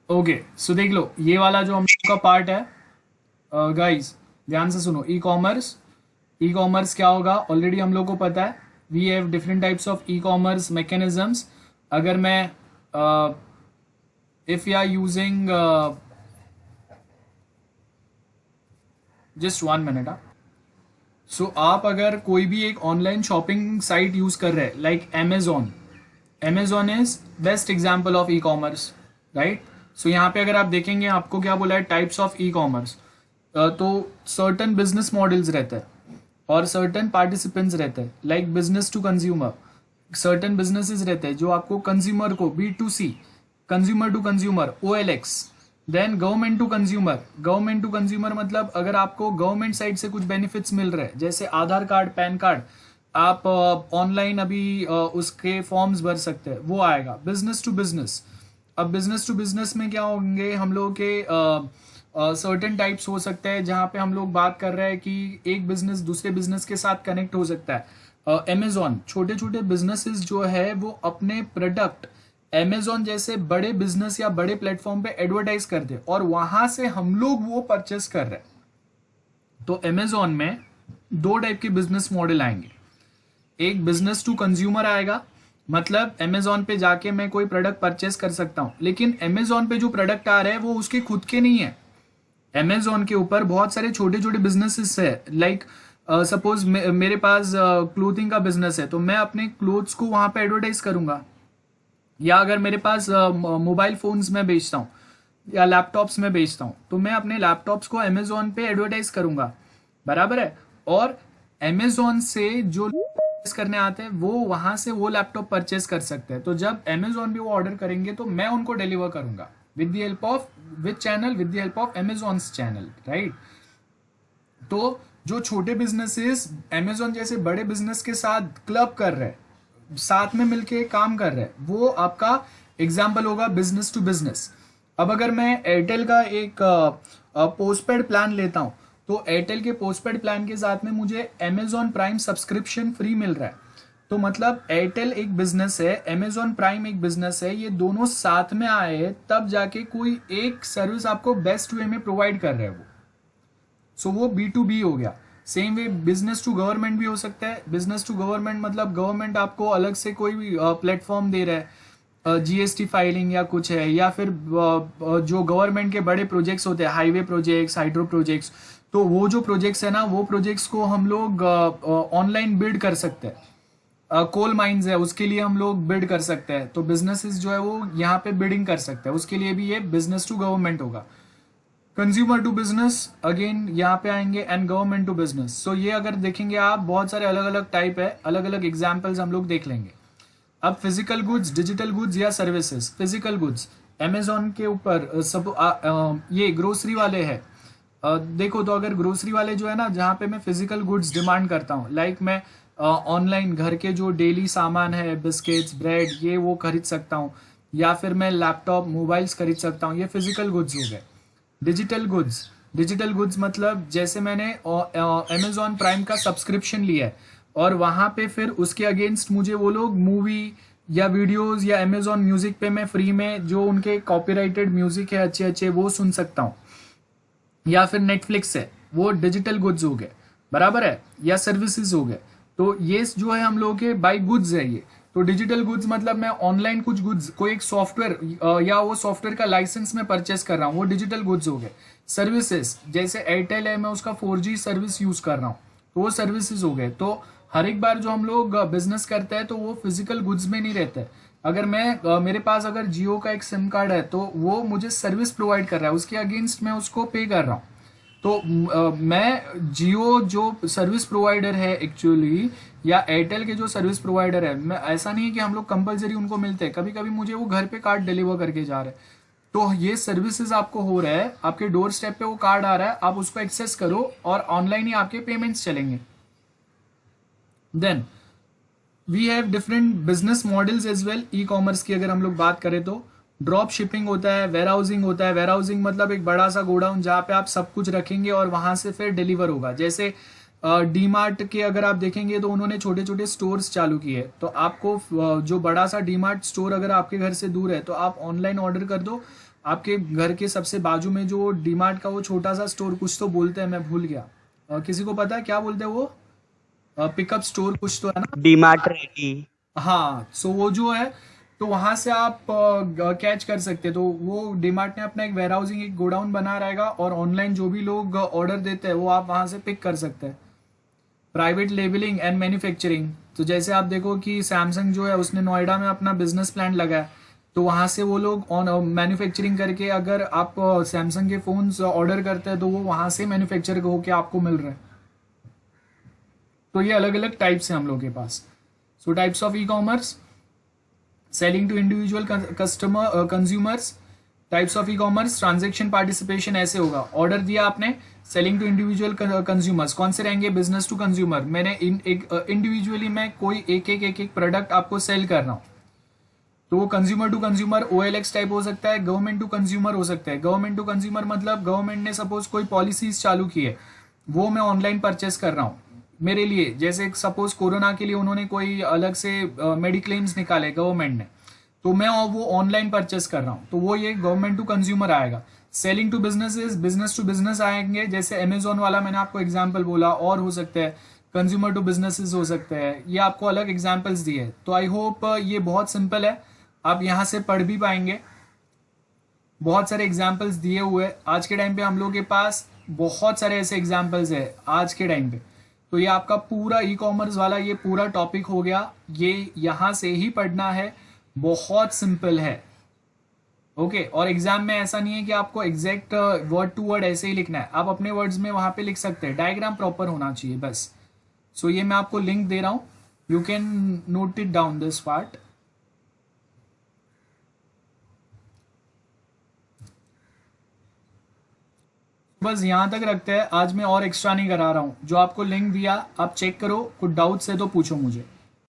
Okay, so देख लो ये वाला जो हम लोग का पार्ट है, गाइस ध्यान से सुनो। ई कॉमर्स क्या होगा ऑलरेडी हम लोग को पता है। We have different types of e commerce mechanisms. अगर मैं if you are using just 1 minute, so आप अगर कोई भी एक ऑनलाइन शॉपिंग साइट यूज कर रहे हैं like Amazon is best example of e commerce, right. So यहाँ पे अगर आप देखेंगे आपको क्या बोला है टाइप्स ऑफ ई कॉमर्स, तो सर्टन बिजनेस मॉडल्स रहते हैं और सर्टन पार्टिसिपेंट्स रहते हैं, like business to consumer. Certain businesses रहते हैं जो आपको कंज्यूमर को B2C, consumer to consumer OLX, then government to consumer मतलब अगर आपको गवर्नमेंट साइड से कुछ बेनिफिट्स मिल रहे हैं, जैसे आधार कार्ड, पैन कार्ड, आप ऑनलाइन अभी उसके फॉर्म्स भर सकते हैं, वो आएगा। बिजनेस टू बिजनेस, अब बिजनेस टू बिजनेस में क्या होंगे हम लोग के सर्टेन टाइप्स हो सकते हैं जहाँ पे हम लोग बात कर रहे हैं कि एक बिजनेस दूसरे बिजनेस के साथ कनेक्ट हो सकता है। Amazon, छोटे छोटे बिजनेसेस जो है वो अपने प्रोडक्ट Amazon जैसे बड़े बिजनेस या बड़े प्लेटफॉर्म पे एडवर्टाइज करते हैं और वहां से हम लोग वो परचेस कर रहे हैं। तो Amazon में 2 टाइप के बिजनेस मॉडल आएंगे। एक बिजनेस टू कंज्यूमर आएगा, मतलब Amazon पे जाके मैं कोई प्रोडक्ट परचेस कर सकता हूं, लेकिन Amazon पे जो प्रोडक्ट आ रहे हैं वो उसके खुद के नहीं है। Amazon के ऊपर बहुत सारे छोटे छोटे बिजनेसेस है, लाइक सपोज मेरे पास क्लोथिंग का बिजनेस है तो मैं अपने क्लोथ्स को वहां पे एडवर्टाइज करूंगा। या अगर मेरे पास मोबाइल फोन्स में बेचता हूँ या लैपटॉप्स में बेचता हूँ, तो मैं अपने लैपटॉप्स को अमेजोन पे एडवर्टाइज करूंगा, बराबर है। और अमेजोन से जो करने आते हैं वो वहां से वो लैपटॉप परचेस कर सकते हैं। तो जब अमेजोन भी वो ऑर्डर करेंगे तो मैं उनको डिलीवर करूंगा with the help of with channel, with the help of Amazon channel, right. तो जो छोटे बिजनेसेस अमेजोन जैसे बड़े बिजनेस के साथ क्लब कर रहे हैं, साथ में मिलके काम कर रहे हैं, वो आपका एग्जाम्पल होगा बिजनेस टू बिजनेस। अब अगर मैं एयरटेल का एक पोस्टपेड प्लान लेता हूं, तो एयरटेल के पोस्टपेड प्लान के साथ में मुझे अमेजॉन प्राइम सब्सक्रिप्शन फ्री मिल रहा है। तो मतलब एयरटेल एक बिजनेस है, अमेजॉन प्राइम एक बिजनेस है, ये दोनों साथ में आए हैं तब जाके कोई एक सर्विस आपको बेस्ट वे में प्रोवाइड कर रहे हैं वो। सो वो B2B हो गया। Same way business to government भी हो सकता है। बिजनेस टू गवर्नमेंट मतलब गवर्नमेंट आपको अलग से कोई भी प्लेटफॉर्म दे रहा है, GST फाइलिंग या कुछ है, या फिर जो गवर्नमेंट के बड़े प्रोजेक्ट्स होते हैं, हाईवे प्रोजेक्ट्स, हाइड्रो प्रोजेक्ट्स, तो वो जो प्रोजेक्ट्स है ना, वो प्रोजेक्ट्स को हम लोग ऑनलाइन बिड कर सकते हैं। कोल माइंस है, उसके लिए हम लोग बिड कर सकते हैं। तो बिजनेसेस जो है वो यहाँ पे बिडिंग कर सकते हैं, उसके लिए भी ये बिजनेस टू गवर्नमेंट होगा। कंज्यूमर टू बिजनेस अगेन यहाँ पे आएंगे, एंड गवर्नमेंट टू बिजनेस। सो ये अगर देखेंगे आप, बहुत सारे अलग अलग टाइप है, अलग अलग एग्जाम्पल्स हम लोग देख लेंगे। अब फिजिकल गुड्स, डिजिटल गुड्स या सर्विसेज। फिजिकल गुड्स अमेजोन के ऊपर सब ये ग्रोसरी वाले हैं। देखो तो अगर ग्रोसरी वाले जो है ना, जहाँ पे मैं फिजिकल गुड्स डिमांड करता हूँ, लाइक मैं ऑनलाइन घर के जो डेली सामान है, बिस्किट्स, ब्रेड, ये वो खरीद सकता हूँ, या फिर मैं लैपटॉप, मोबाइल्स खरीद सकता हूँ, ये फिजिकल गुड्स हो गए। डिजिटल गुड्स, डिजिटल गुड्स मतलब जैसे मैंने अमेजोन प्राइम का सब्सक्रिप्शन लिया है और वहाँ पे फिर उसके अगेंस्ट मुझे वो लोग मूवी या वीडियोस या अमेजोन म्यूजिक पे मैं फ्री में जो उनके कॉपीराइटेड म्यूजिक है अच्छे अच्छे वो सुन सकता हूँ, या फिर नेटफ्लिक्स है, वो डिजिटल गुड्स हो गए, बराबर है, या सर्विसेज हो गए। तो ये जो है हम लोग के बाई गुड्स है ये। तो डिजिटल गुड्स मतलब मैं ऑनलाइन कुछ गुड्स, कोई एक सॉफ्टवेयर या वो सॉफ्टवेयर का लाइसेंस में परचेस कर रहा हूँ, वो डिजिटल गुड्स हो गए। सर्विसेज जैसे एयरटेल है, मैं उसका 4G सर्विस यूज कर रहा हूँ, तो वो सर्विसेज हो गए। तो हर एक बार जो हम लोग बिजनेस करते हैं तो वो फिजिकल गुड्स में नहीं रहते। अगर मैं मेरे पास अगर जियो का एक सिम कार्ड है तो वो मुझे सर्विस प्रोवाइड कर रहा है, उसके अगेंस्ट मैं उसको पे कर रहा हूँ। तो मैं जियो जो सर्विस प्रोवाइडर है एक्चुअली, या एयरटेल के जो सर्विस प्रोवाइडर है, मैं ऐसा नहीं है कि हम लोग कंपलसरी उनको मिलते हैं, कभी कभी मुझे वो घर पे कार्ड डिलीवर करके जा रहे हैं। तो ये सर्विसेज आपको हो रहा है, आपके डोर स्टेप पे वो कार्ड आ रहा है, आप उसको एक्सेस करो और ऑनलाइन ही आपके पेमेंट्स चलेंगे। Then we have different business models as well. E commerce की अगर हम लोग बात करें तो ड्रॉप शिपिंग होता है, वेयर हाउसिंग होता है। वेयर हाउसिंग मतलब एक बड़ा सा गोडाउन जहाँ पे आप सब कुछ रखेंगे और वहां से फिर डिलीवर होगा। जैसे डी मार्ट के अगर आप देखेंगे तो उन्होंने छोटे छोटे स्टोर्स चालू किए, तो आपको जो बड़ा सा डी मार्ट स्टोर अगर आपके घर से दूर है तो आप ऑनलाइन ऑर्डर कर दो, आपके घर के सबसे बाजू में जो डी मार्ट का वो छोटा सा स्टोर, कुछ तो बोलते हैं, मैं भूल गया, किसी को पता है क्या बोलते हैं वो, पिकअप स्टोर कुछ तो है ना, डीमार्ट रेडी। हाँ। सो वो जो है तो वहां से आप कैच कर सकते हैं। तो वो डीमार्ट ने अपना एक वेयर हाउसिंग, एक गोडाउन बना रहेगा और ऑनलाइन जो भी लोग ऑर्डर देते हैं वो आप वहां से पिक कर सकते हैं। प्राइवेट लेबलिंग एंड मैन्युफैक्चरिंग, तो जैसे आप देखो कि सैमसंग जो है उसने नोएडा में अपना बिजनेस प्लान लगाया, तो वहां से वो लोग ऑन मैन्युफैक्चरिंग करके, अगर आप सैमसंग के फोन्स ऑर्डर करते हैं तो वो वहां से मैन्युफैक्चर होके आपको मिल रहा है। तो ये अलग अलग टाइप्स हैं हम लोग के पास। So types of e commerce, selling to individual customer consumers. Types of e commerce, transaction participation ऐसे होगा, ऑर्डर दिया आपने, सेलिंग टू इंडिविजुअल कंज्यूमर्स कौन से रहेंगे, बिजनेस टू कंज्यूमर, मैंने इंडिविजुअली मैं कोई एक प्रोडक्ट आपको सेल कर रहा हूँ, तो वो consumer to consumer OLX type हो सकता है, गवर्नमेंट टू कंज्यूमर हो सकता है। गवर्नमेंट टू कंज्यूमर मतलब गवर्नमेंट ने सपोज कोई पॉलिसीज चालू की है, वो मैं ऑनलाइन परचेस कर रहा हूँ मेरे लिए। जैसे सपोज कोरोना के लिए उन्होंने कोई अलग से मेडिक्लेम्स निकाले गवर्नमेंट ने, तो मैं वो ऑनलाइन परचेस कर रहा हूँ, तो वो ये गवर्नमेंट टू कंज्यूमर आएगा। Selling to businesses, business to business आएंगे, जैसे अमेजोन वाला मैंने आपको एग्जाम्पल बोला, और हो सकते हैं कंज्यूमर टू बिजनेसेस हो सकते हैं, ये आपको अलग एग्जाम्पल्स दिए। तो आई होप ये बहुत सिंपल है, आप यहाँ से पढ़ भी पाएंगे, बहुत सारे एग्जाम्पल्स दिए हुए। आज के टाइम पे हम लोग के पास बहुत सारे ऐसे एग्जाम्पल्स है आज के टाइम पे। तो ये आपका पूरा ई कॉमर्स वाला ये पूरा टॉपिक हो गया, ये यहाँ से ही पढ़ना है, बहुत सिंपल है। ओके और एग्जाम में ऐसा नहीं है कि आपको एग्जैक्ट वर्ड टू वर्ड ऐसे ही लिखना है, आप अपने वर्ड्स में वहां पे लिख सकते हैं, डायग्राम प्रॉपर होना चाहिए बस। सो ये मैं आपको लिंक दे रहा हूं, you can note it down this part. बस यहां तक रखते हैं, आज मैं और एक्स्ट्रा नहीं करा रहा हूं, जो आपको लिंक दिया आप चेक करो, कुछ डाउट्स है तो पूछो मुझे।